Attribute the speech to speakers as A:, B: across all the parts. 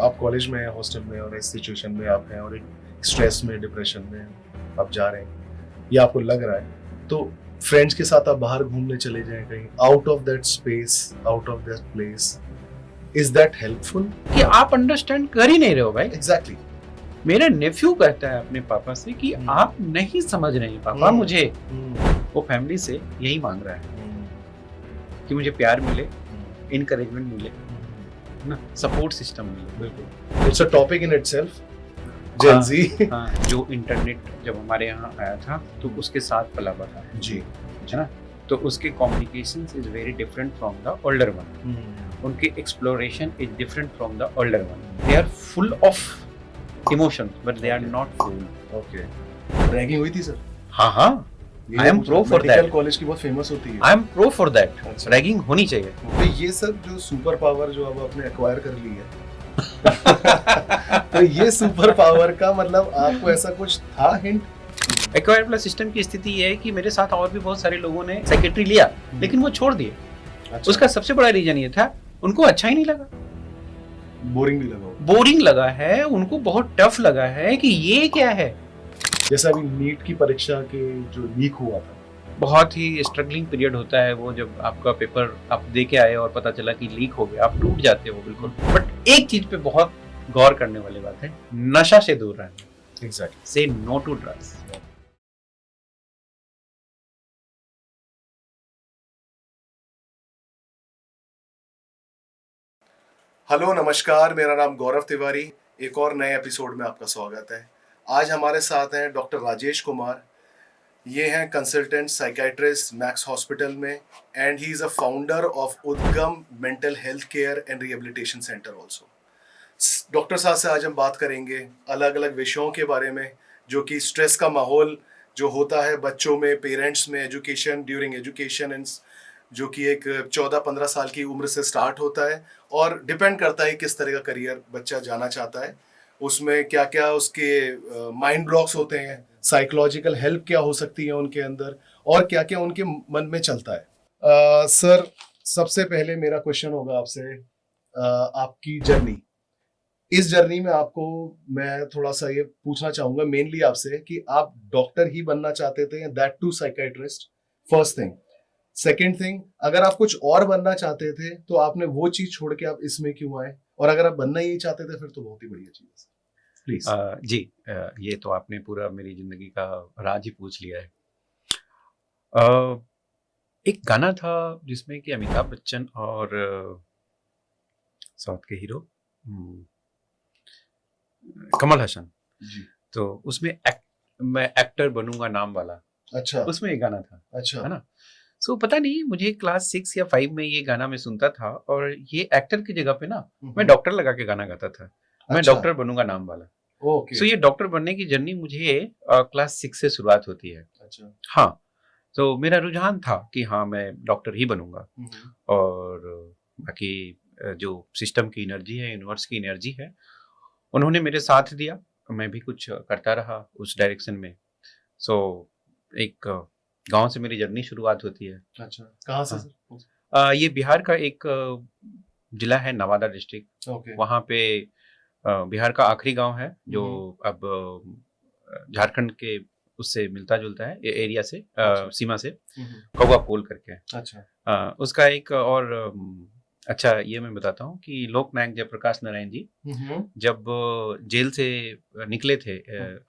A: आप कॉलेज में हैं, हॉस्टल में, और इस सिचुएशन में आप हैं और एक स्ट्रेस में, डिप्रेशन में आप जा रहे हैं, ये आपको लग रहा है, तो फ्रेंड्स के साथ आप बाहर घूमने चले जाएं कहीं, out of that space, out of that place, is that helpful?
B: कि आप अंडरस्टैंड कर ही नहीं रहे हो भाई।
A: एग्जैक्टली।
B: मेरा नेफ्यू कहता है अपने पापा से कि आप नहीं समझ रहे हैं पापा मुझे। वो फैमिली से यही मांग रहा है कि मुझे प्यार मिले, इनकरेजमेंट मिले, ना, सपोर्ट सिस्टम मिले।
A: बिल्कुल, it's a topic in itself, Gen Z.
B: हाँ, जो इंटरनेट जब हमारे यहाँ आया था तो उसके साथ पला बड़ा है
A: जी,
B: है ना, तो उसके communications is very different from the older one. उनके exploration is different from the older one. They are full of emotions but they are not full.
A: Okay. Ragging हुई थी सर?
B: हाँ हाँ, I am pro for that.
A: Medical college की बहुत famous होती है।
B: I am pro for that. Ragging होनी चाहिए।
A: तो ये सब जो सुपर पावर जो अब आपने एक्वायर कर ली है तो ये सुपर पावर का मतलब आपको ऐसा कुछ था हिंट?
B: एक्वायर प्लस सिस्टम की स्थिति ये है कि मेरे साथ और भी बहुत सारे लोगों ने साइकेट्री लिया लेकिन वो छोड़ दिए।
A: अच्छा।
B: उसका सबसे बड़ा रीजन ये था, उनको अच्छा ही नहीं लगा,
A: बोरिंग भी लगा।
B: बोरिंग लगा है, उनको बहुत टफ लगा है कि ये क्या है।
A: जैसे अभी नीट की परीक्षा के जो लीक हुआ था,
B: बहुत ही स्ट्रगलिंग पीरियड होता है वो, जब आपका पेपर आप दे के आए और पता चला कि लीक हो गया, आप टूट जाते हो बिल्कुल। बट एक चीज पे बहुत गौर करने वाली बात है, नशा से दूर रहना।
A: एग्जैक्टली।
B: से नो टू ड्रग्स।
A: हेलो, नमस्कार, मेरा नाम गौरव तिवारी। एक और नए एपिसोड में आपका स्वागत है। आज हमारे साथ हैं डॉक्टर राजेश कुमार। ये हैं कंसल्टेंट साइकेट्रिस्ट मैक्स हॉस्पिटल में, and he is a founder of Udgam mental health care and rehabilitation centre also. Doctor साहब से आज हम बात करेंगे अलग अलग विषयों के बारे में, जो कि स्ट्रेस का माहौल जो होता है बच्चों में, पेरेंट्स में, एजुकेशन, ड्यूरिंग एजुकेशन, एंड जो कि एक 14-15 साल की उम्र से स्टार्ट होता है, और डिपेंड करता है किस तरह का करियर बच्चा जाना चाहता है, उसमें क्या क्या उसके माइंड ब्लॉक्स होते हैं, साइकोलॉजिकल हेल्प क्या हो सकती है उनके अंदर, और क्या क्या उनके मन में चलता है। सर, सबसे पहले मेरा क्वेश्चन होगा आपसे, आपकी जर्नी, इस जर्नी में आपको मैं थोड़ा सा ये पूछना चाहूंगा मेनली आपसे कि आप डॉक्टर ही बनना चाहते थे, that to psychiatrist, first thing. Second thing, अगर आप कुछ और बनना चाहते थे तो आपने वो चीज छोड़ के आप इसमें क्यों आए, और अगर आप बनना ही चाहते थे फिर तो बहुत ही बढ़िया चीज है, प्लीज।
B: जी, ये तो आपने पूरा मेरी जिंदगी का राज ही पूछ लिया है। अ, एक गाना था जिसमें कि अमिताभ बच्चन और साउथ के हीरो कमल हसन
A: जी।
B: तो उसमें मैं एक्टर बनूंगा नाम वाला,
A: अच्छा।
B: उसमें ये गाना था।
A: अच्छा।
B: है ना। सो पता नहीं, मुझे क्लास 6 या 5 में ये गाना मैं सुनता था, और ये एक्टर की जगह पे ना मैं डॉक्टर लगा के गाना गाता था। मैं
A: अच्छा।
B: डॉक्टर बनूंगा नाम वाला।
A: ओके।
B: सो ये डॉक्टर बनने की जर्नी मुझे क्लास 6 से शुरुआत होती है।
A: अच्छा।
B: हाँ, तो मेरा रुझान था कि हाँ मैं डॉक्टर ही बनूंगा, और बाकी जो सिस्टम की एनर्जी है, यूनिवर्स की एनर्जी है, उन्होंने मेरे साथ दिया, मैं भी कुछ करता रहा उस डायरेक्शन में। सो एक गांव से मेरी जर्नी शुरुआत होती है।
A: अच्छा, कहाँ से
B: हाँ।
A: सर?
B: ये बिहार का एक जिला है, नवादा डिस्ट्रिक्ट।
A: ओके।
B: वहाँ पे बिहार का आखिरी गांव है जो अब झारखंड के उससे मिलता जुलता है, एरिया से, सीमा से, कौवा कोल करके।
A: अच्छा।
B: उसका एक और अच्छा ये मैं बताता हूँ कि लोकनायक जयप्रकाश नारायण जी जब जेल से निकले थे,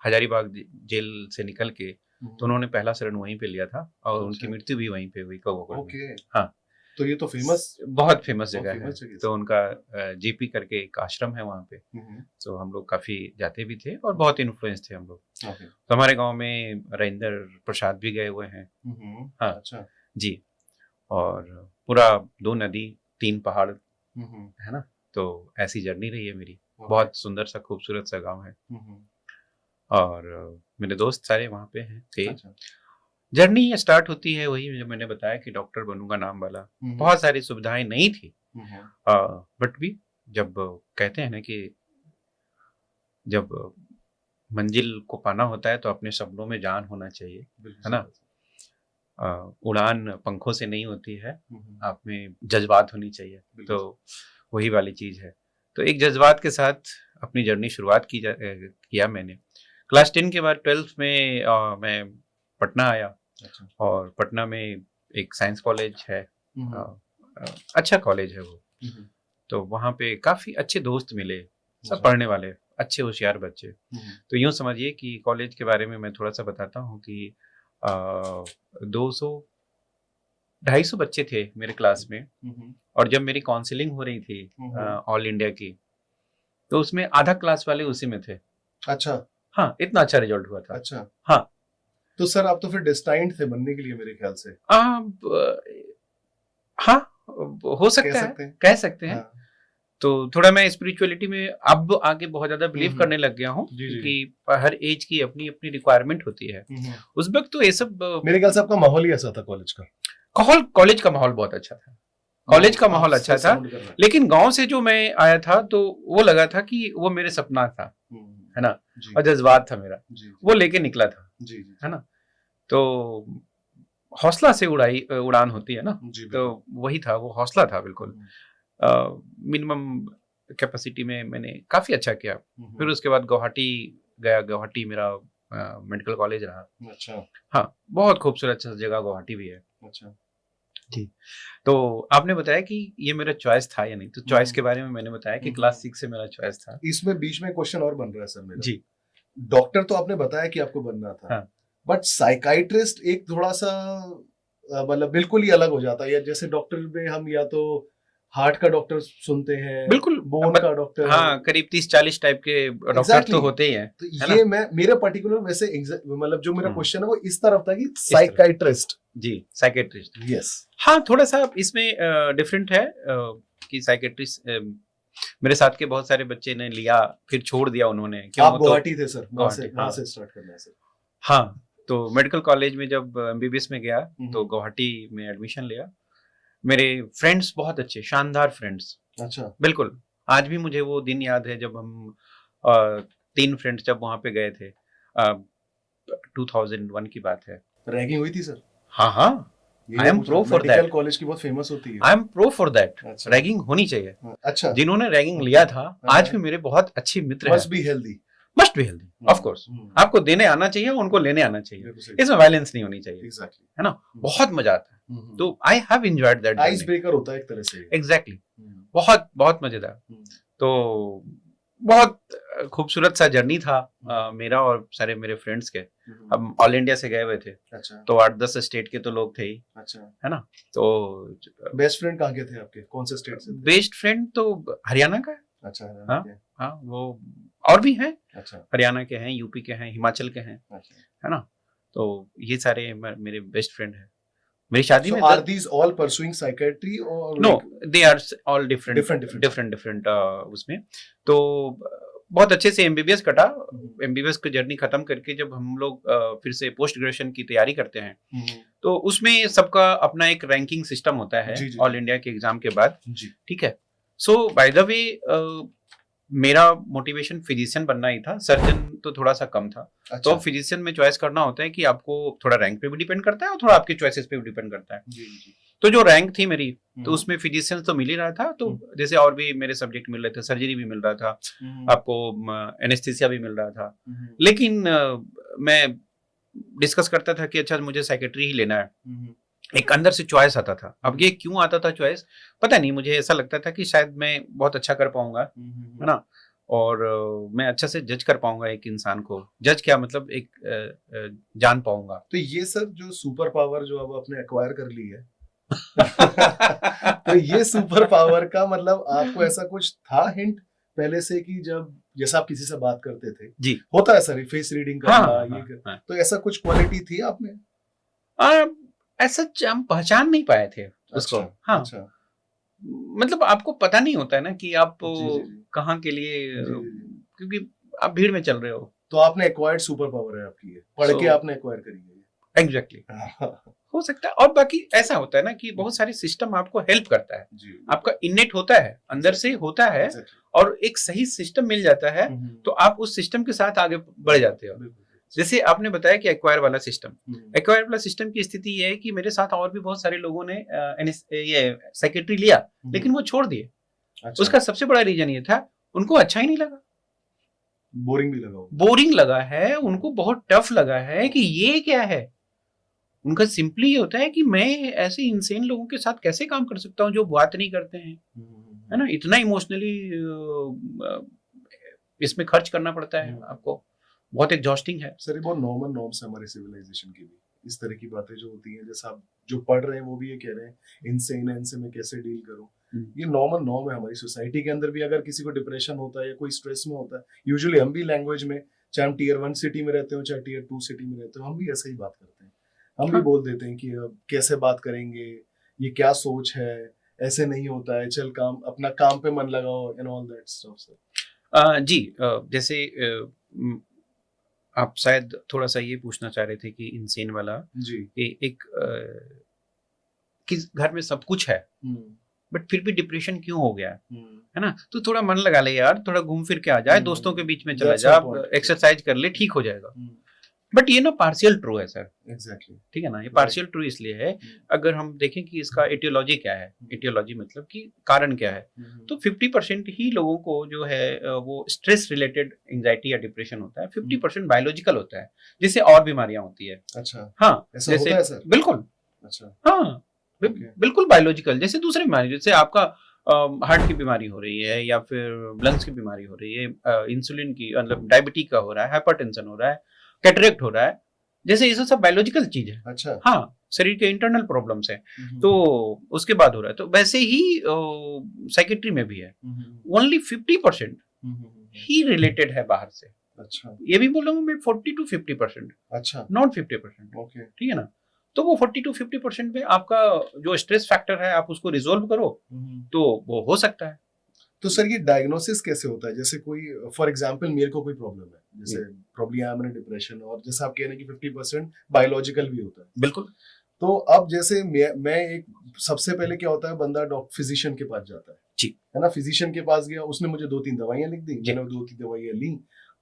B: हजारीबाग जेल से निकल के, तो उन्होंने पहला शरण वहीं पे लिया था, और उनकी मृत्यु भी वहीं पे हुई, कौवा कोल में। हाँ,
A: तो ये तो फेमस,
B: बहुत फेमस जगह है। तो उनका जेपी करके एक आश्रम है वहाँ पे, तो हम लोग काफी जाते भी थे और बहुत इन्फ्लुएंस थे हम लोग। तो हमारे गांव में राजेंद्र प्रसाद भी गए हुए हैं। हाँ।
A: अच्छा। जी।
B: और पूरा 2 नदी 3 पहाड़, है ना। तो ऐसी जर्नी रही है मेरी। बहुत सुंदर सा खूबसूरत सा गांव है, और मेरे दोस्त सारे वहाँ पे हैं थे।
A: अच्छा।
B: जर्नी स्टार्ट होती है वही जो मैंने बताया कि डॉक्टर बनूंगा नाम वाला। बहुत सारी सुविधाएं नहीं थी, बट भी जब कहते हैं ना कि जब मंजिल को पाना होता है तो अपने सपनों में जान होना चाहिए, है ना। उड़ान पंखों से नहीं होती है, आप में जज्बात होनी चाहिए। तो वही वाली चीज है। तो एक जज्बात के साथ अपनी जर्नी शुरुआत किया मैंने। क्लास 10 के बाद 12th में मैं पटना आया।
A: अच्छा।
B: और पटना में एक साइंस कॉलेज है,
A: हम्म,
B: अच्छा कॉलेज है वो।
A: हम्म,
B: तो वहाँ पे काफ़ी अच्छे दोस्त मिले, सब
A: अच्छा।
B: पढ़ने वाले, अच्छे होशियार बच्चे।
A: हम्म,
B: तो यूँ समझिए कि कॉलेज के बारे में मैं थोड़ा-सा बताता हूँ कि 200 250 बच्चे थे मेरे क्लास में।
A: हम्म,
B: और जब मेरी काउंसलिंग हो रही थी
A: हम्म,
B: ऑल इंडिया की, तो उसमें आधा क्लास वाले उसी में थे।
A: अच्छा।
B: हाँ, इतना अच्छा रिजल्ट हुआ था।
A: अच्छा,
B: हाँ।
A: तो सर आप तो फिर डेस्टाइन्ड थे बनने के लिए मेरे ख्याल से।
B: हाँ, हो
A: कह
B: सकता है,
A: सकते हैं।
B: कह सकते हैं।
A: हाँ।
B: तो थोड़ा मैं स्पिरिचुअलिटी में अब आगे बहुत ज़्यादा बिलीव करने लग गया हूँ,
A: जी, जी,
B: क्योंकि हर एज की अपनी-अपनी रिक्वायरमेंट होती है। उस वक़्त तो ये सब
A: मेरे ख्याल से आपका माहौल ही ऐसा था कॉलेज का।
B: कॉलेज का माहौल बहुत अच्छा था। कॉलेज का माहौल
A: आपसे
B: अच्छा था,
A: साउंड कर रहा है।
B: लेकिन गाँव से जो मैं आया था, तो वो लगा था कि वो मेरे सपना था, है ना?
A: जी,
B: और जज़्बात था मेरा,
A: जी,
B: वो लेके निकला था,
A: जी, जी,
B: है ना? तो हौसला से उड़ान होती है ना,
A: जी,
B: तो
A: बिल्कुल।
B: वही था, वो हौसला था बिल्कुल। मिनिमम कैपेसिटी में मैंने काफ़ी अच्छा किया। फिर उसके बाद गुवाहाटी गया, गुवाहाटी मेरा मेडिकल कॉलेज रहा।
A: अच्छा,
B: हाँ, बहुत खूबसूरत सा जगह गुवाहाटी भी है।
A: अच्छा।
B: जी। तो आपने बताया कि ये मेरा चॉइस था या नहीं, तो चॉइस के
A: हम्म,
B: बारे में मैंने बताया कि क्लास 6 से मेरा चॉइस था।
A: इसमें बीच में क्वेश्चन और बन रहा है सर मेरा।
B: जी।
A: डॉक्टर तो आपने बताया कि आपको बनना था,
B: हाँ,
A: बट साइकाइट्रिस्ट एक थोड़ा सा मतलब बिल्कुल ही अलग हो जाता है। या जैसे डॉक्टर में हम या तो हार्ट का डॉक्टर सुनते हैं,
B: बिल्कुल।
A: बोन का डॉक्टर।
B: हाँ, करीब 30-40 टाइप के डॉक्टर तो
A: एग्जैक्टली
B: होते ही हैं,
A: तो
B: है ना?
A: ये मैं मेरे पर्टिकुलर वैसे मतलब जो मेरा
B: हुँ,
A: क्वेश्चन है वो इस तरफ था कि
B: इस तरह।
A: साइकाइट्रिस्ट।
B: जी, साइकियाट्रिस्ट।
A: यस।
B: हाँ, थोड़ा-सा इसमें डिफरेंट है, कि साइकियाट्रिस्ट मेरे साथ के बहुत सारे बच्चे ने लिया, फिर छोड़ दिया उन्होंने।
A: आप
B: क्यों? तो
A: गुवाहाटी थे सर,
B: गुवाहाटी,
A: वहां
B: हाँ।
A: से स्टार्ट करना है सर।
B: हाँ, तो मेडिकल कॉलेज में जब एमबीबीएस में गया, तो
A: हम्म,
B: गुवाहाटी में एडमिशन लिया। मेरे फ्रेंड्स बहुत अच्छे, शानदार फ्रेंड्स,
A: अच्छा।
B: बिल्कुल। आज भी मुझे वो दिन याद है जब हम अ, 3 फ्रेंड्स जब वहाँ पे गए थे। 2001 की बात है।
A: रैगिंग हुई थी सर?
B: हाँ, हाँ,
A: यही
B: आई
A: मैं
B: एम
A: पूछ रहा
B: प्रो
A: हूँ,
B: फॉर
A: मेडिकल
B: दैट।
A: कॉलेज की बहुत फेमस होती है।
B: I am pro for that.
A: अच्छा।
B: रैगिंग होनी चाहिए।
A: हाँ, अच्छा।
B: जिन्होंने रैगिंग लिया था, आज भी
A: हाँ,
B: मेरे बहुत अच्छे मित्र हैं।
A: Must be healthy.
B: Must be healthy, of course. आपको देने आना चाहिए, उनको लेने आना चाहिए।
A: बिल्कुल सही।
B: इसमें वायलेंस नहीं होनी चाहिए,
A: एग्जैक्टली।
B: है ना? बहुत मज़ा आता है। तो I have enjoyed that
A: ice
B: journey.
A: Breaker होता है एक तरह से।
B: एग्ज़ैक्टली,
A: हम्म,
B: बहुत बहुत मज़ेदार। तो बहुत खूबसूरत सा जर्नी था मेरा और सारे मेरे फ्रेंड्स के। हम ऑल इंडिया से गए हुए थे,
A: अच्छा,
B: तो 8-10 स्टेट के तो लोग थे ही,
A: अच्छा।
B: है ना? तो
A: बेस्ट फ्रेंड कहाँ के थे आपके, कौन से स्टेट से थे?
B: बेस्ट फ्रेंड तो हरियाणा का है।
A: अच्छा, हरियाणा
B: हाँ,
A: के।
B: हाँ, वो और भी हैं,
A: अच्छा,
B: हरियाणा के हैं, यूपी के हैं, हिमाचल के हैं,
A: अच्छा।
B: है ना? तो ये सारे मेरे बेस्ट फ्रेंड हैं। मेरी शादी
A: So
B: में
A: are these all pursuing psychiatry or
B: no,
A: like
B: they are all different
A: different?
B: Different उसमें। तो बहुत अच्छे से एमबीबीएस कटा।
A: हम्म,
B: एमबीबीएस की जर्नी खत्म करके जब हम लोग फिर से पोस्ट ग्रेजुएशन की तैयारी करते हैं,
A: हम्म,
B: तो उसमें सबका अपना एक रैंकिंग सिस्टम होता है
A: जी, जी,
B: ऑल
A: जी,
B: इंडिया के एग्जाम के बाद।
A: जी।
B: ठीक है। सो बाय द वे मेरा मोटिवेशन फिजिशियन बनना ही था, सर्जन तो थोड़ा सा कम था। तो
A: अच्छा।
B: फिजिशियन में चॉइस करना होता है कि आपको थोड़ा रैंक पे भी डिपेंड करता है और थोड़ा आपके चॉइसेस पे भी डिपेंड करता है।
A: जी, जी।
B: तो जो रैंक थी मेरी, तो
A: हम्म,
B: उसमें फिजिशियन तो मिल ही रहा था। तो
A: हम्म,
B: जैसे और भी मेरे सब्जेक्ट मिल रहे थे, सर्जरी भी मिल रहा था, आपको एनेस्थीसिया भी मिल रहा था।
A: हम्म,
B: लेकिन मैं डिस्कस करता था कि अच्छा मुझे साइकेट्री ही लेना है।
A: हम्म,
B: एक अंदर से चॉइस आता था। अब
A: हम्म,
B: ये क्यों आता था चॉइस, पता नहीं, मुझे ऐसा लगता था कि शायद मैं बहुत अच्छा कर पाऊंगा, है ना? और मैं अच्छा से जज कर पाऊंगा एक इंसान को। जज क्या मतलब, एक जान पाऊंगा।
A: तो ये सर जो सुपर पावर जो अब आपने एक्वायर कर ली है तो ये सुपर पावर का मतलब आपको ऐसा कुछ था हिंट पहले से कि जब जैसा आप किसी से बात करते थे,
B: जी,
A: होता है सर फेस रीडिंग
B: हाँ,
A: करना,
B: हाँ,
A: ये
B: हाँ,
A: कर,
B: हाँ।
A: तो ऐसा कुछ क्वालिटी थी आप में?
B: आ, ऐसा हम पहचान नहीं पाए थे उसको।
A: अच्छा,
B: हाँ,
A: अच्छा।
B: मतलब आपको पता नहीं होता है ना कि आप
A: जी, जी, जी,
B: कहाँ के लिए,
A: जी, जी, जी।
B: क्योंकि आप भीड़ में चल रहे हो।
A: तो आपने एक्वायर्ड सुपर पावर है आपकी, ये पढ़
B: सो
A: के आपने एक्वायर करी
B: एग्जैक्टली,
A: है।
B: हो सकता है। और बाकी ऐसा होता है ना कि बहुत सारे सिस्टम आपको हेल्प करता है।
A: जी,
B: आपका इनेट होता है, अंदर से होता है,
A: एग्जैक्टली।
B: और एक सही सिस्टम मिल जाता है, तो आप उस सिस्टम के साथ आगे बढ़ जाते हो। जैसे आपने बताया कि एक्वायर वाला सिस्टम, एक्वायर वाला सिस्टम की स्थिति ये है कि मेरे साथ और भी बहुत सारे लोगों ने ये साइकेट्री लिया, लेकिन वो छोड़ दिए।
A: अच्छा,
B: उसका सबसे बड़ा रीजन ये था, उनको अच्छा ही नहीं लगा,
A: बोरिंग भी लगा होगा।
B: बोरिंग लगा है, उनको बहुत टफ लगा है कि ये क्या है। उनका सिंपली ये होता है कि मैं ऐसे इंसेन लोगों के साथ कैसे काम कर सकता हूँ जो बात नहीं करते हैं, है ना, इतना इमोशनली इसमें खर्च करना पड़ता है आपको, बहुत एग्जॉस्टिंग है।
A: सर ये बहुत नॉर्मल नॉर्म्स है हमारे सिविलाइजेशन की भी, इस तरह की बातें जो होती हैं, जैसे आप जो पढ़ रहे हैं वो भी ये कह रहे हैं इनसेन है, इनसे मैं कैसे डील करूं, ये नॉर्मल नॉर्म है हमारी सोसाइटी के अंदर भी। अगर किसी को डिप्रेशन होता है या कोई स्ट्रेस में होता है, यूजुअली हम भी लैंग्वेज में, चाहे हम टीयर 1 सिटी में रहते हो चाहे टीयर 2 सिटी में रहते हो, हम भी ऐसे ही बात करते हैं। हम भी
B: हाँ।
A: बोल देते हैं कि अब कैसे बात करेंगे, ये क्या सोच है, ऐसे नहीं होता है, चल काम अपना काम पे मन लगाओ and all that stuff sir.
B: जी, जैसे आप शायद थोड़ा सा ये पूछना चाह रहे थे कि इनसेन वाला,
A: जी।
B: कि एक किस घर में सब कुछ है बट फिर भी डिप्रेशन क्यों हो गया है ना, तो थोड़ा मन लगा ले यार, थोड़ा घूम फिर के आ जाए, दोस्तों के बीच में चला
A: That's
B: जा,
A: my point.
B: एक्सरसाइज कर ले, ठीक हो जाएगा। बट ये ना पार्शियल ट्रू है सर,
A: एग्जैक्टली।
B: ठीक है ना, ये पार्शियल ट्रू इसलिए है, अगर हम देखें कि इसका एटियोलॉजी क्या है, एटियोलॉजी मतलब कि कारण क्या है, तो 50% ही लोगों को जो है वो स्ट्रेस रिलेटेड एंजाइटी या डिप्रेशन होता है, 50% बायोलॉजिकल होता है, जिससे और बीमारियां होती है।
A: अच्छा,
B: हाँ,
A: ऐसा
B: जैसे
A: होता है सर?
B: बिल्कुल,
A: अच्छा,
B: हाँ, बिल्कुल बायोलॉजिकल, जैसे दूसरी बीमारी, जैसे आपका हार्ट की बीमारी हो रही है या फिर लंग्स की बीमारी हो रही है, इंसुलिन की, मतलब डायबिटीज का हो रहा है, हाइपरटेंशन हो रहा है, कैटरेक्ट हो रहा है, जैसे ये सब बायोलॉजिकल चीज है।
A: अच्छा।
B: हाँ, शरीर के इंटरनल प्रॉब्लम्स है, तो उसके बाद हो रहा है, तो वैसे ही साइकेट्री में भी है, ओनली 50% ही रिलेटेड है बाहर से।
A: अच्छा,
B: ये भी बोल रहा हूँ मैं, 40 to 50%,
A: अच्छा,
B: नॉट 50%।
A: ओके।
B: ठीक है ना, तो वो 40 to 50% में आपका जो स्ट्रेस फैक्टर है, आप उसको रिजोल्व करो तो वो हो सकता है।
A: तो सर ये डायग्नोसिस कैसे होता है? जैसे कोई फॉर एग्जांपल मेरे को कोई प्रॉब्लम है, जैसे प्रॉब्लम है मैंने डिप्रेशन, और जैसे आप कह रहे हैं कि 50% बायोलॉजिकल भी होता है।
B: बिल्कुल।
A: तो अब जैसे मैं एक, सबसे पहले क्या होता है, बंदा डॉक्टर फिजिशियन के पास जाता है,
B: जी,
A: है ना, फिजिशियन के पास गया, उसने मुझे 2-3 दवाइयां लिख दी, मैंने 2-3 दवाइयां ली,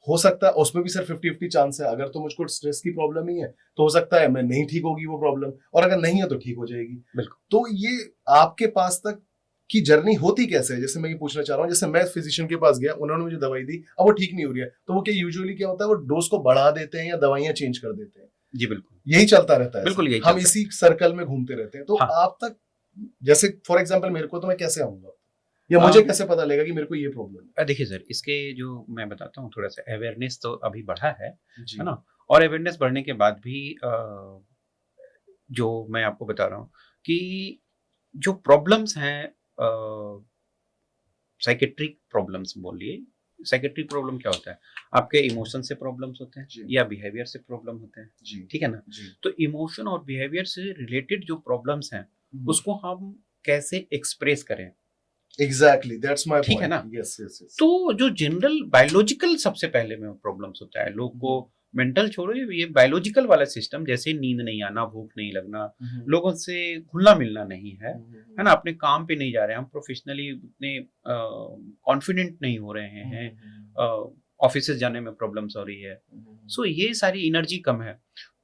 A: हो सकता है उसमें भी सर 50-50 चांस है, अगर तो मुझको स्ट्रेस की प्रॉब्लम ही है तो हो सकता है मैं नहीं ठीक होगी वो प्रॉब्लम, और अगर नहीं है तो ठीक हो जाएगी।
B: बिल्कुल।
A: तो ये आपके पास तक की जर्नी होती कैसे है? जैसे मैं ये पूछना चाह रहा हूँ, जैसे मैं फिजिशियन के पास गया, उन्होंने मुझे दवाई दी, अब वो ठीक नहीं हो रही है, तो वो क्या यूजुअली क्या होता है, वो डोज को बढ़ा देते हैं या दवाइयां चेंज कर देते हैं?
B: जी बिल्कुल,
A: यही चलता रहता है,
B: बिल्कुल यही
A: हम
B: चलता
A: इसी सर्कल में घूमते रहते हैं। तो
B: हाँ।
A: आप तक, जैसे फॉर एग्जांपल मेरे को, तो मैं कैसे आऊंगा, या मुझे कैसे पता लगेगा कि मेरे को ये प्रॉब्लम है?
B: देखिए सर, इसके जो मैं बताता हूँ, थोड़ा सा अवेयरनेस तो अभी बढ़ा है
A: जी।
B: ना, और अवेयरनेस बढ़ने के बाद भी जो मैं आपको बता रहा हूँ कि जो प्रॉब्लम्स हैं, साइकेट्रिक प्रॉब्लम्स बोलिए, साइकेट्रिक प्रॉब्लम क्या होता है, आपके इमोशन से प्रॉब्लम्स होते हैं या बिहेवियर से प्रॉब्लम होते हैं।
A: जी।
B: ठीक है ना, तो इमोशन और बिहेवियर से रिलेटेड जो प्रॉब्लम्स हैं उसको हम कैसे एक्सप्रेस करें,
A: एग्जैक्टली, दैट्स माय
B: ठीक है
A: पॉइंट।
B: ना,
A: यस यस यस।
B: तो जो जनरल बायोलॉजिकल सबसे पहले में प्रॉब्लम्स होता है, लोग को मेंटल छोड़ो, ये बायोलॉजिकल वाला सिस्टम, जैसे नींद नहीं आना, भूख नहीं लगना, लोगों से घुलना मिलना नहीं है, है ना, अपने काम पे नहीं जा रहे हैं, हम प्रोफेशनली उतने कॉन्फिडेंट नहीं हो रहे हैं, ऑफिस जाने में प्रॉब्लम्स हो रही है, सो ये सारी एनर्जी कम है,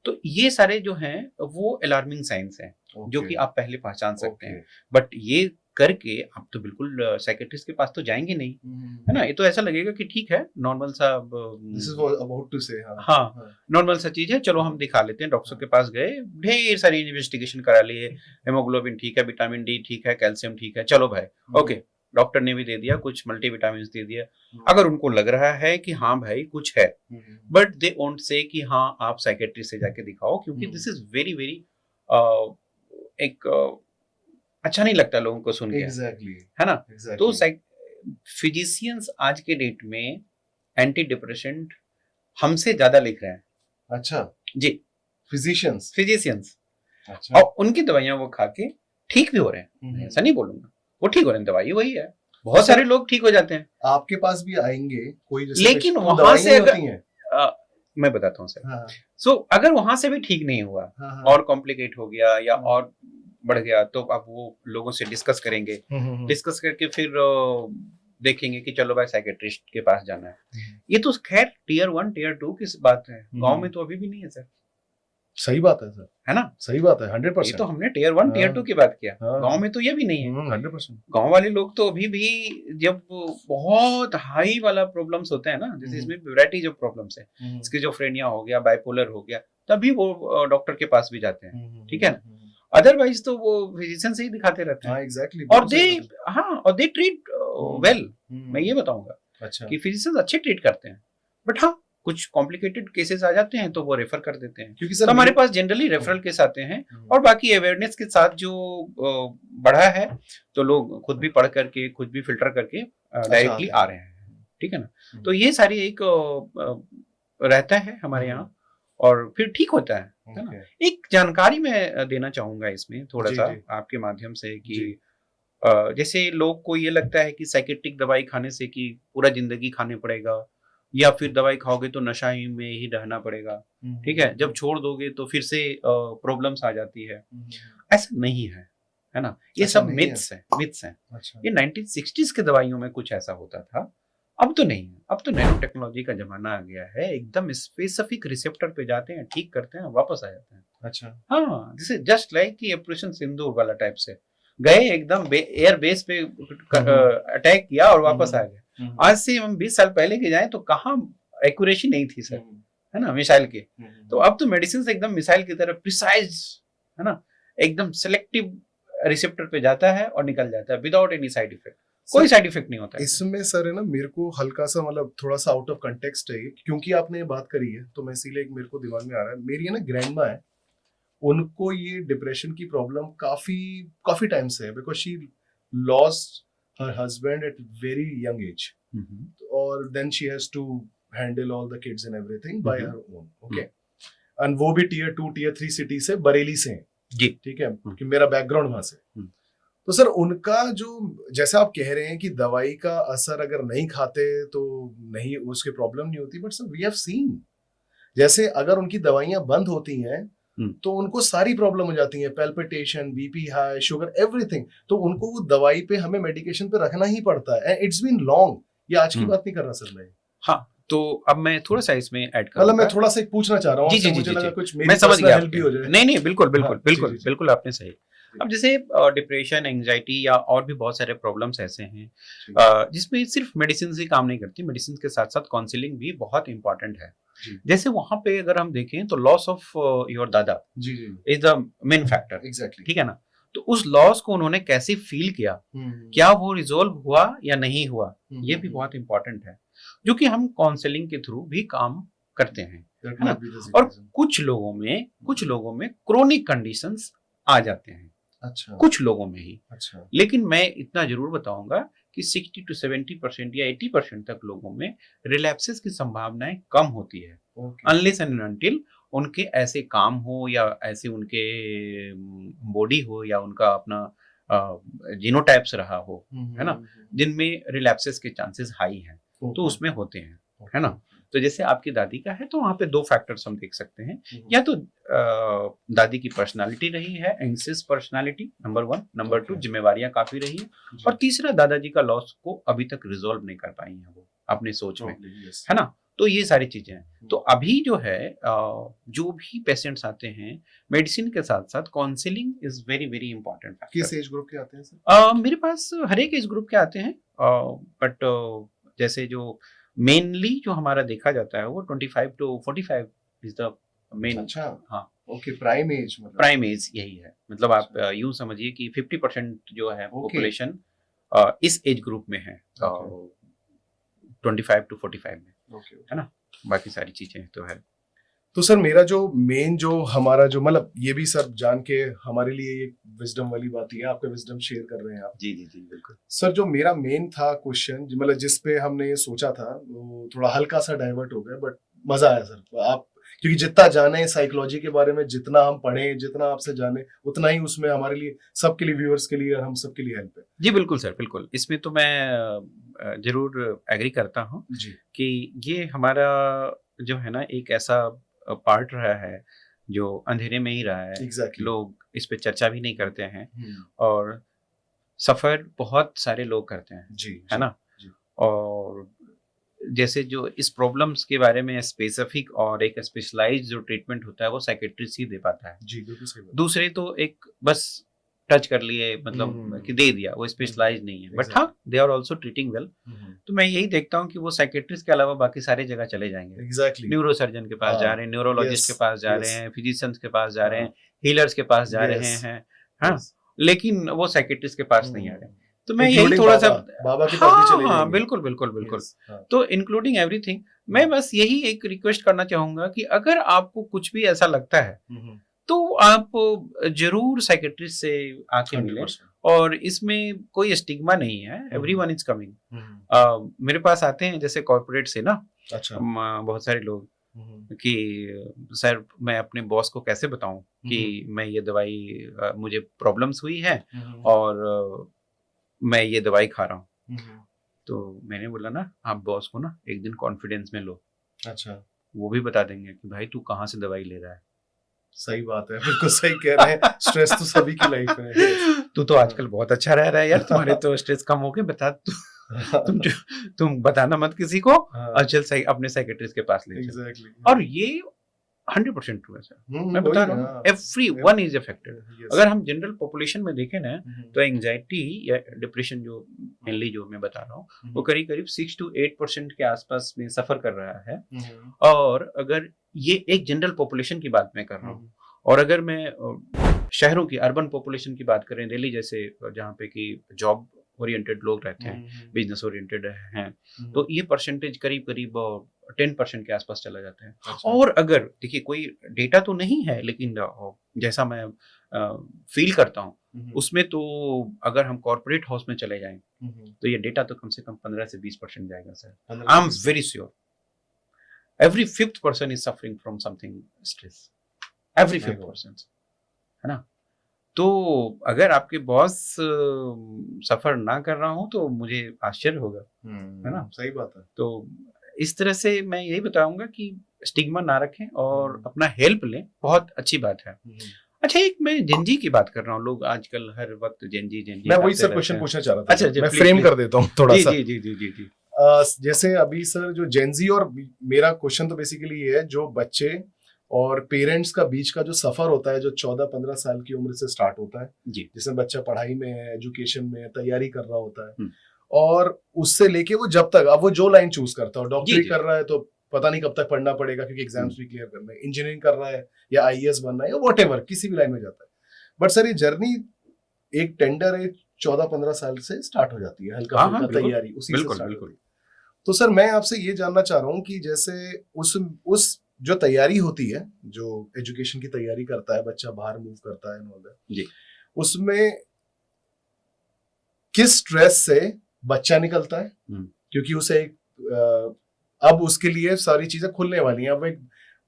B: तो ये सारे जो हैं वो अलार्मिंग साइंस हैं जो कि आप पहले पहचान सकते हैं। बट ये करके आप तो बिल्कुल साइकेट्रिस्ट के पास तो जाएंगे नहीं, है ना, ये तो ऐसा लगेगा कि ठीक है, नॉर्मल सा,
A: this is what about to say,
B: हाँ, नॉर्मल सा चीज है, चलो हम दिखा लेते हैं, डॉक्टर के पास गए, ढेर सारी इन्वेस्टिगेशन करा लिए, हेमोग्लोबिन ठीक है, विटामिन डी ठीक है, कैल्शियम ठीक है, चलो भाई ओके, डॉक्टर ने भी दे दिया, कुछ मल्टीविटामिन दे दिया, अगर उनको लग रहा है कि हाँ भाई कुछ है, बट दे वोंट से कि हाँ आप साइकेट्रिस्ट से जाके दिखाओ, क्योंकि दिस इज वेरी वेरी एक अच्छा नहीं लगता लोगों को सुन के, है ना, तो फिजिशियंस आज के डेट में एंटी डिप्रेसेंट हमसे ज्यादा लिख रहे हैं।
A: अच्छा
B: जी, फिजिशियंस,
A: अच्छा,
B: और उनकी दवाइयां वो खा के ठीक भी हो रहे हैं, ऐसा नहीं बोलूंगा, वो ठीक हो रहे हैं, दवाई वही है, बहुत सारे लोग ठीक हो जाते हैं।
A: आपके पास भी आएंगे कोई, जैसे
B: लेकिन वहां से अगर मैं बताता हूँ सर, सो अगर वहां से भी ठीक नहीं हुआ, और कॉम्प्लिकेट हो गया या और बढ़ गया, तो अब वो लोगों से डिस्कस करेंगे, डिस्कस करके फिर देखेंगे कि चलो भाई साइकेट्रिस्ट के पास जाना है। ये तो खैर टीयर 1 टीयर 2 की बात है, गांव में तो अभी भी नहीं है सर,
A: सही बात है सर,
B: है ना?
A: सही बात है,
B: ये
A: 100%।
B: तो हमने टियर 1 टियर 2 की बात किया।
A: हाँ।
B: गांव में तो ये भी नहीं है।
A: 100%।
B: गांव वाले लोग तो अभी भी जब बहुत हाई वाला प्रॉब्लम्स होते हैं ना, जैसे इसमें वैरायटीज ऑफ प्रॉब्लम्स है, स्किज़ोफ्रेनिया हो गया, बाइपोलर हो गया, तभी वो डॉक्टर के पास भी जाते हैं, ठीक है ना? अदरवाइज तो वो फिजिशियन से ही दिखाते रहते हैं।
A: हाँ एग्जैक्टली।
B: और दे ट्रीट वेल। मैं ये बताऊंगा
A: अच्छा।
B: कि फिजिशियंस अच्छे ट्रीट करते हैं, बट हाँ कुछ कॉम्प्लिकेटेड केसेस आ जाते हैं तो वो रेफर कर देते हैं,
A: क्योंकि
B: तो
A: सर
B: हमारे पास जनरली रेफरल केस आते हैं। और बाकी अवेयरनेस के साथ जो बढ़ा है तो लोग खुद भी पढ़ करके खुद भी फिल्टर करके डायरेक्टली आ रहे हैं, ठीक है ना? तो ये सारी एक रहता है हमारे यहाँ और फिर ठीक होता है ना? एक जानकारी मैं देना चाहूंगा इसमें थोड़ा सा आपके माध्यम से कि जैसे लोग को ये लगता है कि साइकेट्रिक दवाई खाने से कि पूरा जिंदगी खाने पड़ेगा या फिर दवाई खाओगे तो नशा ही में ही रहना पड़ेगा, ठीक है, जब छोड़ दोगे तो फिर से प्रॉब्लम्स आ जाती है। ऐसा नहीं है ना? ये सब मिथ्स हैं।
A: अच्छा।
B: ये 1960s के दवाइयों में कुछ ऐसा होता था, अब तो नहीं है। अब तो नैनो टेक्नोलॉजी का जमाना आ गया है, एकदम स्पेसिफिक रिसेप्टर पे जाते हैं, ठीक करते हैं, वापस आ जाते हैं।
A: अच्छा।
B: हाँ, जैसे जस्ट लाइक कि ऑपरेशन सिंदूर वाला टाइप से गए एकदम एयर बेस पे अटैक किया और वापस आ गए। आज से हम 20 साल पहले के जाएं तो कहाँ एक्यूरेसी नहीं थी सर, है ना, मिसाइल के। तो अब तो मेडिसिन एकदम मिसाइल की तरह प्रिसाइज, है ना, एकदम सिलेक्टिव रिसेप्टर पे जाता है और निकल जाता है विदाउट एनी साइड इफेक्ट। कोई साइड इफेक्ट नहीं होता है
A: इसमें सर, है ना, मेरे को हल्का सा मतलब थोड़ा सा आउट ऑफ कंटेक्स्ट है क्योंकि आपने ये बात करी है तो मैं इसीलिए मेरे को दिमाग में आ रहा है। मेरी है ना ग्रैंडमा है, उनको ये डिप्रेशन की प्रॉब्लम काफी टाइम से है because she lost her husband at very young age और then she has to handle all the kids and everything by her own. Okay, and वो भी टियर 2 टियर 3 सिटी से, बरेली से हैं जी, ठीक है, कि मेरा बैकग्राउंड वहां से। तो सर उनका जो, जैसे आप कह रहे हैं कि दवाई का असर अगर नहीं खाते तो नहीं, उसकी प्रॉब्लम नहीं होती, but sir we have seen जैसे अगर उनकी दवाइयां बंद होती हैं तो उनको सारी प्रॉब्लम हो जाती है, palpitation, BP high, sugar, everything. तो उनको वो दवाई पे, हमें मेडिकेशन पे रखना ही पड़ता है। इट्स बीन लॉन्ग, ये आज की बात नहीं कर रहा सर मैं।
B: हाँ, तो अब मैं थोड़ा सा इसमें ऐड करूंगा।
A: मतलब मैं थोड़ा सा पूछना चाह रहा हूँ,
B: जी,
A: मुझे लगा कुछ
B: मैं समझ गया,
A: हेल्प भी हो जाए।
B: नहीं बिल्कुल आपने सही। अब जैसे डिप्रेशन, एंजाइटी या और भी बहुत सारे प्रॉब्लम्स ऐसे हैं जिसमें सिर्फ मेडिसिन ही काम नहीं करती, मेडिसिन के साथ साथ काउंसलिंग भी बहुत इंपॉर्टेंट है। जैसे वहां पे अगर हम देखें तो लॉस ऑफ योर दादा is the main factor, exactly, ठीक है ना? तो उस लॉस को उन्होंने कैसे फील किया, क्या वो रिजोल्व हुआ या नहीं हुआ, ये भी बहुत इंपॉर्टेंट है, जो कि हम काउंसलिंग के थ्रू भी काम करते हैं, है ना? और कुछ लोगों में क्रोनिक कंडीशंस आ जाते हैं, अच्छा, कुछ लोगों में ही, अच्छा, लेकिन मैं इतना जरूर बताऊंगा कि 60 to 70% या 80% तक लोगों में रिलैप्सेस की संभावनाएं कम होती है, अनलेस एंड अनटिल उनके ऐसे काम हो या ऐसे उनके बॉडी हो या उनका अपना जीनोटाइप्स रहा हो, है ना, जिनमें रिलैप्सेस के चांसेस हाई हैं, तो उसमें होते हैं, है ना? तो जैसे आपकी दादी का है तो वहां पे दो फैक्टर्स हम देख सकते हैं, या तो दादी की पर्सनालिटी रही है, एंग्जियस पर्सनालिटी, नंबर 1, नंबर 2 जिम्मेवारियां काफी रही है, और तीसरा दादाजी का लॉस को अभी तक रिजोल्व नहीं कर पाई है वो अपनी सोच में, है ना? तो ये सारी चीजें हैं। तो अभी जो है जो भी पेशेंट्स आते हैं, मेडिसिन के साथ साथ counselling is very very important. किस एज ग्रुप के आते हैं सर? मेरे पास हर एक एज ग्रुप के आते हैं, बट जैसे जो मेनली जो हमारा देखा जाता है वो 25 to 45 इज द मेन। अच्छा, हाँ, ओके, प्राइम एज, मतलब प्राइम एज यही है, मतलब आप यूं समझिए कि 50% जो है पॉपुलेशन इस एज ग्रुप में है, 25 to 45 में, है ना? बाकी सारी चीजें तो है। तो सर मेरा जो मेन जो हमारा जो, मतलब ये भी सर जान के हमारे लिए एक विजडम वाली बात ही है, आपका विजडम शेयर कर रहे हैं आप। जी बिल्कुल सर। जो मेरा मेन था क्वेश्चन, मतलब जिस पे हमने ये सोचा था, वो थोड़ा हल्का सा डाइवर्ट हो गया, बट मजा आया सर। आप क्योंकि जितना जाने साइकोलॉजी के बारे में, जितना हम पढ़े, जितना आपसे जाने, उतना ही उसमें हमारे लिए, सबके लिए, व्यूअर्स के लिए और हम सबके लिए हेल्प है। जी बिल्कुल सर, बिल्कुल। इसमें तो मैं जरूर एग्री करता हूँ कि ये हमारा जो है ना एक ऐसा पार्ट रहा है जो अंधेरे में ही रहा है। exactly. लोग इस पे चर्चा भी नहीं करते हैं, और सफर बहुत सारे लोग करते हैं, है ना? और जैसे जो इस प्रॉब्लम्स के बारे में स्पेसिफिक और एक स्पेशलाइज्ड जो ट्रीटमेंट होता है वो साइकेट्रिस्ट ही दे पाता है।
A: जी बिल्कुल सही बात।
B: दूसरे तो एक बस टच कर लिए, मतलब कि दे दिया, वो स्पेशलाइज नहीं है, बट हाँ they are also treating well. तो मैं यही देखता हूँ कि वो साइकेट्रिस्ट के अलावा बाकी सारी जगह चले जाएंगे।
A: एग्जैक्टली।
B: न्यूरो सर्जन के पास जा रहे हैं, न्यूरोलॉजिस्ट के पास जा रहे हैं, फिजिशियंस के पास जा रहे हैं, हीलर्स के पास जा रहे हैं, हाँ, लेकिन वो साइकेट्रिस्ट के पास नहीं आ रहे। तो मैं यही थोड़ा सा
A: बाबा के पास भी चले
B: हाँ
A: जाएंगे।
B: बिल्कुल बिल्कुल बिल्कुल। तो इंक्लूडिंग एवरीथिंग, मैं बस यही एक रिक्वेस्ट करना चाहूंगा कि अगर आपको कुछ भी ऐसा लगता है तो आप जरूर साइकेट्रिस्ट से आके मिलें, और इसमें कोई स्टिग्मा नहीं है, एवरीवन इज कमिंग। मेरे पास आते हैं जैसे कॉर्पोरेट से ना,
A: अच्छा,
B: बहुत सारे लोग कि सर मैं अपने बॉस को कैसे बताऊं कि मैं ये दवाई, मुझे प्रॉब्लम्स हुई है और मैं ये दवाई खा रहा हूँ। तो मैंने बोला ना, आप बॉस को ना एक दिन कॉन्फिडेंस में लो।
A: अच्छा,
B: वो भी बता देंगे कि भाई तू कहाँ से दवाई ले रहा है।
A: सही बात है, बिल्कुल सही कह रहे हैं। स्ट्रेस तो सभी की लाइफ में है।
B: तू तो आजकल बहुत अच्छा रह रहा है यार, तुम्हारे तो स्ट्रेस कम हो गए, बता तुम बताना मत किसी को, और चल अपने साइकेट्रिस्ट के पास ले चल।
A: Exactly.
B: और ये 100% ट्रू है सर, मैं बता रहा हूँ, एवरीवन इज अफेक्टेड। अगर हम जनरल पॉपुलेशन में देखें ना, तो एंजाइटी या डिप्रेशन जो मेनली जो मैं बता रहा हूँ, वो करीब करीब 6 to 8% के आसपास में सफर कर रहा है। और अगर ये एक जनरल पॉपुलेशन की बात मैं कर रहा हूँ, और अगर मैं शहरों की, अर्बन पॉपुलेशन की बात करें, दिल्ली जैसे जहाँ पे कि जॉब ओरिएंटेड लोग रहते हैं, बिजनेस ओरिएंटेड हैं, तो ये परसेंटेज करीब करीब 10% के आसपास चला जाता है। अच्छा। और अगर देखिए कोई डेटा तो नहीं है, लेकिन जैसा मैं फील करता हूँ उसमें, तो अगर हम कॉर्पोरेट हाउस में चले जाएं तो ये डेटा तो कम से कम 15 से 20% जाएगा sir. I am very sure every 5th person is suffering from something stress, every 5th person, है ना। तो अगर आपके बॉस सफर ना कर रहा हूं तो मुझे आश्चर्य होगा, है ना।
A: सही बात है।
B: तो इस तरह से मैं यही बताऊंगा कि स्टिग्मा ना रखें और अपना हेल्प लें, बहुत अच्छी बात है। अच्छा, एक मैं जेनजी की बात कर रहा हूँ, लोग आजकल हर वक्त जेनजी
A: मैं वही सब क्वेश्चन पूछना चाह रहा था।
B: अच्छा,
A: मैं फ्रेम कर देता हूँ थोड़ा सा।
B: जी जी जी जी जी।
A: जैसे अभी सर जो जेनजी, और मेरा क्वेश्चन तो बेसिकली ये है, जो बच्चे और पेरेंट्स का बीच का जो सफर होता है, जो 14-15 साल की उम्र से स्टार्ट होता है, जिसमें बच्चा पढ़ाई में है, एजुकेशन में है, तैयारी कर रहा होता है, और उससे लेके वो जब तक, अब वो जो लाइन चूज करता है, डॉक्टरी कर रहा है तो पता नहीं कब तक पढ़ना पड़ेगा क्योंकि एग्जाम्स भी क्लियर करना है, इंजीनियरिंग कर रहा है या आईएएस बनना है या व्हाटएवर, किसी भी लाइन में जाता है। बट सर ये जर्नी एक टेंडर एज 14-15 साल से स्टार्ट हो जाती है, हल्का फुल्का तैयारी उसी से स्टार्ट होती है। तो सर मैं आपसे ये जानना चाह रहा हूँ कि जैसे उस जो तैयारी होती है, जो एजुकेशन की तैयारी करता है बच्चा, बाहर मूव करता है, उसमें किस स्ट्रेस से बच्चा निकलता है, क्योंकि उसे अब उसके लिए सारी चीजें खुलने वाली हैं, अब एक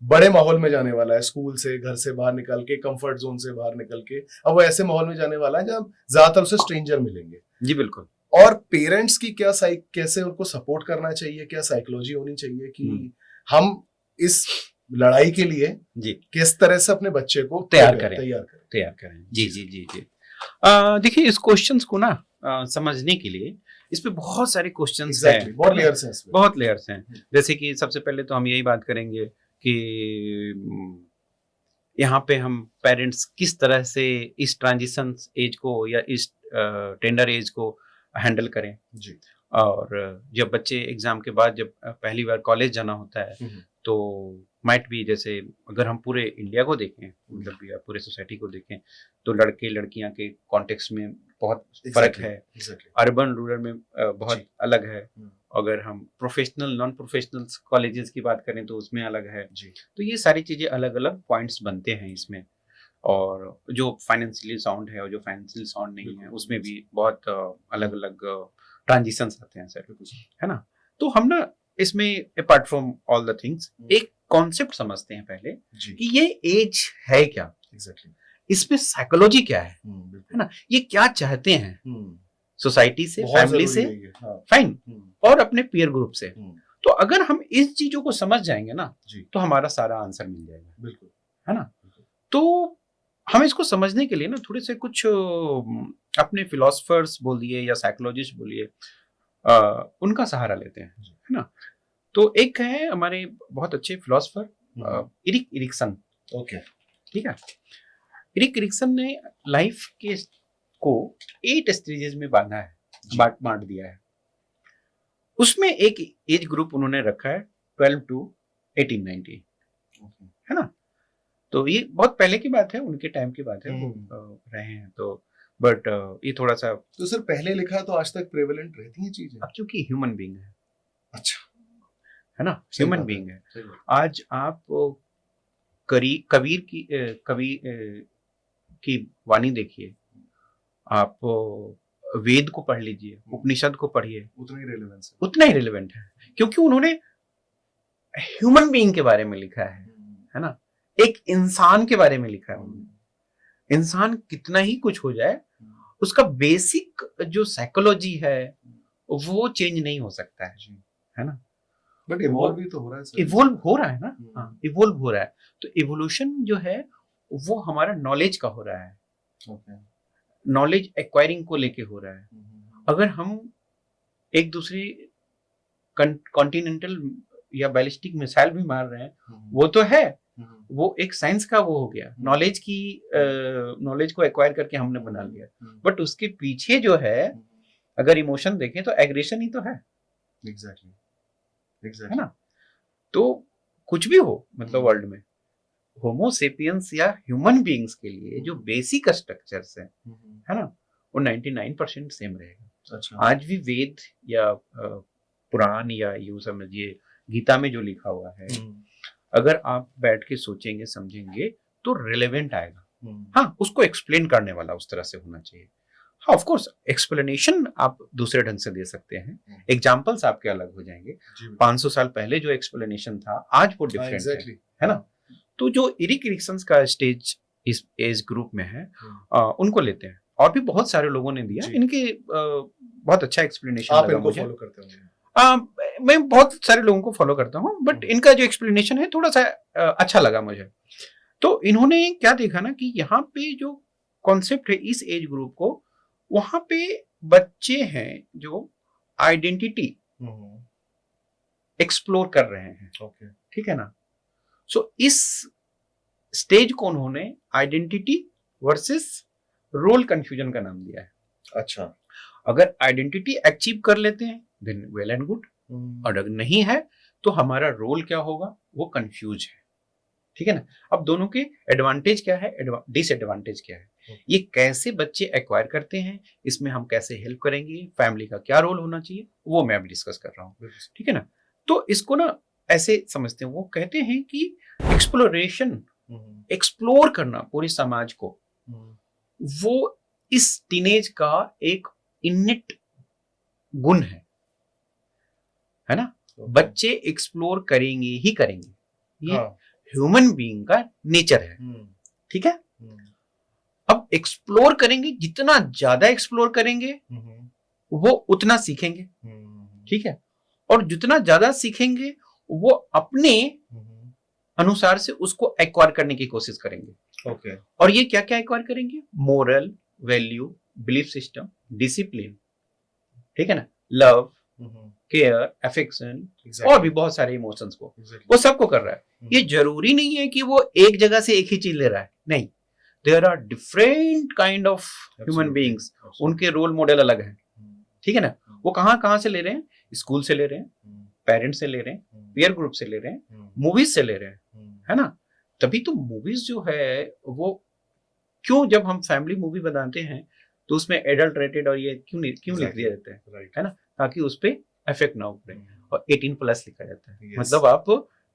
A: बड़े माहौल में जाने वाला है, स्कूल से, घर से बाहर निकल के, कंफर्ट जोन से बाहर निकल के, अब वो ऐसे माहौल में जाने वाला है जहां ज्यादातर उसे स्ट्रेंजर मिलेंगे।
B: जी बिल्कुल।
A: और पेरेंट्स की क्या कैसे उनको सपोर्ट करना चाहिए, क्या साइकोलॉजी होनी चाहिए कि हम इस लड़ाई के लिए किस तरह से अपने बच्चे को तैयार करें।
B: जी जी जी जी। देखिए इस क्वेश्चंस को ना समझने के लिए इस पे बहुत सारे क्वेश्चंस हैं, बहुत लेयर्स हैं। जैसे कि सबसे पहले तो हम यही बात करेंगे कि यहाँ पे हम पेरेंट्स किस तरह से इस ट्रांजिशन एज को या इस टेंडर एज को हैंडल करें जी। और जब बच्चे एग्जाम के बाद जब पहली बार कॉलेज जाना होता है, तो माइट भी, जैसे अगर हम पूरे इंडिया को देखें, मतलब या पूरे सोसाइटी को देखें, तो लड़के लड़कियां के कॉन्टेक्स्ट में बहुत फर्क है। अर्बन रूरल में बहुत अलग है। अगर हम प्रोफेशनल नॉन प्रोफेशनल कॉलेजेस की बात करें तो उसमें अलग है जी। तो ये सारी चीजें अलग अलग पॉइंट्स बनते हैं इसमें। और जो फाइनेंशियली साउंड है और जो फाइनेंशियली साउंड नहीं है, उसमें भी बहुत अलग अलग ट्रांजिशंस आते हैं सर, है ना। तो हम ना इसमें apart from all the things एक कॉन्सेप्ट समझते हैं पहले कि ये एज है क्या, इसमें साइकोलॉजी क्या है ना, ये क्या चाहते हैं सोसाइटी से, फैमिली से, फाइन, और अपने पीयर ग्रुप से। तो अगर हम इस चीजों को समझ जाएंगे ना, तो हमारा सारा आंसर मिल जाएगा, बिल्कुल, है ना। तो हम इसको समझने के लिए ना थोड़े से कुछ अपने फिलोसफर्स बोलिए या साइकोलॉजिस्ट बोलिए, उनका सहारा लेते हैं, है ना। तो एक है हमारे बहुत अच्छे फिलोसफर इरिक इरिक्सन।
A: ओके।
B: ठीक है, इरिक इरिक्सन ने लाइफ के को 8 स्टेजेस में बांधा है, बांट दिया है। उसमें एक एज ग्रुप उन्होंने रखा है 12 to 18-19, है ना। तो ये बहुत पहले की बात है, उनके टाइम की बात है, वो रहे हैं। तो बट ये थोड़ा सा,
A: तो सर पहले लिखा तो आज तक प्रेवलेंट रहती हैं चीजें।
B: अब चूंकि ह्यूमन बीइंग है,
A: अच्छा,
B: है ना, ह्यूमन बीइंग है। आज आप कबीर की वाणी देखिए, आप वेद को पढ़ लीजिए, उपनिषद को पढ़िए, उतना ही रेलेवेंट है, क्योंकि उन्होंने ह्यूमन बीइंग के बारे में लिखा है ना, एक इंसान के बारे में लिखा है उन्होंने। इंसान कितना ही कुछ हो जाए, उसका बेसिक जो साइकोलॉजी है वो चेंज नहीं हो सकता है ना।
A: बट इवॉल्व भी तो हो रहा है,
B: इवॉल्व हो रहा है ना। हाँ, इवॉल्व हो रहा है। तो इवोल्यूशन जो है वो हमारा नॉलेज का हो रहा है, नॉलेज एक्वायरिंग को लेके हो रहा है। अगर हम एक दूसरे कॉन्टिनेंटल या बैलिस्टिक मिसाइल भी मार रहे हैं, वो तो है, वो एक साइंस का वो हो गया, नॉलेज को एक्वायर करके हमने बना लिया। बट उसके पीछे जो है, अगर इमोशन देखें तो एग्रेशन ही तो है।
A: एग्जैक्टली,
B: है ना। तो कुछ भी हो, मतलब वर्ल्ड में होमो सेपियंस या ह्यूमन बीइंग्स के लिए जो बेसिक स्ट्रक्चर्स है ना, वो 99% सेम रहेगा।
A: अच्छा।
B: आज भी वेद या पुराण या यूं समझिए गीता में जो लिखा हुआ है, अगर आप बैठ के सोचेंगे समझेंगे तो रिलेवेंट आएगा। हाँ, उसको एक्सप्लेन करने वाला उस तरह से होना चाहिए। हाँ, ऑफ कोर्स एक्सप्लेनेशन आप दूसरे ढंग से दे सकते हैं, एग्जांपल्स आपके अलग हो जाएंगे। 500 साल पहले जो एक्सप्लेनेशन था, आज वो डिफरेंट है ना। तो जो इरिक इरिक्सन का स्टेज इस एज ग्रुप में है, उनको लेते हैं। और भी बहुत सारे लोगों ने दिया, इनके बहुत अच्छा एक्सप्लेनेशन लगा मुझे।
A: फॉलो करते होंगे?
B: मैं बहुत सारे लोगों को फॉलो करता हूँ, बट इनका जो एक्सप्लेनेशन है थोड़ा सा अच्छा लगा मुझे। तो इन्होंने क्या देखा ना कि यहाँ पे जो कॉन्सेप्ट है इस एज ग्रुप को, वहां पे बच्चे हैं जो आइडेंटिटी एक्सप्लोर कर रहे हैं। ठीक है ना। सो इस स्टेज को उन्होंने आइडेंटिटी वर्सेस रोल कंफ्यूजन का नाम दिया है।
A: अच्छा।
B: अगर आइडेंटिटी अचीव कर लेते हैं देन वेल एंड गुड, और अगर नहीं है तो हमारा रोल क्या होगा, वो कंफ्यूज है। ठीक है ना। अब दोनों के एडवांटेज क्या है, डिसएडवांटेज क्या है, ये कैसे बच्चे एक्वायर करते हैं, इसमें हम कैसे हेल्प करेंगे, फैमिली का क्या रोल होना चाहिए, वो मैं अभी डिस्कस कर रहा हूँ। ठीक है ना। तो इसको ना ऐसे समझते हैं, वो कहते हैं कि एक्सप्लोरेशन, एक्सप्लोर करना पूरे समाज को, वो इस टीनेज का एक इनेट गुण है ना। बच्चे एक्सप्लोर करेंगे ही करेंगे, ये ह्यूमन बीइंग का नेचर है। ठीक है। अब एक्सप्लोर करेंगे, जितना ज्यादा एक्सप्लोर करेंगे वो उतना सीखेंगे। ठीक है। और जितना ज्यादा सीखेंगे वो अपने अनुसार से उसको एक्वायर करने की कोशिश करेंगे। और ये क्या क्या एक्वायर करेंगे, moral value, belief system, discipline, ठीक है ना, लव, केयर, अफेक्शन, और भी बहुत सारे इमोशंस को वो सबको कर रहा है। ये जरूरी नहीं है कि वो एक जगह से एक ही चीज ले रहा है, नहीं। There are different kind of human beings, उनके रोल मॉडल अलग है। ठीक है ना। वो कहां से ले रहे हैं, स्कूल से ले रहे हैं, पेरेंट्स से ले रहे हैं, पीयर ग्रुप से ले रहे हैं, मूवीज से ले रहे हैं, है ना। तभी तो मूवीज जो है वो, क्यों जब हम फैमिली मूवी बनाते हैं तो उसमें एडल्ट रेटेड और ये क्यों लिख दिया जाता है ना, ताकि उस पर इफेक्ट ना पड़े, और 18+ लिखा जाता है। मतलब आप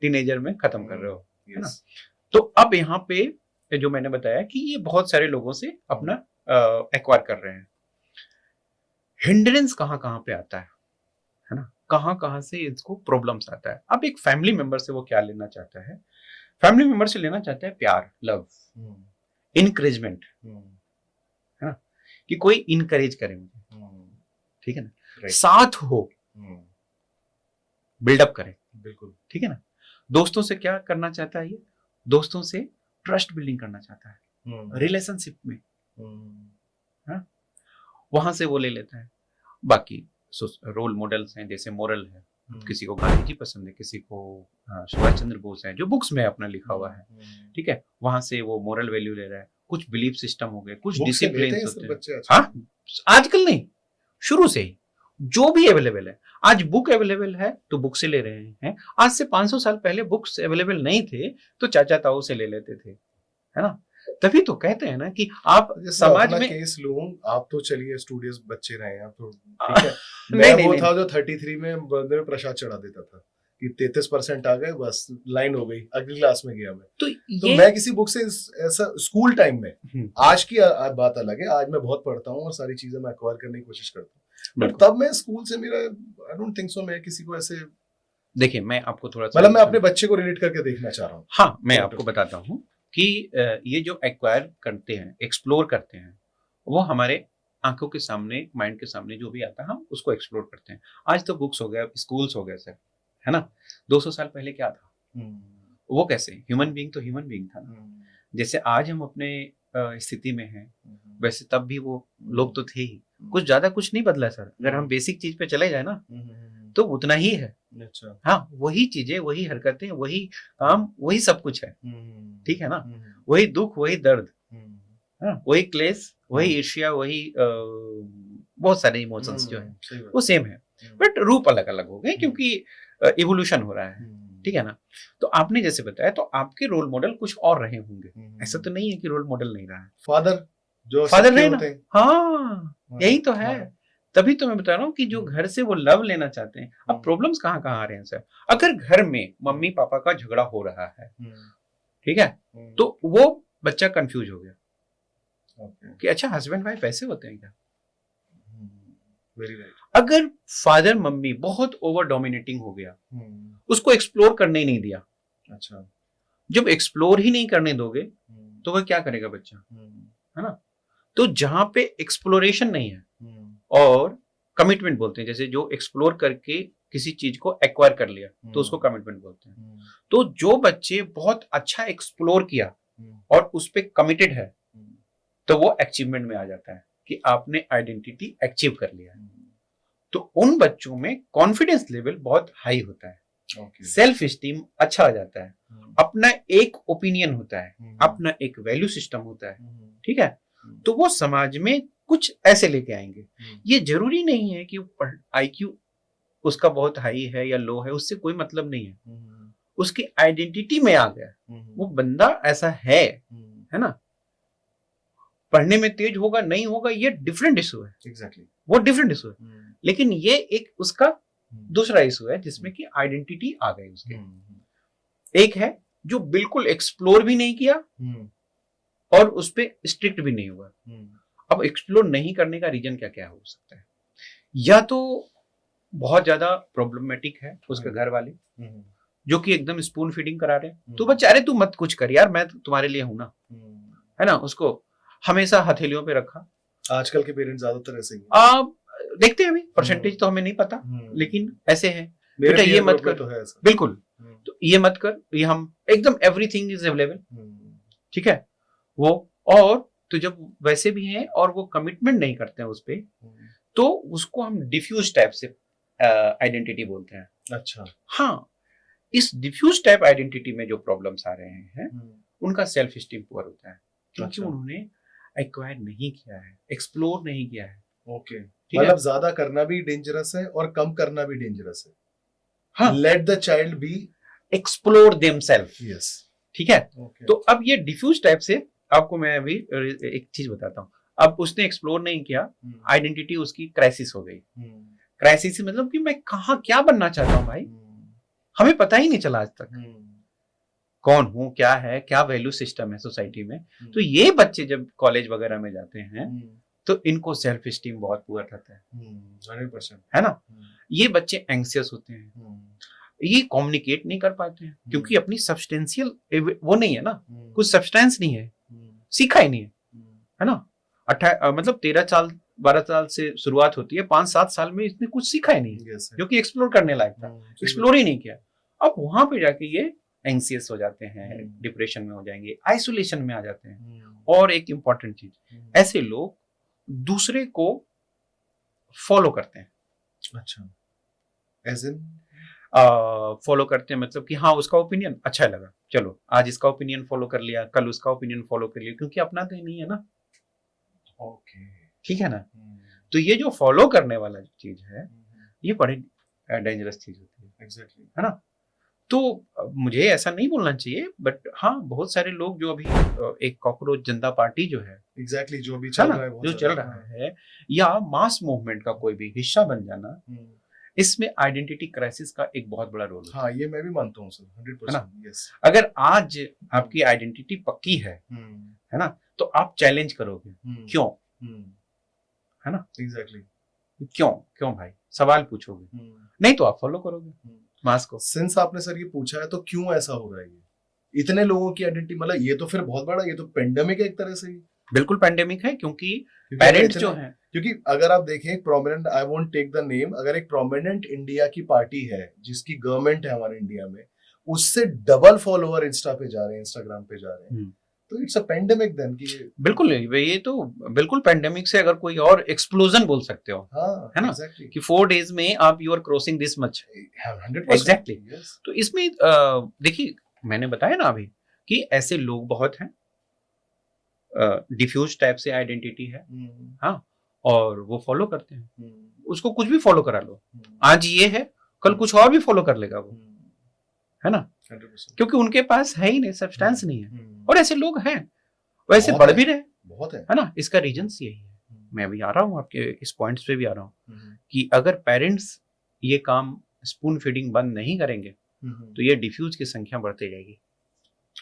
B: टीनेजर में खत्म कर रहे हो, है ना। तो अब यहाँ पे जो मैंने बताया कि ये बहुत सारे लोगों से अपना एक्वायर कर रहे हैं। हिंड्रेंस कहाँ कहाँ पे आता है ना, कहाँ कहाँ से इसको प्रॉब्लम्स आता है। अब एक फैमिली मेंबर से वो क्या लेना चाहता है, फैमिली मेंबर से लेना चाहता है प्यार, लव, इनकरेजमेंट, है ना, कि कोई इनकरेज करे मुझे। ठीक है ना। साथ हो, बिल्डअप करे, बिल्कुल। ठीक है ना। दोस्तों से क्या करना चाहता है, ये दोस्तों से ट्रस्ट बिल्डिंग करना चाहता है रिलेशनशिप में, है, वहां से वो ले लेता है। बाकी रोल मॉडल्स हैं, जैसे मोरल है, किसी को गांधी जी पसंद है, किसी को सुभाष चंद्र बोस है, जो बुक्स में अपना लिखा हुआ है, ठीक है, वहां से वो मोरल वैल्यू ले रहा है, कुछ बिलीफ सिस्टम हो गए, कुछ डिसिप्लिन होते हैं। हाँ, आजकल नहीं, शुरू से ही जो भी अवेलेबल है, आज बुक अवेलेबल है तो बुक से ले रहे हैं। आज से 500 साल पहले बुक्स अवेलेबल नहीं थे तो चाचा ताऊ से ले लेते थे, है ना। तभी तो कहते हैं ना कि आप समाज में
A: केस लूं, आप तो चलिए स्टूडियस बच्चे रहे हैं, तो ठीक है। मैं वो था जो 33 में बर्थडे में प्रसाद चढ़ा देता था कि 33% आ गए, बस लाइन हो गई, अगली क्लास में गया मैं। तो मैं किसी बुक से ऐसा स्कूल टाइम में, आज की बात अलग है, आज मैं बहुत पढ़ता हूँ और सारी चीजें मैं एक्वायर करने की कोशिश करता हूँ, बट तब मैं स्कूल से मेरा आई डोंट थिंक सो मैं किसी को ऐसे,
B: देखिए मैं आपको थोड़ा सा,
A: मतलब मैं अपने बच्चे को रिलेट करके देखना चाह रहा हूँ।
B: हाँ, मैं आपको बताता हूँ कि ये जो एक्वायर करते हैं, एक्सप्लोर करते हैं, वो हमारे आंखों के सामने, माइंड के सामने जो भी आता है हम उसको एक्सप्लोर करते हैं। आज तो बुक्स हो गया, स्कूल्स हो गए सर, है ना। 200 साल पहले क्या था, वो कैसे ह्यूमन बीइंग तो ह्यूमन बीइंग था ना। जैसे आज हम अपने स्थिति में हैं, वैसे तब भी वो लोग तो थे ही। कुछ ज्यादा कुछ नहीं बदला सर, अगर हम बेसिक चीज पे चले जाए ना तो उतना ही है। अच्छा, हाँ, वही चीजें, वही हरकतें, वही काम, वही सब कुछ है, ठीक है ना। वही दुख, वही दर्द, वही क्लेश, वही ईर्ष्या, वही बहुत सारे इमोशंस जो है वो सेम है, बट रूप अलग अलग हो गए क्योंकि इवोल्यूशन हो रहा है, ठीक है ना। तो आपने जैसे बताया, तो आपके रोल मॉडल कुछ और रहे होंगे, ऐसा तो नहीं है कि रोल मॉडल नहीं रहा है।
A: फादर जो
B: फादर रहे ना, हाँ, यही तो है। तभी तो मैं बता रहा हूँ कि जो घर से वो लव लेना चाहते हैं। अब प्रॉब्लम्स कहाँ कहाँ आ रहे हैं सर, अगर घर में मम्मी पापा का झगड़ा हो रहा है, ठीक है, तो वो बच्चा कंफ्यूज हो गया कि अच्छा हस्बैंड वाइफ ऐसे होते हैं क्या।
A: Very right.
B: अगर फादर मम्मी बहुत ओवर डोमिनेटिंग हो गया, उसको एक्सप्लोर करने ही नहीं दिया, अच्छा, जब एक्सप्लोर ही नहीं करने दोगे तो वह क्या करेगा बच्चा, है ना। तो जहां पे एक्सप्लोरेशन नहीं है और कमिटमेंट बोलते हैं, जैसे जो एक्सप्लोर करके किसी चीज को एक्वायर कर लिया तो उसको कमिटमेंट बोलते हैं। तो जो बच्चे बहुत अच्छा एक्सप्लोर किया और उस पर कमिटेड है तो वो अचीवमेंट में आ जाता है कि आपने आइडेंटिटी अचीव कर लिया है। तो उन बच्चों में कॉन्फिडेंस लेवल बहुत हाई होता है, सेल्फ स्टीम अच्छा आ जाता है, अपना एक ओपिनियन होता है, अपना एक वैल्यू सिस्टम होता है, ठीक है। तो वो समाज में कुछ ऐसे लेके आएंगे। ये जरूरी नहीं है कि आईक्यू उसका बहुत हाई है या लो है, उससे कोई मतलब नहीं है, उसकी आइडेंटिटी में आ गया, वो बंदा ऐसा है ना। पढ़ने में तेज होगा नहीं होगा ये डिफरेंट इशू है, एग्जैक्टली, वो डिफरेंट इशू है, लेकिन ये एक उसका दूसरा इशू है जिसमें कि आइडेंटिटी आ गई उसके। एक है जो बिल्कुल एक्सप्लोर भी नहीं किया और उस पर स्ट्रिक्ट भी नहीं हुआ। अब एक्सप्लोर नहीं करने का रीजन क्या क्या हो सकता है, या तो बहुत ज्यादा प्रॉब्लमेटिक है उसके घर वाले जो कि एकदम स्पून फीडिंग करा रहे हैं, तो बच्चा अरे तू मत कुछ कर यार, मैं तुम्हारे लिए हूं ना, है ना। उसको हमेशा हथेलियों पे रखा। आजकल के पेरेंट्स ज्यादातर ऐसे ही आप देखते हैं, अभी परसेंटेज तो हमें नहीं पता, लेकिन ऐसे है, बेटा ये मत कर, तो है ऐसा। बिल्कुल, तो ये मत कर, ये हम एकदम एवरीथिंग इज अवेलेबल, ठीक है वो। और तो जब वैसे भी हैं और वो कमिटमेंट नहीं करते हैं उस पे, तो उसको हम डिफ्यूज टाइप से आइडेंटिटी बोलते हैं। अच्छा, हाँ, इस डिफ्यूज टाइप आइडेंटिटी में जो प्रॉब्लम्स आ रहे हैं उनका सेल्फ स्टीम पुअर होता है क्योंकि उन्होंने एक्वायर नहीं किया है, एक्सप्लोर नहीं किया है। ओके, मतलब ज्यादा करना भी डेंजरस है और कम करना भी डेंजरस है। हाँ, let the child be explore themselves. Yes, ठीक है। तो अब ये डिफ्यूज टाइप से आपको मैं अभी एक चीज बताता हूँ। अब उसने एक्सप्लोर नहीं किया, आइडेंटिटी उसकी क्राइसिस हो गई। क्राइसिस मतलब कि मैं कहाँ क्या बनना चाहता हूँ भाई, हमें पता ही नहीं चला आज तक कौन हूँ, क्या है, क्या वैल्यू सिस्टम है सोसाइटी में। तो ये बच्चे जब कॉलेज वगैरह में जाते हैं तो इनको सेल्फ स्टीम बहुत पुअर रहता है, 100%, है ना। ये बच्चे एंग्सियस होते हैं, ये कम्युनिकेट नहीं कर पाते हैं क्योंकि अपनी सब्सटेंशियल वो नहीं है ना, कुछ सब्सटेंस नहीं है, सीखा ही नहीं है ना। 13 साल 12 साल से शुरुआत होती है, 5-7 साल में इसने कुछ सीखा ही नहीं, जो कि एक्सप्लोर करने लायक था, एक्सप्लोर ही नहीं किया। अब वहां पे जाके ये एंग्सियस हो जाते हैं, डिप्रेशन में हो जाएंगे, आइसोलेशन में आ जाते हैं। और एक इंपॉर्टेंट चीज, ऐसे लोग दूसरे को फॉलो करते हैं। अच्छा, एज इन फॉलो करते हैं, मतलब कि हाँ उसका ओपिनियन अच्छा लगा, चलो आज इसका ओपिनियन फॉलो कर लिया, कल उसका ओपिनियन फॉलो कर लिया, क्योंकि अपना तो नहीं है ना।
A: ओके।
B: ठीक है ना। तो ये जो फॉलो करने वाला चीज है, ये बड़ी डेंजरस चीज होती है।
A: एग्जैक्टली।
B: है ना। तो मुझे ऐसा नहीं बोलना चाहिए, बट हाँ बहुत सारे लोग जो अभी एक कॉकरोच जनता पार्टी जो है,
A: एग्जैक्टली, जो भी
B: है
A: चल
B: ना,
A: रहा है बहुत
B: जो चल
A: ज्यादा।
B: रहा है, या मास मूवमेंट का कोई भी हिस्सा बन जाना, इसमें आइडेंटिटी क्राइसिस का एक बहुत बड़ा रोल है।
A: हाँ, ये मैं भी मानता हूँ सर,
B: है ना।
A: 100%। यस।
B: अगर आज आपकी आइडेंटिटी पक्की है ना, तो आप चैलेंज करोगे, क्यों, है ना।
A: एग्जैक्टली।
B: क्यों क्यों भाई, सवाल पूछोगे, नहीं तो आप फॉलो करोगे मास को।
A: सिंस आपने सर ये पूछा है, तो क्यों ऐसा हो रहा है, ये इतने लोगों की आइडेंटिटी, मतलब ये तो फिर बहुत बड़ा, ये तो पेंडेमिक है एक तरह से।
B: बिल्कुल पेंडेमिक है, क्योंकि
A: क्योंकि
B: पेरेंट्स जो हैं,
A: क्योंकि अगर आप देखें एक prominent, I won't take the name, अगर एक प्रोमिनेंट इंडिया की पार्टी है जिसकी गवर्नमेंट है हमारे इंडिया में, उससे डबल फॉलोअर इंस्टा पे जा रहे हैं, इंस्टाग्राम पे जा रहे हैं, तो इट्स अ पेंडेमिक देन कि
B: बिल्कुल ये तो बिल्कुल पेंडेमिक से अगर कोई और एक्सप्लोजन बोल सकते हो।
A: हाँ,
B: है ना।
A: exactly.
B: कि 4 डेज में आप you are crossing this much.
A: 100%।
B: Exactly.
A: yes.
B: तो इसमें देखिए मैंने बताया ना अभी कि ऐसे लोग बहुत हैं, डिफ्यूज टाइप से आइडेंटिटी है। हाँ, और वो फॉलो करते हैं, उसको कुछ भी फॉलो करा लो, आज ये है कल कुछ और भी फॉलो कर लेगा वो, है ना।
A: 100%।
B: क्योंकि उनके पास है ही नहीं, सब्सटेंस नहीं है, और ऐसे लोग हैं, वैसे बढ़ भी रहे,
A: बहुत है
B: ना। इसका रीजंस यही है, मैं अभी आ रहा हूँ आपके इस पॉइंट्स पे भी आ रहा हूँ, कि अगर पेरेंट्स ये काम स्पून फीडिंग बंद नहीं करेंगे, तो ये डिफ्यूज की संख्या बढ़ती जाएगी।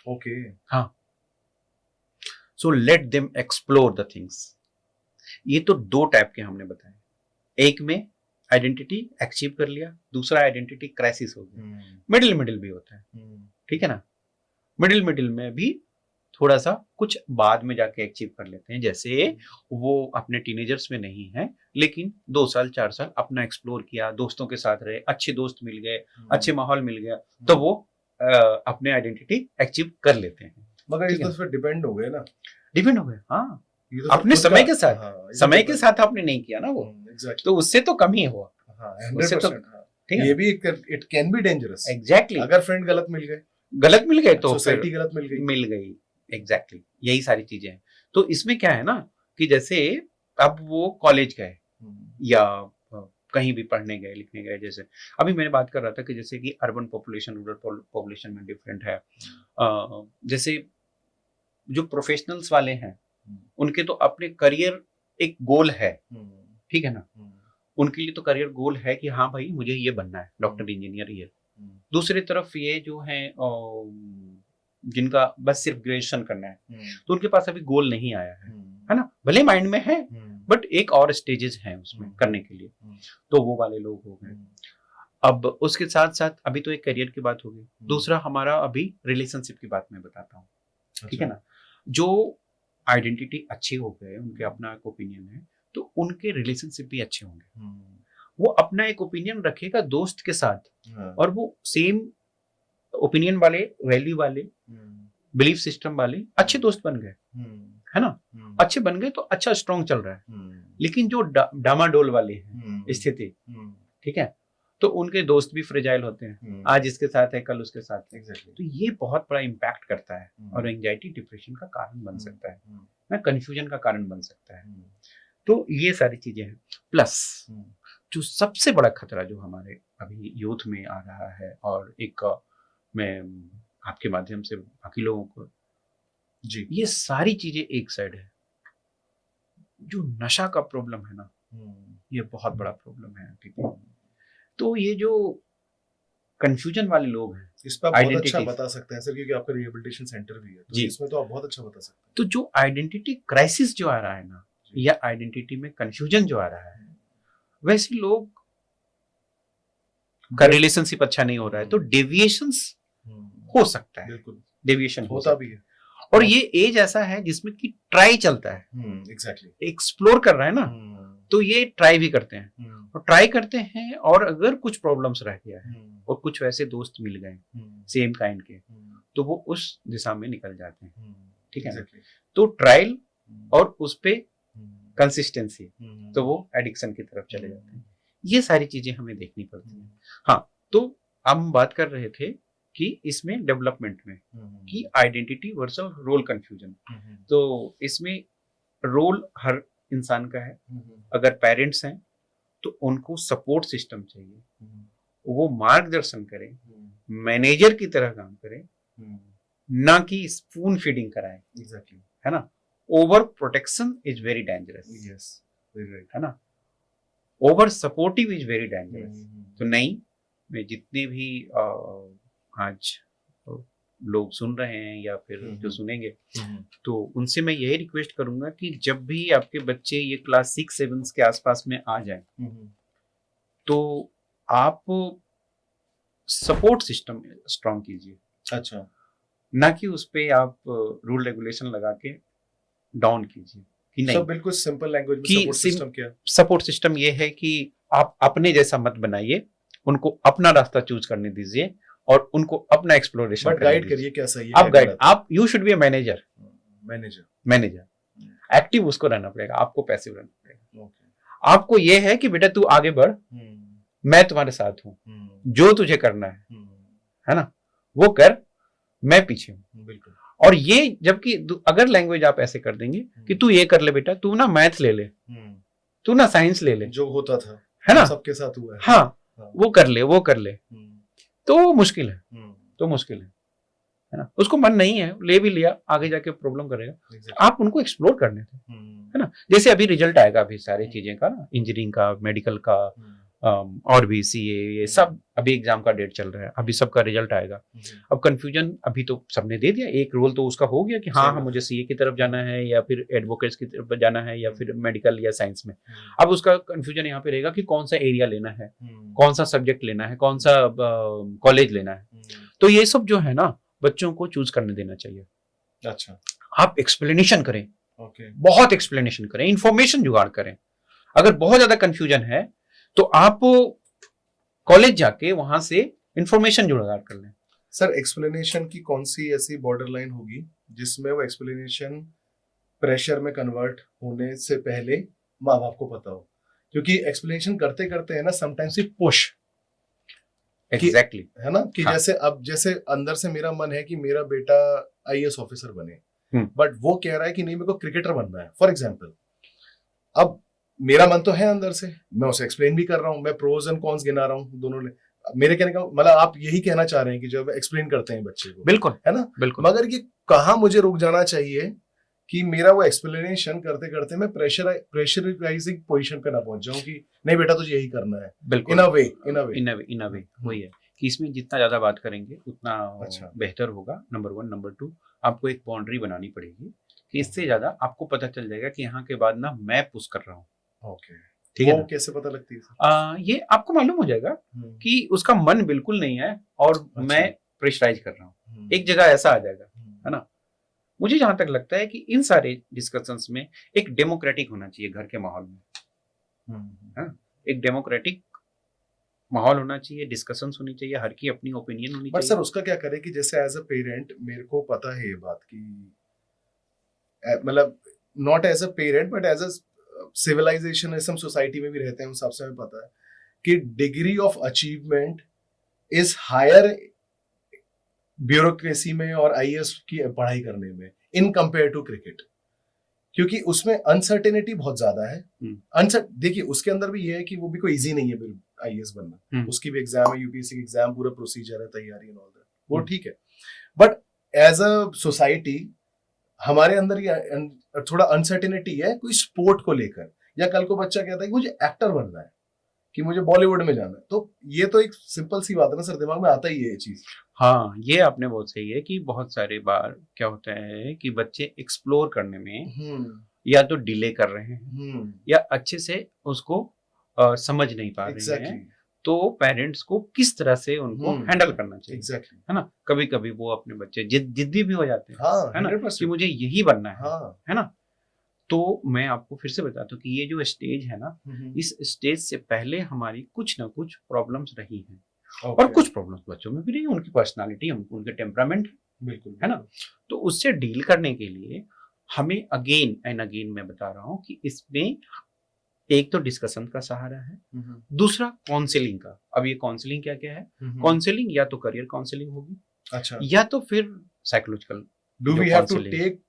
A: ओके।
B: हाँ। So let them explore the things. ये तो 2 टाइप के हमने बताए, एक में आइडेंटिटी अचीव कर लिया, दूसरा आइडेंटिटी क्राइसिस हो गया, मिडिल भी होता है। ठीक है ना। मिडिल में भी थोड़ा सा कुछ बाद में जाके अचीव कर लेते हैं, जैसे वो अपने टीनेजर्स में नहीं है, लेकिन 2 साल 4 साल अपना एक्सप्लोर किया, दोस्तों के साथ रहे, अच्छे दोस्त मिल गए, अच्छे माहौल मिल गया, तो वो अपने आइडेंटिटी अचीव कर लेते हैं।
A: मगर इस तो फिर डिपेंड हो गए ना,
B: डिपेंड हो गए। हाँ,
A: ये तो
B: अपने समय के साथ,
A: हाँ,
B: समय के साथ आपने नहीं किया ना वो,
A: exactly.
B: तो उससे तो कम ही हुआ।
A: हाँ,
B: उससे तो
A: 100%। ये भी it can be dangerous.
B: Exactly.
A: अगर फ्रेंड गलत मिल गए
B: तो
A: सोसाइटी गलत मिल गई।
B: एग्जैक्टली, यही सारी चीजें हैं। तो इसमें क्या है ना, कि जैसे अब वो कॉलेज गए या कहीं भी पढ़ने गए लिखने गए, जैसे अभी मैंने बात कर रहा था कि जैसे कि अर्बन पॉपुलेशन रूरल पॉपुलेशन में डिफरेंट है। जैसे जो प्रोफेशनल्स वाले हैं, उनके तो अपने करियर एक गोल है, ठीक है ना। उनके लिए तो करियर गोल है कि हाँ भाई मुझे ये बनना है, डॉक्टर इंजीनियर ये। दूसरी तरफ ये जो है जिनका बस सिर्फ ग्रेजुएशन करना है, तो उनके पास अभी गोल नहीं आया है ना, भले माइंड में है, बट एक और स्टेजेस हैं उसमें करने के लिए, तो वो वाले लोग हो गए। अब उसके साथ साथ अभी तो एक करियर की बात होगी, दूसरा हमारा अभी रिलेशनशिप की बात मैं बताता हूँ। ठीक है ना। जो आइडेंटिटी अच्छे हो गए, उनके अपना एक ओपिनियन है, तो उनके रिलेशनशिप भी अच्छे होंगे। वो अपना एक ओपिनियन रखेगा दोस्त के साथ, और वो सेम ओपिनियन वाले, वैल्यू वाले, बिलीफ सिस्टम वाले अच्छे दोस्त बन गए, है ना। अच्छे बन गए तो अच्छा स्ट्रॉन्ग चल रहा है। लेकिन जो डामाडोल वाले हैं स्थिति, ठीक है, तो उनके दोस्त भी फ्रेजाइल होते हैं, आज इसके साथ है कल उसके साथ है। तो ये बहुत बड़ा इम्पैक्ट करता है, और एंजाइटी डिप्रेशन का कारण बन सकता है ना, कंफ्यूजन का कारण बन सकता है। तो ये सारी चीजें हैं। प्लस जो सबसे बड़ा खतरा जो हमारे अभी यूथ में आ रहा है, और एक मैं आपके माध्यम से बाकी लोगों को, जी, ये सारी चीजें एक साइड है, जो नशा का प्रॉब्लम है ना, ये बहुत बड़ा प्रॉब्लम है। ठीक है। तो ये जो कंफ्यूजन वाले लोग हैं,
A: इस पर आप बहुत अच्छा बता सकते हैं सर, क्योंकि आपका रिहेबिलिटेशन सेंटर भी है, तो इसमें तो आप बहुत अच्छा बता सकते हैं।
B: तो जो आइडेंटिटी क्राइसिस जो आ रहा है ना, या आइडेंटिटी में कंफ्यूजन जो आ रहा है, वैसे लोग का रिलेशनशिप अच्छा नहीं हो रहा है, तो डेविएशंस हो सकता है, बिल्कुल डेविएशन होता भी है। और ये एज ऐसा है जिसमें कि ट्राई चलता है,
A: एग्जैक्टली,
B: एक्सप्लोर कर रहा है ना, तो ये ट्राई भी करते हैं, और ट्राई करते हैं, और अगर कुछ प्रॉब्लम्स रह गया है और कुछ वैसे दोस्त मिल गए सेम काइंड के, तो वो उस दिशा में निकल जाते हैं। ठीक है। तो ट्रायल और उस पे कंसिस्टेंसी, तो वो एडिक्शन की तरफ चले जाते हैं। ये सारी चीजें हमें देखनी पड़ती हैं। हाँ, तो हम बात कर रहे थे कि इसमें डेवलपमेंट में कि आइडेंटिटी वर्सेस रोल कंफ्यूजन। तो इसमें रोल हर इंसान का है। अगर पेरेंट्स हैं तो उनको सपोर्ट सिस्टम चाहिए, वो मार्गदर्शन करें, मैनेजर की तरह काम करें, ना कि स्पून फीडिंग कराएं।
A: एग्जैक्टली,
B: है ना। Over protection is very dangerous.
A: Yes, very right,
B: है ना। Over supportive is very dangerous. तो नहीं, मैं जितने भी आज लोग सुन रहे हैं या फिर जो सुनेंगे, तो उनसे मैं यही रिक्वेस्ट करूंगा कि जब भी आपके बच्चे ये क्लास 6-7 के आसपास में आ जाए, तो आप सपोर्ट सिस्टम स्ट्रॉन्ग कीजिए।
A: अच्छा,
B: ना कि उस पे आप रूल रेगुलेशन लगा के डाउन कीजिए कि नहीं।
A: सब बिल्कुल सिंपल लैंग्वेज में सपोर्ट सिस्टम क्या?
B: सपोर्ट सिस्टम ये है कि आप अपने जैसा मत बनाइए, उनको अपना रास्ता चूज करने दीजिए और उनको अपना एक्सप्लोरेशन
A: गाइड करिए क्या सही है,
B: आप गाइड, आप you should be a manager. Active उसको रहना पड़ेगा, आपको पैसिव रहना पड़ेगा। आपको ये है कि बेटा तू आगे बढ़, मैं तुम्हारे साथ हूं, जो तुझे करना है ना वो कर, मैं पीछे हूं।
A: बिल्कुल।
B: और ये जबकि अगर लैंग्वेज आप ऐसे कर देंगे कि तू ये कर ले बेटा, तू ना मैथ ले ले, तू ना साइंस ले ले,
A: जो होता था
B: है ना,
A: सबके साथ हुआ है।
B: हाँ, वो कर ले, वो कर ले, तो मुश्किल है, तो मुश्किल है ना। उसको मन नहीं है, ले भी लिया, आगे जाके प्रॉब्लम करेगा। आप उनको एक्सप्लोर करने थे, है ना। जैसे अभी रिजल्ट आएगा अभी सारी चीजें का ना, इंजीनियरिंग का, मेडिकल का, और भी सीए, ये सब अभी एग्जाम का डेट चल रहा है, अभी सबका रिजल्ट आएगा। अब कंफ्यूजन अभी तो सबने दे दिया, एक रोल तो उसका हो गया कि हाँ हाँ मुझे सीए की तरफ जाना है या फिर एडवोकेट्स की तरफ जाना है या फिर मेडिकल या साइंस में। अब उसका कंफ्यूजन यहाँ पे रहेगा कि कौन सा एरिया लेना है, कौन सा सब्जेक्ट लेना है, कौन सा कॉलेज लेना है। तो ये सब जो है ना बच्चों को चूज करने देना चाहिए।
A: अच्छा,
B: आप एक्सप्लेनेशन करें, बहुत एक्सप्लेनेशन करें, इंफॉर्मेशन जुगाड़ करें। अगर बहुत ज्यादा कंफ्यूजन है तो आप कॉलेज जाके वहां से इंफॉर्मेशन जुगाड़ कर लें।
A: सर, एक्सप्लेनेशन की कौन सी ऐसी बॉर्डर लाइन होगी जिसमें वो एक्सप्लेनेशन प्रेशर में कन्वर्ट होने से पहले माँ बाप को पता हो? क्योंकि एक्सप्लेनेशन करते करते है ना समटाइम्स ही पुश,
B: एग्जैक्टली,
A: है ना कि हाँ. जैसे अंदर से मेरा मन है कि मेरा बेटा आईएएस ऑफिसर बने, बट वो कह रहा है कि नहीं मेरे को क्रिकेटर बनना है फॉर एग्जाम्पल। अब मेरा मन तो है अंदर से, मैं उसे एक्सप्लेन भी कर रहा हूँ, मैं प्रोज एंड कॉन्स गिना रहा हूँ दोनों ने। मेरे कहने का मतलब आप यही कहना चाह रहे हैं कि जब एक्सप्लेन करते हैं बच्चे को,
B: बिल्कुल,
A: है ना,
B: बिल्कुल,
A: मगर ये कहाँ मुझे रुक जाना चाहिए कि मेरा वो एक्सप्लेनेशन करते करते मैं प्रेशराइजिंग पोजीशन पे ना पहुंच जाऊं कि नहीं बेटा तुझे यही करना है।
B: बिल्कुल,
A: इन अ वे
B: वही है कि इसमें जितना ज्यादा बात करेंगे उतना
A: अच्छा,
B: बेहतर होगा। नंबर 1, नंबर 2, आपको एक बाउंड्री बनानी पड़ेगी कि इससे ज्यादा आपको पता चल जाएगा कि यहाँ के बाद ना मैं पुश कर रहा हूँ।
A: ओके,
B: ठीक है ना?
A: कैसे पता लगती है?
B: ये आपको मालूम हो जाएगा कि उसका मन बिल्कुल नहीं है और मैं प्रेशराइज कर रहा हूँ, एक जगह ऐसा आ जाएगा, है ना। मुझे जहां तक लगता है कि इन सारे डिस्कशंस में एक डेमोक्रेटिक होना चाहिए घर के माहौल में, है ना। एक डेमोक्रेटिक माहौल होना चाहिए, डिस्कशंस होनी चाहिए, हर की अपनी ओपिनियन होनी चाहिए।
A: बट सर उसका क्या करें कि जैसे एज अ पेरेंट मेरे को पता है ये बात की, मतलब not as a parent but as a civilisationism society में भी रहते हैं, उस हिसाब से हमें पता है कि degree of achievement is higher bureaucracy में और आईएएस की पढ़ाई करने में इन कंपेयर टू क्रिकेट, क्योंकि उसमें अनसर्टेनिटी बहुत ज्यादा है। देखिए उसके अंदर भी ये है कि वो भी कोई इजी नहीं है आईएएस बनना, उसकी भी एग्जाम है, यूपीएससी की एग्जाम, पूरा प्रोसीजर है, तैयारी एंड ऑल दैट, वो ठीक है। बट एज अ सोसाइटी हमारे अंदर ये थोड़ा अनसर्टेनिटी है कोई स्पोर्ट को लेकर, या कल को बच्चा कहता है कि मुझे एक्टर बनना है, कि मुझे बॉलीवुड में जाना है, तो ये तो एक सिंपल सी बात है ना सर, दिमाग में आता ही है ये चीज।
B: हाँ, ये आपने बहुत सही है कि बहुत सारे बार क्या होता है कि बच्चे एक्सप्लोर करने में या तो डिले कर रहे हैं या अच्छे से उसको समझ नहीं पा रहे हैं, तो पेरेंट्स को किस तरह से उनको हैंडल करना चाहिए, है ना। कभी कभी वो अपने बच्चे जिद्दी भी हो जाते हैं, है ना, कि मुझे यही बनना है ना। तो मैं आपको फिर से बताता हूँ कि ये जो स्टेज है ना, इस स्टेज से पहले हमारी कुछ ना कुछ प्रॉब्लम्स रही हैं, और कुछ प्रॉब्लम्स बच्चों में भी रही, उनकी पर्सनालिटी, उनके टेम्परामेंट, बिल्कुल, है ना। तो उससे डील करने के लिए हमें अगेन एंड अगेन मैं बता रहा हूँ कि इसमें एक तो डिस्कशन का सहारा है, दूसरा काउंसलिंग का। अब ये काउंसलिंग क्या क्या है? काउंसलिंग या तो करियर काउंसलिंग होगी,
A: अच्छा,
B: या तो फिर psychological.
A: Do we have to take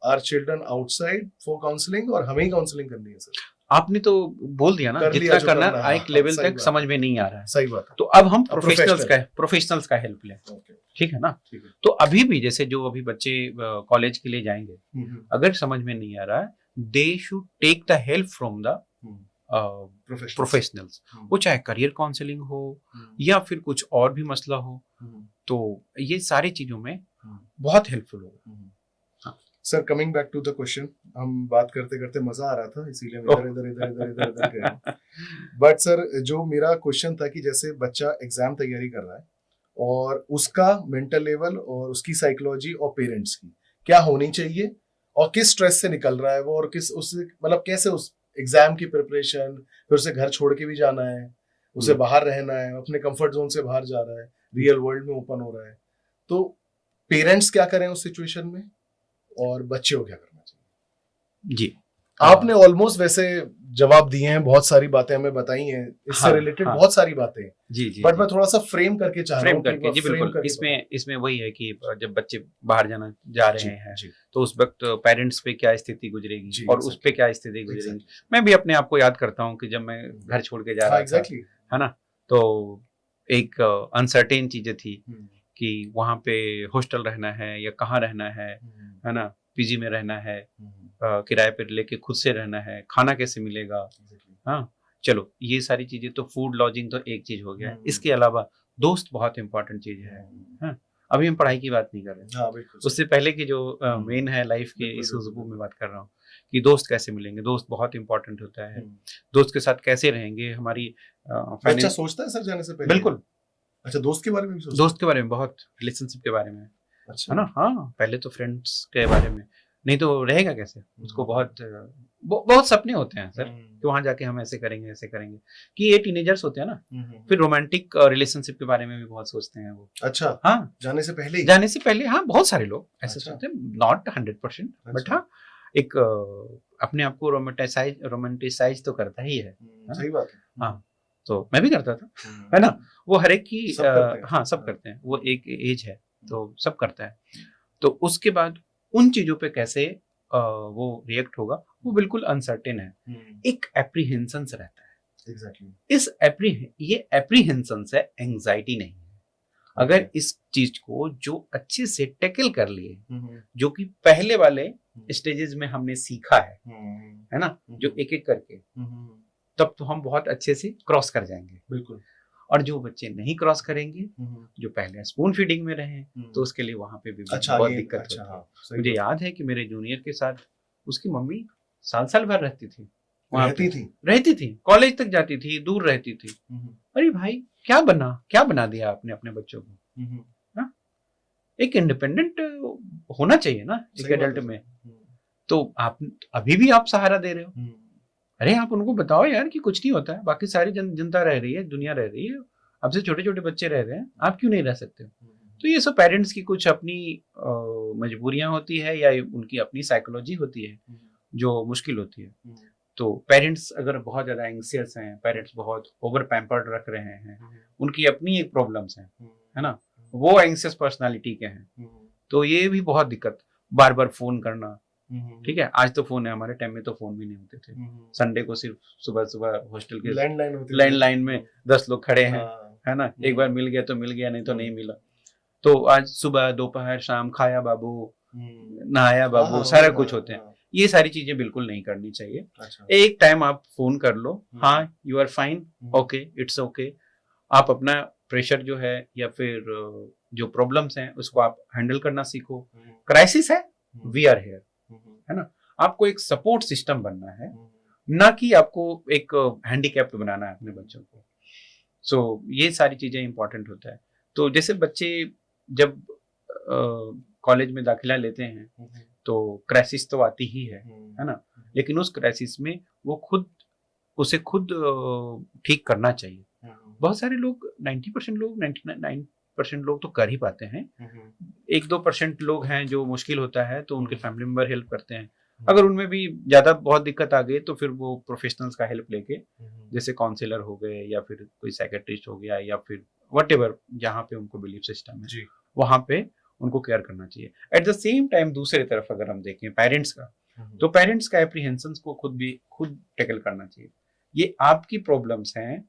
A: our children outside for counselling, और हमें ही काउंसलिंग करनी है सर?
B: आपने तो बोल दिया ना, जितना करना एक लेवल तक समझ में नहीं आ रहा है।
A: सही बात है।
B: तो अब हम प्रोफेशनल्स का हेल्प लें, ठीक है ना? तो अभी भी जैसे जो अभी बच्चे कॉलेज के लिए जाएंगे, अगर समझ में नहीं आ रहा है, they should take the help from the professionals. वो चाहे करियर काउंसलिंग हो या फिर कुछ और भी मसला हो, तो ये सारी चीजों में बहुत हेल्पफुल होगा।
A: Sir, coming back to the question, हम बात करते करते मजा आ रहा था, इसीलिए हम इधर गए। बट सर, जो मेरा क्वेश्चन था कि जैसे बच्चा एग्जाम तैयारी कर रहा है और उसका मेंटल लेवल और उसकी साइकोलॉजी और पेरेंट्स की क्या होनी चाहिए, और किस स्ट्रेस से निकल रहा है वो, और किस उससे मतलब कैसे उस एग्जाम की प्रिपरेशन, फिर उसे घर छोड़ के भी जाना है, उसे बाहर रहना है, अपने कंफर्ट जोन से बाहर जा रहा है, रियल वर्ल्ड में ओपन हो रहा है, तो पेरेंट्स क्या करें उस सिचुएशन में और बच्चे को क्या करना चाहिए?
B: जी,
A: आपने ऑलमोस्ट वैसे जवाब दिए हैं, बहुत सारी बातें हमें बताई हैं, इससे रिलेटेड बहुत सारी बातें हैं।
B: जी,
A: बट मैं थोड़ा सा फ्रेम करके चाह रहा हूँ
B: करके, जी बिल्कुल। इसमें वही है कि जब बच्चे बाहर जा रहे हैं, तो उस वक्त पेरेंट्स पे क्या स्थिति गुजरेगी और उस पे क्या स्थिति गुजरेगी। मैं भी अपने आप को याद करता हूँ कि जब मैं घर छोड़ के जा रहा था, है ना, तो एक अनसर्टेन चीजें थी कि वहां पे हॉस्टल रहना है या कहाँ रहना है ना, पीजी में रहना है, किराए पर लेके खुद से रहना है, खाना कैसे मिलेगा। हाँ, चलो ये सारी चीजें तो, फूड लॉजिंग तो एक चीज हो गया, इसके अलावा दोस्त बहुत इंपॉर्टेंट चीज है। हाँ, अभी हम पढ़ाई की बात नहीं कर रहे हैं, उससे पहले की जो मेन है लाइफ के इस उजबू में बात कर रहा हूँ कि दोस्त कैसे मिलेंगे। दोस्त बहुत इंपॉर्टेंट होता है, दोस्त के साथ कैसे रहेंगे, हमारी
A: बच्चा सोचता है सर जाने से पहले? बिल्कुल। अच्छा, दोस्त के बारे में भी सोचता है?
B: दोस्त के बारे में, बहुत रिलेशनशिप के बारे में, अच्छा, है ना। हाँ, पहले तो फ्रेंड्स के बारे में, नहीं तो रहेगा कैसे? उसको बहुत सपने होते हैं सर कि वहां जाके हम ऐसे करेंगे, कि ये टीनेजर्स होते हैं ना, फिर रोमांटिक रिलेशनशिप के बारे में भी बहुत सोचते हैं वो।
A: अच्छा, हाँ, जाने से पहले हाँ, बहुत सारे लोग ऐसे सोचते हैं, नॉट 100%, बट हाँ, एक अपने आप को रोमांटिसाइज तो करता ही है। सही बात है।
B: हाँ, तो मैं भी करता था, है ना। वो हर एक की हाँ, सब करते हैं, वो एक एज है तो सब करता है। तो उसके बाद उन चीजों पे कैसे वो रिएक्ट होगा, वो बिल्कुल अनसर्टेन है। एक एप्रीहेंशन रहता है।
A: एग्जैक्टली।
B: ये एप्रीहेंशन है, एंजाइटी नहीं है। अगर इस चीज को जो अच्छे से टैकल कर लिए, जो कि पहले वाले स्टेजेस में हमने सीखा है ना, जो एक एक करके, तब तो हम बहुत अच्छे से क्रॉस कर जाएंगे।
A: बिल्कुल।
B: और जो बच्चे नहीं क्रॉस करेंगे, जो पहले स्पून फीडिंग में रहे, तो उसके लिए वहां पे भी बहुत दिक्कत होती है। मुझे याद है कि मेरे जूनियर के साथ उसकी मम्मी साल भर रहती थी, रहती थी, कॉलेज तक जाती थी, दूर रहती थी। अरे भाई, क्या बना दिया आपने अपने बच्चों को? एक इंडिपेंडेंट होना चाहिए ना एक एडल्ट में। तो आप अभी भी आप सहारा दे रहे हो। अरे आप उनको बताओ यार कि कुछ नहीं होता है, बाकी सारी जनता रह रही है, दुनिया रह रही है, आपसे छोटे छोटे बच्चे रह रहे हैं, आप क्यों नहीं रह सकते? तो ये सब पेरेंट्स की कुछ अपनी मजबूरियां होती है, या उनकी अपनी साइकोलॉजी होती है जो मुश्किल होती है। तो पेरेंट्स अगर बहुत ज्यादा एंग्जियस हैं, पेरेंट्स बहुत ओवर पैम्पर्ड रख रहे हैं, उनकी अपनी एक प्रॉब्लम्स हैं, है ना, वो एंग्जियस पर्सनालिटी के हैं, तो ये भी बहुत दिक्कत। बार बार फोन करना, ठीक है, आज तो फोन है, हमारे टाइम में तो फोन भी नहीं होते थे। संडे को सिर्फ सुबह हॉस्टल के लैंडलाइन में 10 लोग खड़े हैं, है ना, एक बार मिल गया तो मिल गया, नहीं तो नहीं मिला। तो आज सुबह दोपहर शाम खाया बाबू, नहाया बाबू, सारा कुछ होते हैं। ये सारी चीजें बिल्कुल नहीं करनी चाहिए। अच्छा। एक टाइम आप फोन कर लो, हाँ you are fine, okay, it's okay. आप अपना प्रेशर जो है या फिर जो प्रॉब्लम्स हैं उसको आप हैंडल करना सीखो। क्राइसिस है, वी आर हियर, है ना। आपको एक सपोर्ट सिस्टम बनना है, ना कि आपको एक हैंडीकैप्ड बनाना है अपने बच्चों को। सो ये सारी चीजें इंपॉर्टेंट होता है। तो जैसे बच्चे जब कॉलेज में दाखिला लेते हैं तो क्राइसिस तो आती ही है ना, लेकिन उस क्राइसिस में वो उसे खुद ठीक करना चाहिए। बहुत सारे लोग 90% लोग 99% लोग तो कर ही पाते हैं। 1-2% लोग हैं जो मुश्किल होता है तो उनके फैमिली मेंबर हेल्प करते हैं, अगर उनमें भी ज्यादा बहुत दिक्कत आ गई तो फिर वो प्रोफेशनल्स का हेल्प लेके, जैसे काउंसलर हो गए या फिर कोई साइकेट्रिस्ट हो गया या फिर वट जहाँ पे उनको बिलीफ सिस्टम है
A: जी।
B: वहां पे उनको केयर करना चाहिए। एट द सेम टाइम दूसरी तरफ अगर हम देखें पेरेंट्स का, तो पेरेंट्स का एप्रीहेंशन को खुद टैकल करना चाहिए। ये आपकी प्रॉब्लम्स हैं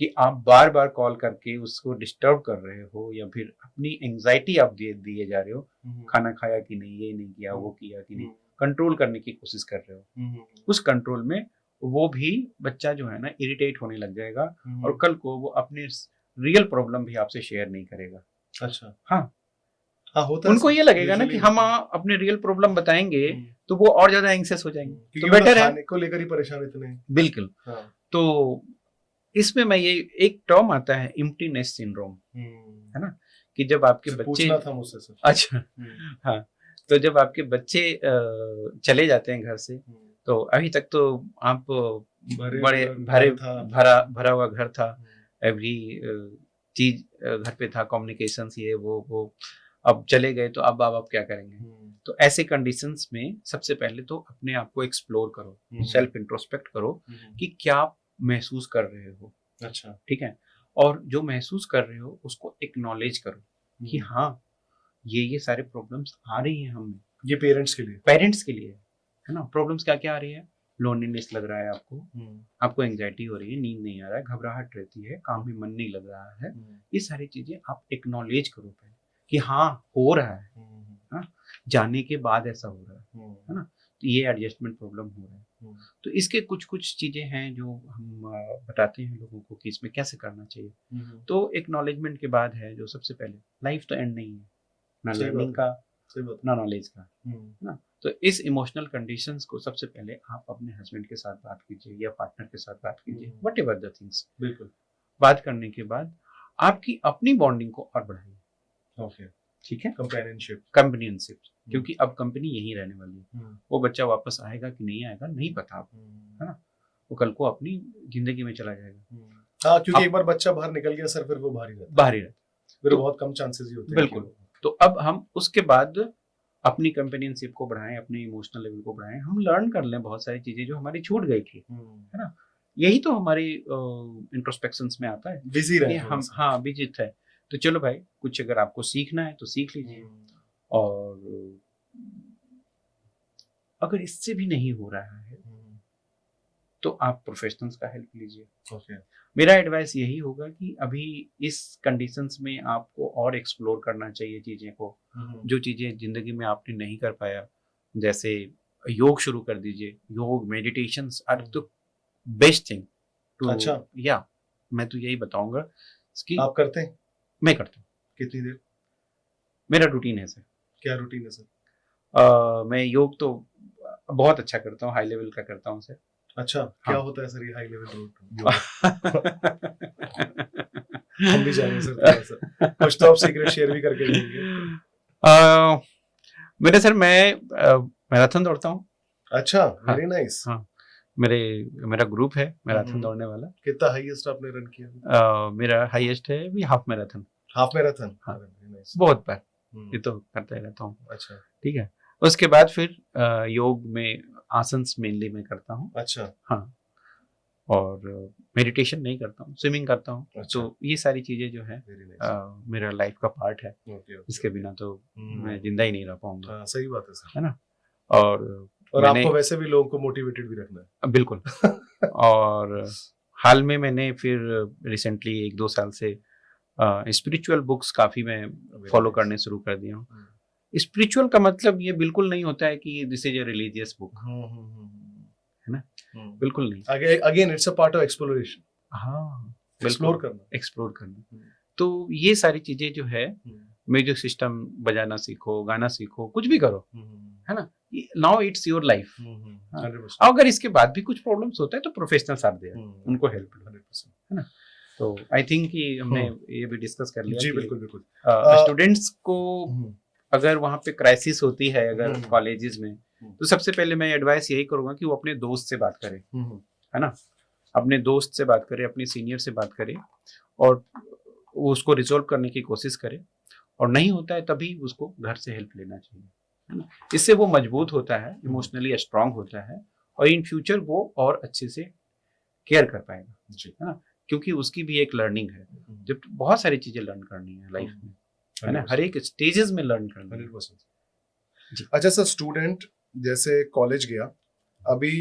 B: कि आप बार बार कॉल करके उसको डिस्टर्ब कर रहे हो या फिर अपनी एंजाइटी आप दिए जा रहे हो, खाना खाया कि नहीं, ये नहीं किया, वो किया कि नहीं, कंट्रोल करने की कोशिश कर रहे हो। उस कंट्रोल में वो भी बच्चा जो है ना इरिटेट होने लग जाएगा और कल को वो अपने रियल प्रॉब्लम भी आपसे शेयर नहीं करेगा।
A: अच्छा।
B: हाँ,
A: होता है
B: उनको
A: ऐसा,
B: ये लगेगा ना कि
A: usually
B: हम
A: होता है।
B: अपने रियल प्रॉब्लम बताएंगे तो वो और ज्यादा एंग्सियस हो जाएंगे।
A: क्योंकि
B: तो
A: वो लोग
B: बेटर है,
A: खाने को लेकर ही परेशान इतने।
B: बिल्कुल।
A: हाँ।
B: तो इसमें मैं ये एक टर्म आता है एम्प्टीनेस सिंड्रोम, है ना, कि जब आपके बच्चे,
A: पूछना था मुझसे सर।
B: अच्छा, हाँ, तो जब आपके बच्चे चले जाते हैं घर से, तो अभी तक तो आप बड़े भरा हुआ घर था, एवरी चीज घर पे था, कम्युनिकेशन ये वो अब चले गए तो अब आप क्या करेंगे। तो ऐसे कंडीशंस में सबसे पहले तो अपने आप को एक्सप्लोर करो, सेल्फ इंट्रोस्पेक्ट करो कि क्या आप महसूस कर रहे हो।
A: अच्छा।
B: ठीक है, और जो महसूस कर रहे हो उसको एक्नॉलेज करो कि हाँ ये सारे प्रॉब्लम्स आ रही हैं हमें।
A: ये पेरेंट्स के लिए
B: है ना। प्रॉब्लम्स क्या क्या आ रही है, लोनलीनेस लग रहा है आपको एंजाइटी हो रही है, नींद नहीं आ रहा है, घबराहट रहती है, काम में मन नहीं लग रहा है। ये सारी चीजें आप एक्नॉलेज करो पहले कि हाँ हो रहा है, हाँ, जाने के बाद ऐसा हो रहा है ना, तो ये एडजस्टमेंट प्रॉब्लम हो रहा है। तो इसके कुछ चीजें हैं जो हम बताते हैं लोगों को कि इसमें कैसे करना चाहिए। तो एक्नॉलेजमेंट के बाद है जो सबसे पहले, लाइफ तो एंड नहीं है, ना लर्निंग का ना नॉलेज का, ना। तो इस इमोशनल कंडीशंस को सबसे पहले आप अपने हस्बैंड के साथ बात कीजिए या पार्टनर के साथ बात कीजिए, वट एवर द थिंग्स।
A: बिल्कुल।
B: बात करने के बाद आपकी अपनी बॉन्डिंग को और बढ़ाइए।
A: ओके,
B: ठीक है,
A: कंपेनियनशिप,
B: क्योंकि अब कंपनी यहीं रहने वाली है। वो बच्चा वापस आएगा कि नहीं आएगा नहीं पता आपको, है ना, वो कल को अपनी जिंदगी में चला जाएगा।
A: हाँ, क्योंकि एक बार बच्चा बाहर निकल गया सर, फिर वो बाहर ही रहता, फिर बहुत कम चांसेस ही होते हैं।
B: बिल्कुल। तो अब हम उसके बाद अपनी कंपेनियनशिप को बढ़ाएं, अपने इमोशनल लेवल को बढ़ाएं, हम लर्न कर लें बहुत सारी चीजें जो हमारी छूट गई थी, है ना। यही तो हमारी इंट्रोस्पेक्शंस में आता है,
A: बिजी रहे
B: हम, हाँ, बिजी थे। तो चलो भाई, कुछ अगर आपको सीखना है तो सीख लीजिए, और अगर इससे भी नहीं हो रहा है तो आप प्रोफेशनल्स का हेल्प लीजिए। मेरा एडवाइस यही होगा कि अभी इस कंडीशंस में आपको और एक्सप्लोर करना चाहिए चीजें को, जो चीजें जिंदगी में आपने नहीं कर पाया, जैसे योग शुरू कर दीजिए। Yoga, meditations are the best thing to.
A: अच्छा,
B: या मैं तो यही बताऊंगा कि
A: आप करते हैं?
B: मैं करता हूँ।
A: कितनी देर?
B: मेरा रूटीन है सर।
A: क्या रूटीन है सर?
B: मैं योग तो बहुत अच्छा करता हूँ, हाई लेवल का करता हूँ सर।
A: अच्छा, क्या होता है सर ये हाई लेवल योग? हम भी जाएंगे सर थोड़ा सा, कुछ तो आप सीक्रेट शेयर भी करके देंगे।
B: मेरे सर, मैं मैराथन दौड़ता हूँ।
A: अच्छा, वेरी नाइस।
B: हाँ, मेरा ग्रुप है मैराथन दौड़ने वाला।
A: कितना हाईएस्ट आपने रन किया?
B: मेरा हाईएस्ट है भी हाफ मैराथन।
A: हाँ,
B: बहुत बार ये तो करता ही रहता हूँ।
A: अच्छा,
B: ठीक है। उसके बाद फिर योग में आसन्स मेनली मैं करता हूँ।
A: अच्छा,
B: हाँ, और मेडिटेशन नहीं करता हूँ, स्विमिंग करता हूँ।
A: अच्छा,
B: तो ये सारी चीजें जो है मेरा लाइफ का पार्ट है। इसके बिना तो मैं जिंदा ही नहीं रह पाऊंगा।
A: सही बात है सर,
B: है ना। और
A: आपको वैसे भी लोगों को मोटिवेटेड भी रखना है।
B: बिल्कुल। और हाल में मैंने फिर रिसेंटली 1-2 साल से स्पिरिचुअल बुक्स काफी मैं फॉलो करने शुरू कर दिया हूँ। स्पिरिचुअल का मतलब ये बिल्कुल नहीं होता है कि this is a religious book, है ना, बिल्कुल नहीं।
A: Again it's a part of exploration.
B: हाँ, एक्सप्लोर करना। तो ये सारी चीजें जो है, म्यूजिक सिस्टम बजाना सीखो, गाना सीखो, कुछ भी करो, है ना। Now it's your life. अगर इसके बाद भी कुछ प्रॉब्लम्स होता है तो प्रोफेशनल्स आर देयर, उनको हेल्प लो, है ना। तो आई थिंक कि हमने ये भी डिस्कस कर लिया।
A: जी बिल्कुल।
B: स्टूडेंट्स को अगर वहाँ पे क्राइसिस होती है अगर कॉलेजेस में, तो सबसे पहले मैं एडवाइस यही करूंगा कि वो अपने दोस्त से बात करे, है ना, अपने दोस्त से बात करे, अपने सीनियर से बात करे, और उसको रिजॉल्व करने की कोशिश करे। और नहीं होता है तभी उसको घर से हेल्प लेना चाहिए, है ना। इससे वो मजबूत होता है, इमोशनली स्ट्रांग होता है, और इन फ्यूचर वो और अच्छे से केयर कर पाएगा, है ना, क्योंकि उसकी भी एक लर्निंग है। जब बहुत सारी चीजें लर्न करनी है लाइफ में, है ना, हर एक स्टेजेस में लर्न करनी है।
A: 100%। अच्छा सर, स्टूडेंट जैसे कॉलेज गया, अभी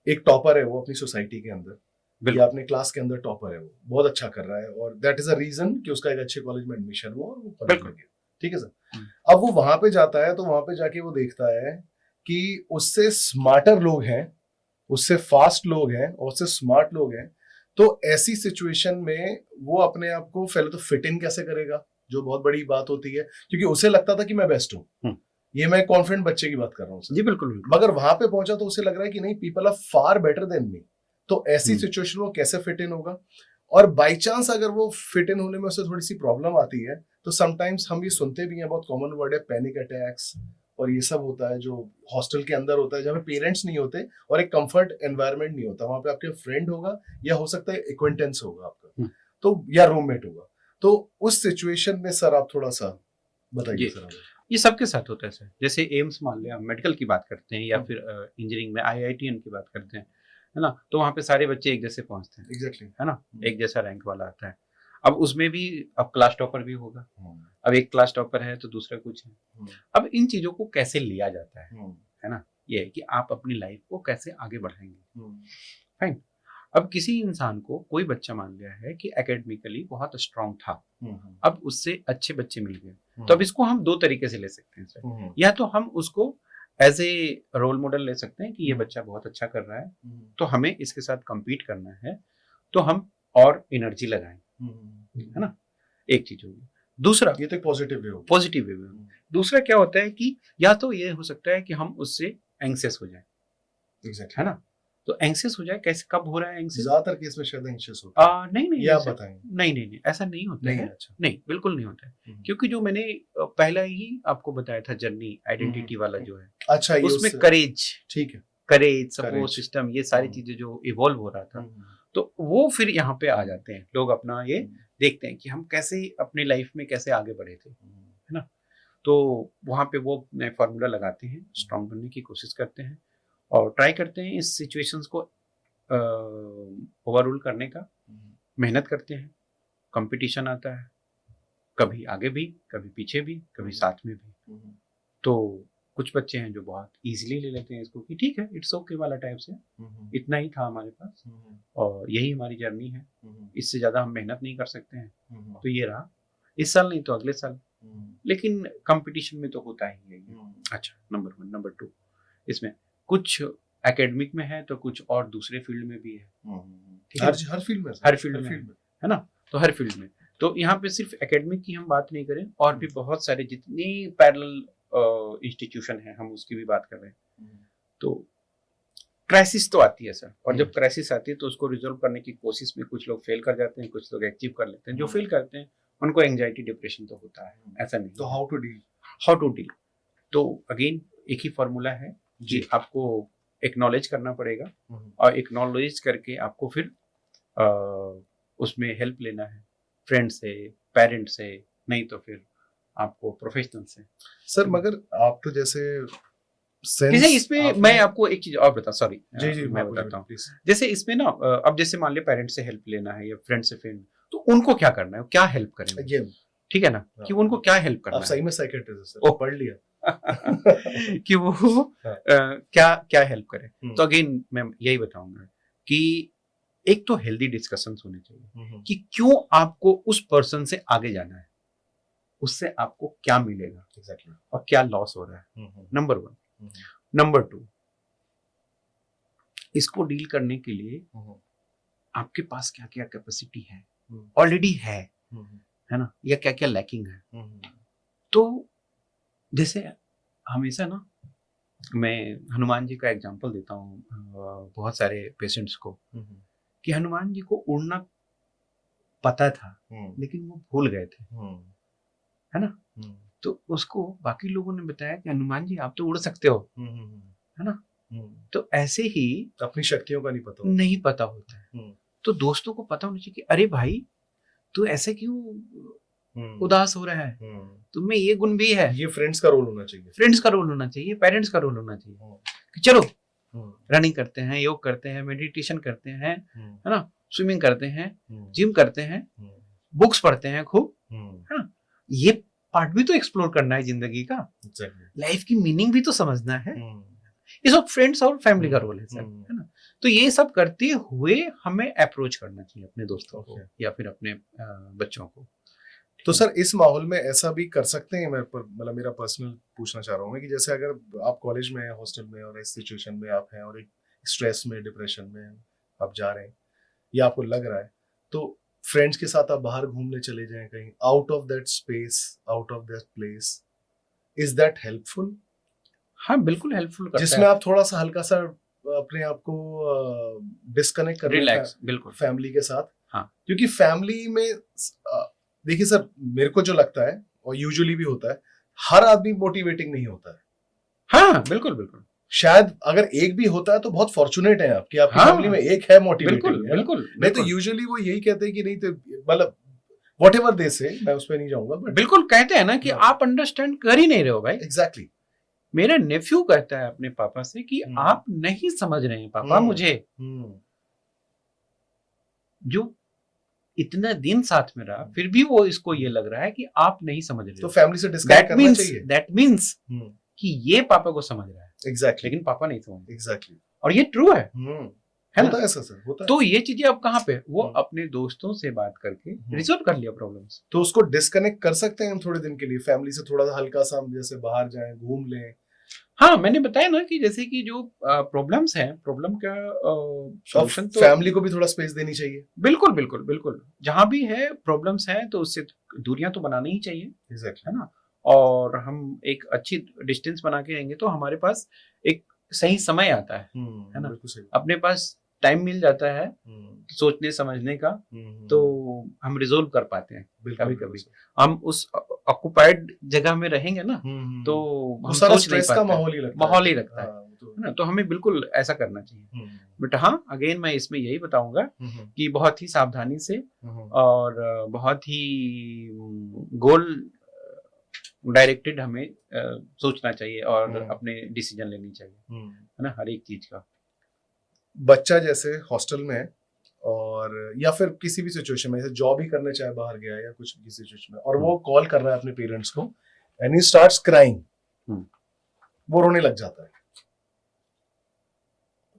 A: एक टॉपर है वो अपनी सोसाइटी के अंदर या अपने क्लास के अंदर टॉपर है, वो बहुत अच्छा कर रहा है और दैट इज अ रीजन कि उसका एक अच्छे कॉलेज में एडमिशन हुआ और वो पढ़ने लग गया, ठीक है सर। अब वो वहां पे जाता है तो वहां पे जाके वो देखता है कि उससे स्मार्टर लोग हैं, उससे फास्ट लोग हैं और उससे स्मार्ट लोग हैं। तो ऐसी सिचुएशन में वो अपने आप को पहले तो फिट इन कैसे करेगा, जो बहुत बड़ी बात होती है, क्योंकि उसे लगता था कि मैं बेस्ट हूँ। ये मैं कॉन्फिडेंट बच्चे की बात कर रहा हूँ
B: जी, बिल्कुल।
A: मगर वहां पे पहुंचा तो उसे लग रहा है कि नहीं, people are far better than me. तो ऐसी सिचुएशन में कैसे फिट इन होगा, और बाई चांस अगर वो फिट इन होने में उसे थोड़ी सी प्रॉब्लम आती है तो समटाइम्स हम ये सुनते भी हैं, बहुत कॉमन वर्ड है पैनिक अटैक्स, और ये सब होता है जो हॉस्टल के अंदर होता है, जहाँ पे पेरेंट्स नहीं होते और एक कंफर्ट एनवायरनमेंट नहीं होता। वहां पे आपके फ्रेंड होगा या हो सकता है एक्वेंटेंस होगा आपका, तो या रूममेट होगा। तो उस सिचुएशन में सर आप थोड़ा सा बताइए सर।
B: ये सबके साथ होता है सर। जैसे एम्स मान लिया, मेडिकल की बात करते हैं, या फिर इंजीनियरिंग में IITN की बात करते हैं, है ना, तो वहाँ पे सारे बच्चे एक जैसे पहुँचते हैं,
A: एग्जैक्टली,
B: है ना, एक जैसा रैंक वाला आता है। अब उसमें भी अब क्लास टॉपर भी होगा, अब एक क्लास टॉपर है तो दूसरा कुछ है। अब इन चीजों को कैसे लिया जाता है ना, ये है कि आप अपनी लाइफ को कैसे आगे बढ़ाएंगे। फाइन। अब किसी इंसान को, कोई बच्चा मान लिया है कि एकेडमिकली बहुत स्ट्रांग था, अब उससे अच्छे बच्चे मिल गए, तो अब इसको हम दो तरीके से ले सकते हैं सर। या तो हम उसको एज ए रोल मॉडल ले सकते हैं कि ये बच्चा बहुत अच्छा कर रहा है, तो हमें इसके साथ compete करना है, तो हम और एनर्जी लगाएं, है ना, एक चीज होगी। दूसरा, ये तो पॉजिटिव वे होगा, पॉजिटिव वे में। दूसरा क्या होता है कि या तो ये हो सकता है कि हम उससे एंग्सियस हो जाए, है ना, तो एंग्सियस हो जाए। कैसे, कब हो रहा है एंग्सियस? ज्यादातर केस में शायद एंग्सियस होता है। नहीं, आप बताएं। नहीं, ऐसा नहीं होता है। अच्छा। नहीं, बिल्कुल नहीं होता है, क्योंकि जो मैंने पहला ही आपको बताया था, जर्नी आइडेंटिटी वाला जो है, अच्छा, उसमें करेज, ठीक है, करेज, सपोर्ट सिस्टम, ये सारी चीजें जो इवॉल्व हो रहा था, तो वो फिर यहाँ पे आ जाते हैं। लोग अपना ये देखते हैं कि हम कैसे अपनी लाइफ में कैसे आगे बढ़े थे, है ना, तो वहाँ पे वो नए फॉर्मूला लगाते हैं, स्ट्रांग बनने की कोशिश करते हैं और ट्राई करते हैं इस सिचुएशंस को ओवररूल करने का, मेहनत करते हैं। कंपटीशन आता है, कभी आगे भी, कभी पीछे भी, कभी साथ में भी। तो कुछ बच्चे हैं जो बहुत इजीली ले लेते हैं इसको कि ठीक है, इट्स ओके वाला टाइप से, इतना ही था हमारे पास और यही हमारी जर्नी है, इससे ज्यादा हम मेहनत नहीं कर सकते हैं, तो ये रहा, इस साल नहीं तो अगले साल। लेकिन कंपटीशन में तो होता ही है। अच्छा, नंबर 1। नंबर 2, इसमें कुछ एकेडमिक में है तो कुछ और दूसरे फील्ड में भी है, हर फील्ड में, है ना, तो हर फील्ड में। तो यहाँ पे सिर्फ एकेडमिक की हम बात नहीं करें, और भी बहुत सारे जितनी पैरेलल इंस्टीट्यूशन है, हम उसकी भी बात कर रहे हैं। तो क्राइसिस तो आती है सर, और जब क्राइसिस आती है तो उसको रिजॉल्व करने की कोशिश में कुछ लोग फेल कर जाते हैं, कुछ लोग अचीव कर लेते हैं। जो फेल करते हैं उनको एंजाइटी, डिप्रेशन तो होता है, ऐसा नहीं। तो हाउ टू डील, तो अगेन एक ही फॉर्मूला है कि आपको एक्नॉलेज करना पड़ेगा, और एक्नॉलेज करके आपको फिर उसमें हेल्प लेना है, फ्रेंड से, पेरेंट से, नहीं तो फिर आपको प्रोफेशनल से। सर मगर आप तो जैसे इसमें मैं आपको एक चीज और बता, सॉरी जी मैं बताता हूँ। जैसे इसमें ना, अब जैसे मान लिया पेरेंट से हेल्प लेना है या फ्रेंड से, तो उनको क्या करना है, क्या हेल्प करेंगे, ठीक है ना, कि उनको क्या हेल्प करना है। सही में साइकियाट्रिस्ट सर, पढ़ लिया कि वो क्या हेल्प करे। तो अगेन मैं यही बताऊंगा कि एक तो हेल्दी डिस्कशंस होने चाहिए कि क्यों आपको उस पर्सन से आगे जाना है, उससे आपको क्या मिलेगा exactly. और क्या लॉस हो रहा है, नंबर 1। नंबर 2, इसको डील करने के लिए आपके पास क्या क्या कैपेसिटी है, ऑलरेडी है ना, या क्या क्या लैकिंग है। तो जैसे हमेशा ना, मैं हनुमान जी का एग्जांपल देता हूँ बहुत सारे पेशेंट्स को, कि हनुमान जी को उड़ना पता था लेकिन वो भूल गए थे, है ना, तो उसको बाकी लोगों ने बताया कि हनुमान जी आप तो उड़ सकते हो, है ना, तो ऐसे ही अपनी शक्तियों का नहीं पता होता है। तो दोस्तों को पता होना चाहिए कि अरे भाई तू ऐसे क्यों उदास हो रहा है, तुम्हें ये गुण भी है।
A: ये फ्रेंड्स का रोल होना चाहिए,
B: फ्रेंड्स का रोल होना चाहिए, पेरेंट्स का रोल होना चाहिए कि चलो रनिंग करते हैं, योग करते हैं, मेडिटेशन करते हैं, है ना, स्विमिंग करते हैं, जिम करते हैं, बुक्स पढ़ते हैं खूब, है ना। ये पार्ट भी तो एक्सप्लोर करना है जिंदगी का, लाइफ की मीनिंग भी तो समझना है। ये सब फ्रेंड्स और फैमिली का रोल है सर, है ना। तो ये सब करते हुए हमें अप्रोच करना चाहिए अपने दोस्तों को या फिर अपने बच्चों को।
A: तो सर इस माहौल में ऐसा भी कर सकते हैं, मतलब मेरा पर्सनल पूछना चाह रहा हूँ मैं कि जैसे अगर आप कॉलेज में हैं, हॉस्टल में, और इस सिचुएशन में आप हैं और एक स्ट्रेस में, डिप्रेशन में आप जा रहे हैं या आपको लग रहा है, तो फ्रेंड्स के साथ आप बाहर घूमने चले जाएं कहीं, out of that space, out of that place, is that helpful?
B: हाँ बिल्कुल हेल्पफुल करता है,
A: जिसमें आप थोड़ा सा हल्का सा अपने आप को डिस्कनेक्ट कर
B: रिलैक्स, बिल्कुल
A: फैमिली के साथ।
B: हाँ,
A: क्योंकि फैमिली में देखिए सर, मेरे को जो लगता है और यूजुअली भी होता है, हर आदमी मोटिवेटिंग नहीं होता है।
B: हाँ बिल्कुल बिल्कुल,
A: शायद अगर एक भी होता है तो बहुत फॉर्चुनेट है आपकी फैमिली में एक है मोटिवेटिंग,
B: बिल्कुल बिल्कुल।
A: नहीं तो यूजुअली वो यही कहते हैं कि नहीं, तो मतलब व्हाटएवर दे से, मैं उस पे नहीं जाऊंगा, बट
B: बिल्कुल कहते हैं ना कि आप अंडरस्टैंड कर ही नहीं रहे हो भाई।
A: एग्जैक्टली।
B: मेरा नेफ्यू कहता है अपने पापा से कि आप नहीं समझ रहे हैं पापा मुझे, जो इतना दिन साथ में रहा फिर भी वो इसको ये लग रहा है कि आप नहीं समझ रहे।
A: तो फैमिली से डिस्कस करना चाहिए।
B: दैट मीन्स कि ये पापा को समझ रहा है,
A: एग्जैक्टली,
B: लेकिन पापा नहीं समझ रहे।
A: एग्जैक्टली,
B: और ये ट्रू है
A: है ना, ऐसा सर होता है।
B: तो ये चीजें अब कहाँ पे, वो अपने दोस्तों से बात करके रिजॉल्व कर लिया प्रॉब्लम्स।
A: तो उसको डिस्कनेक्ट कर सकते हैं हम थोड़े दिन के लिए, फैमिली से थोड़ा सा हल्का सा, जैसे बाहर जाएं, घूम लें।
B: हाँ मैंने बताया ना कि जैसे कि जो प्रॉब्लम्स हैं, प्रॉब्लम का सॉल्यूशन तो
A: फैमिली को भी थोड़ा स्पेस देनी चाहिए।
B: बिल्कुल बिल्कुल बिल्कुल, जहां भी है प्रॉब्लम्स हैं तो उससे दूरियां तो बनानी ही चाहिए,
A: exactly.
B: है ना। और हम एक अच्छी डिस्टेंस बना के रहेंगे तो हमारे पास एक सही समय आता है ना, अपने पास टाइम मिल जाता है सोचने समझने का, तो हम रिजोल्व कर पाते हैं। कभी कभी हम उस ऑक्युपाइड जगह में रहेंगे ना, तो हम सोच नहीं पाते, माहौल ही लगता है ना। तो हमें बिल्कुल ऐसा करना चाहिए। बट हाँ, अगेन मैं इसमें यही बताऊंगा कि बहुत ही सावधानी से और बहुत ही गोल डायरेक्टेड हमें सोचना चाहिए और अपने डिसीजन लेनी चाहिए, है ना, हर एक चीज का।
A: बच्चा जैसे हॉस्टल में है और या फिर किसी भी सिचुएशन में, जैसे जॉब ही करने चाहे बाहर गया है या कुछ भी सिचुएशन में, और वो कॉल कर रहा है अपने पेरेंट्स को एंड ही स्टार्ट्स क्राइंग, वो रोने लग जाता है।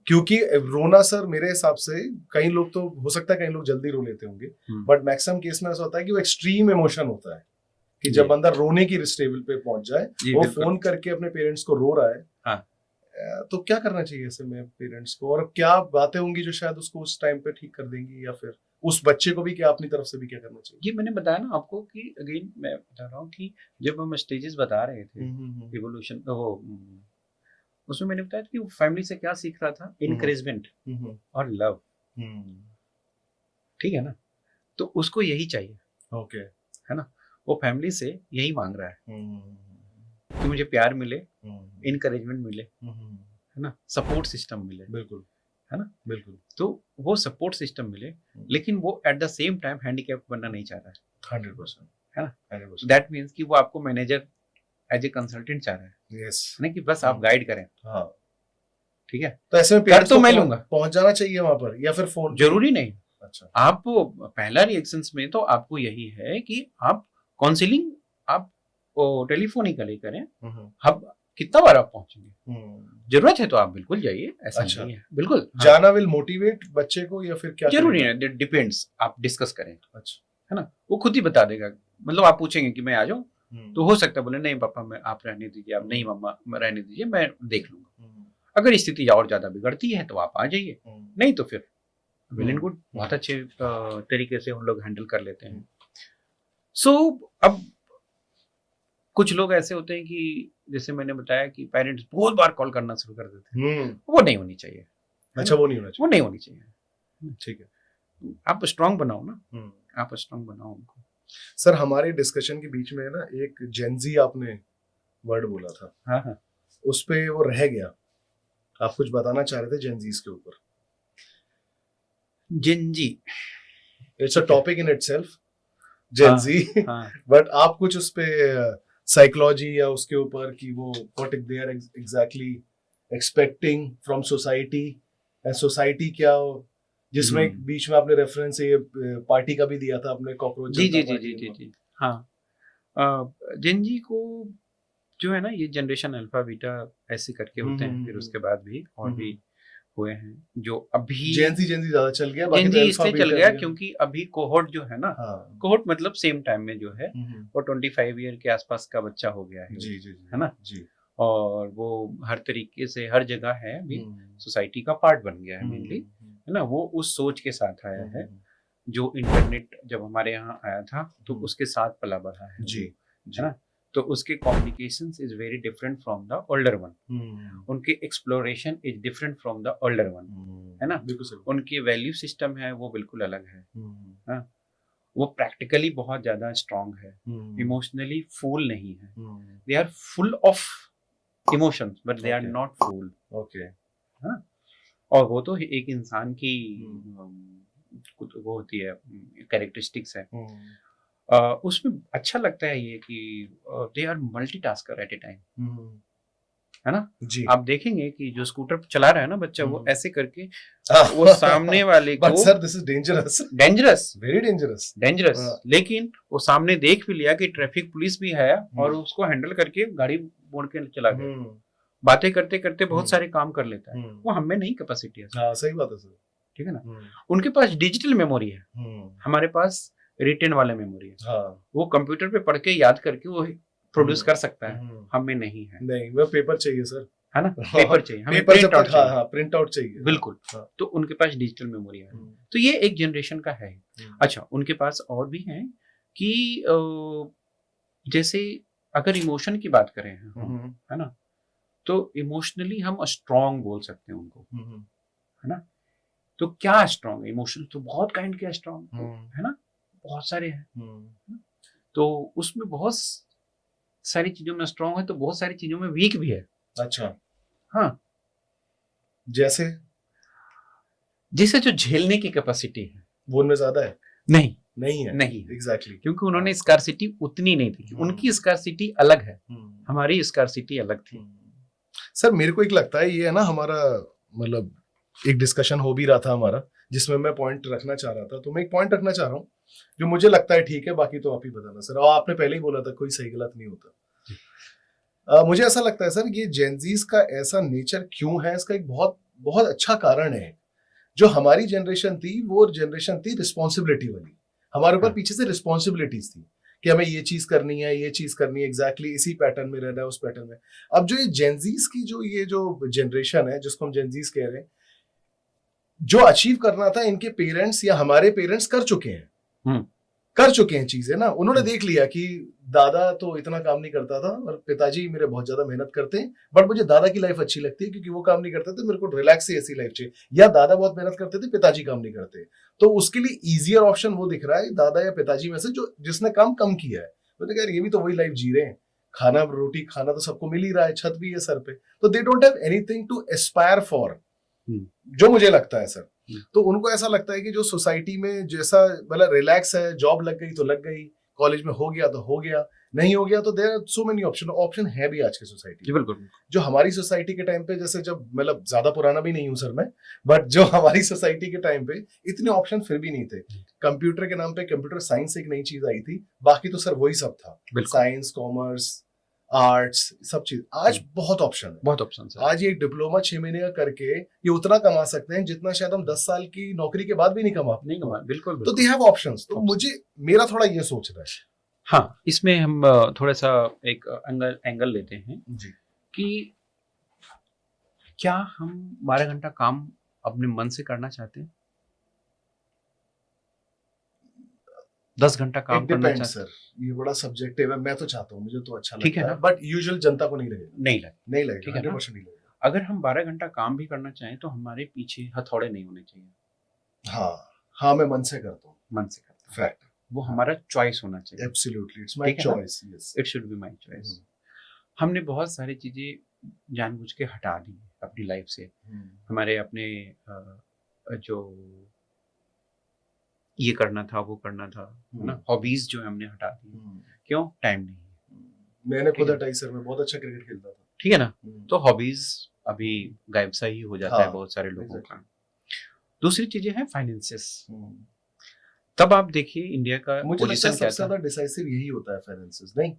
A: क्योंकि रोना सर मेरे हिसाब से, कई लोग तो हो सकता है कई लोग जल्दी रो लेते होंगे, बट मैक्सिमम केस में ऐसा होता है कि वो एक्सट्रीम इमोशन होता है कि जब बंदा रोने की स्टेबल पे पहुंच जाए, वो फोन करके अपने पेरेंट्स को रो रहा है। हाँ। तो क्या करना चाहिए ऐसे में पेरेंट्स को, और क्या बातें होंगी जो शायद उसको उस टाइम पे ठीक कर देंगी, या फिर उस बच्चे को भी क्या अपनी तरफ से भी क्या करना चाहिए?
B: ये मैंने बताया ना आपको कि अगेन मैं बता रहा हूँ कि जब हम स्टेजेस बता रहे थे इवोल्यूशन, वो उसमें मैंने बताया कि वो फैमिली से क्या सीख रहा था, इनकरेजमेंट और लव, ठीक है ना। तो उसको यही चाहिए,
A: ओके,
B: है ना। वो फैमिली से यही मांग रहा है कि मुझे प्यार मिले, इनकरेजमेंट मिले, है ना, सपोर्ट सिस्टम मिले।
A: बिल्कुल,
B: है ना,
A: बिल्कुल।
B: तो वो सपोर्ट सिस्टम मिले, लेकिन वो at the same time handicap बनना नहीं चाह रहा है।
A: 100%,
B: है ना। 100%। दैट मीन्स कि वो आपको मैनेजर एज ए कंसल्टेंट चाह रहा है,
A: yes.
B: ना कि बस आप गाइड करें।
A: हाँ,
B: ठीक है।
A: तो ऐसे में पेरेंट्स
B: तो मैं लूंगा,
A: पहुंच जाना चाहिए वहां पर, या फिर फोन?
B: जरूरी नहीं।
A: अच्छा,
B: आप पहला रिएक्शंस में तो आपको यही है कि आप काउंसलिंग आप टेलीफोनिकली करें। अब कितना बार आप पहुंचेंगे, जरूरत है तो आप बिल्कुल जाइए, ऐसा
A: अच्छा,
B: नहीं है। बिल्कुल हाँ।
A: जाना विल मोटिवेट बच्चे को, या फिर क्या
B: जरूरी है, डिपेंड्स, आप डिस्कस करें।
A: अच्छा,
B: है ना, वो खुद ही बता देगा। मतलब आप पूछेंगे कि मैं आ जाऊं, तो हो सकता है बोले नहीं पापा मैं, आप रहने दीजिए, आप नहीं मम्मा मैं रहने दीजिए, मैं देख लूंगा। अगर स्थिति और ज्यादा बिगड़ती है तो आप आ जाइए, नहीं तो फिर वेल एंड गुड, बहुत अच्छे तरीके से उन लोग हैंडल कर लेते हैं। सो अब कुछ लोग ऐसे होते हैं कि जैसे मैंने बताया कि पेरेंट्स बहुत बार कॉल करना शुरू कर देते हैं, वो नहीं होनी चाहिए।
A: अच्छा, वो नहीं होना चाहिए,
B: वो नहीं होनी चाहिए।
A: ठीक है,
B: आप स्ट्रांग बनाओ ना, आप स्ट्रांग बनाओ उनको।
A: सर हमारे डिस्कशन के बीच में ना एक जेनजी आपने वर्ड बोला था,
B: हाँ हाँ,
A: उस पे वो रह गया, आप कुछ बताना चाह रहे थे जेनजीज के ऊपर?
B: Gen Z,
A: it's a topic in itself, Gen Z, but आप कुछ उस पे साइकोलॉजी या उसके ऊपर कि वो what they are exactly expecting from society and society क्या जिसमें बीच में आपने रेफरेंस ये पार्टी का भी दिया था अपने कॉकरोच
B: जी जी जी जी जी जी हाँ। जेन जी को जो है ना, ये जनरेशन अल्फा बीटा ऐसे करके होते हैं, फिर उसके बाद भी और भी हुए हैं जो अभी
A: जेनजी ज्यादा चल गया,
B: जेन जी इसलिए चल गया क्योंकि अभी कोहोर्ट जो है ना, कोहोर्ट मतलब सेम टाइम में जो है वो 25 ईयर के आसपास का बच्चा हो गया है।
A: जी जी
B: है ना
A: जी,
B: और वो हर तरीके से हर जगह है, अभी सोसाइटी का पार्ट बन गया है मेनली, है ना। वो उस सोच के साथ आया है जो इंटरनेट जब हमारे यहाँ आया था तो उसके साथ पला बढ़ा है
A: जी,
B: है ना। तो उसके communications is very different from the older one, उनके exploration is different from the older one, है ना। उनके वैल्यू सिस्टम है वो बिल्कुल अलग है, हाँ? वो प्रैक्टिकली बहुत ज्यादा स्ट्रांग है, इमोशनली फूल नहीं है, they are full of emotions but they are not fool.
A: Okay,
B: हाँ, और वो तो एक इंसान की वो होती है, कैरेक्टरिस्टिक्स है। उसमें अच्छा लगता है ये कि they are multitasker at a time, है ना जी। आप देखेंगे कि जो स्कूटर चला रहा है ना बच्चा, वो ऐसे करके वो सामने वाले को,
A: sir this is dangerous,
B: dangerous,
A: very dangerous,
B: dangerous, लेकिन वो सामने देख भी लिया कि ट्रैफिक पुलिस भी है और उसको हैंडल करके गाड़ी मोड़ के चला गया, बातें करते करते बहुत सारे काम कर लेता है। वो हमें नहीं कैपेसिटी है।
A: हाँ सही बात है सर, ठीक है
B: ना। उनके पास डिजिटल मेमोरी है, हमारे पास रिटन वाले मेमोरी है। हाँ। वो कंप्यूटर पे पढ़ के याद करके वो प्रोड्यूस कर सकता है, हमें नहीं है।
A: नहीं, वो पेपर चाहिए सर, है ना,
B: पेपर चाहिए हमें,
A: पेपर प्रिंट आउट चाहिए। हाँ, प्रिंट आउट चाहिए
B: बिल्कुल। हाँ। तो उनके पास डिजिटल मेमोरी है, तो ये एक जनरेशन का है। अच्छा, उनके पास और भी है कि जैसे अगर इमोशन की बात करें, है ना, तो इमोशनली हम स्ट्रांग बोल सकते हैं उनको, है ना। तो क्या स्ट्रांग इमोशन, तो बहुत काइंड के स्ट्रांग, है ना, बहुत सारे हैं। तो उसमें बहुत सारी चीजों में स्ट्रांग है, तो बहुत सारी चीजों में वीक भी है।
A: अच्छा,
B: हाँ,
A: जैसे
B: जैसे जो झेलने की कैपेसिटी है
A: वो उनमें ज्यादा है, नहीं है,
B: नहीं
A: एग्जैक्टली,
B: क्योंकि उन्होंने स्कार्सिटी उतनी नहीं थी, उनकी स्कार्सिटी अलग है, हमारी स्कार्सिटी अलग थी।
A: सर मेरे को एक लगता है ये है ना, हमारा मतलब एक डिस्कशन हो भी रहा था हमारा, जिसमें मैं पॉइंट रखना चाह रहा था, तो मैं एक पॉइंट रखना चाह रहा हूँ जो मुझे लगता है ठीक है, बाकी तो आप ही बताना सर। और आपने पहले ही बोला था कोई सही गलत नहीं होता। मुझे ऐसा लगता है सर, ये जेनजीज का ऐसा नेचर क्यों है, इसका एक बहुत बहुत अच्छा कारण है। जो हमारी जनरेशन थी वो जनरेशन थी रिस्पॉन्सिबिलिटी वाली, हमारे ऊपर पीछे से रिस्पॉन्सिबिलिटीज थी कि हमें ये चीज करनी है, ये चीज करनी है, एग्जैक्टली इसी पैटर्न में रहना है, उस पैटर्न में। अब जो ये जेनजीज की जो जनरेशन है, जिसको हम जेनजीज कह रहे हैं, जो अचीव करना था इनके पेरेंट्स या हमारे पेरेंट्स कर चुके हैं, कर चुके हैं चीजें ना। उन्होंने देख लिया कि दादा तो इतना काम नहीं करता था और पिताजी मेरे बहुत ज्यादा मेहनत करते हैं, बट मुझे दादा की लाइफ अच्छी लगती है क्योंकि वो काम नहीं करते थे, मेरे को रिलैक्स ही ऐसी लाइफ चाहिए। या दादा बहुत मेहनत करते थे, पिताजी काम नहीं करते, तो उसके लिए इजियर ऑप्शन वो दिख रहा है दादा या पिताजी में से जो जिसने काम कम किया है। तो यार ये भी तो वही लाइफ जी रहे हैं, खाना रोटी खाना तो सबको मिल ही रहा है, छत भी है सर पे, तो they don't have anything to aspire for, जो मुझे लगता है सर। तो उनको ऐसा लगता है कि जो सोसाइटी में जैसा मतलब रिलैक्स है, जॉब लग गई तो लग गई, कॉलेज में हो गया तो हो गया, नहीं हो गया तो there are so many option है भी आज की सोसाइटी।
B: बिल्कुल।
A: जो हमारी सोसाइटी के टाइम पे, जैसे जब मतलब ज्यादा पुराना भी नहीं हूं सर मैं, बट जो हमारी सोसाइटी के टाइम पे इतने ऑप्शन फिर भी नहीं थे। कंप्यूटर के नाम पे कंप्यूटर साइंस एक नई चीज आई थी, बाकी तो सर वही सब था, साइंस कॉमर्स आर्ट्स सब चीज। आज बहुत ऑप्शन है,
B: बहुत ऑप्शन है।
A: आज ये डिप्लोमा 6 महीने का करके ये उतना कमा सकते हैं जितना शायद हम 10 साल की नौकरी के बाद भी नहीं कमा।
B: बिल्कुल।
A: तो दे हैव ऑप्शंस। तो मुझे मेरा थोड़ा ये सोच रहा है,
B: हाँ, इसमें हम थोड़ा सा एक एंगल लेते हैं जी, कि क्या हम 12 घंटा काम अपने मन से करना चाहते हैं, 10 घंटा काम करना चाहते हैं?
A: सर ये बड़ा सब्जेक्टिव है, मैं तो चाहता हूँ, मुझे तो अच्छा लगता है, बट यूजुअल जनता को नहीं लगेगा, नहीं लगेगा, 100% नहीं लगेगा।
B: अगर हम 12 घंटा काम भी करना चाहें तो हमारे पीछे हथौड़े नहीं होने चाहिए।
A: हाँ, मैं मन से करता हूँ, फैक्ट,
B: वो हमारा चॉइस होना चाहिए।
A: Absolutely, it's my choice, yes,
B: it should be my choice. हमने बहुत सारी चीजें जानबूझ के हटा दी अपनी लाइफ से, हमारे अपने जो ये करना था वो करना था, है ना, हॉबीज जो हमने हटा दी। क्यों? टाइम नहीं,
A: मैंने खुद
B: ठीक है।
A: हटाई सर, मैं बहुत अच्छा क्रिकेट खेलता था।
B: ठीक है ना।
A: हम्म,
B: तो हॉबीज अभी गायब सा ही हो जाता है
A: हाँ,
B: बहुत सारे लोगों
A: exactly.
B: का। दूसरी चीजें हैं फाइनेंसेस।
A: हम्म।
B: तब आप देखिए इंडिया का
A: मुझे लगता है
B: पोजीशन क्या
A: सबसे
B: था।
A: ज्यादा डिसाइसिव यही होता है फाइनेंसेस, नहीं?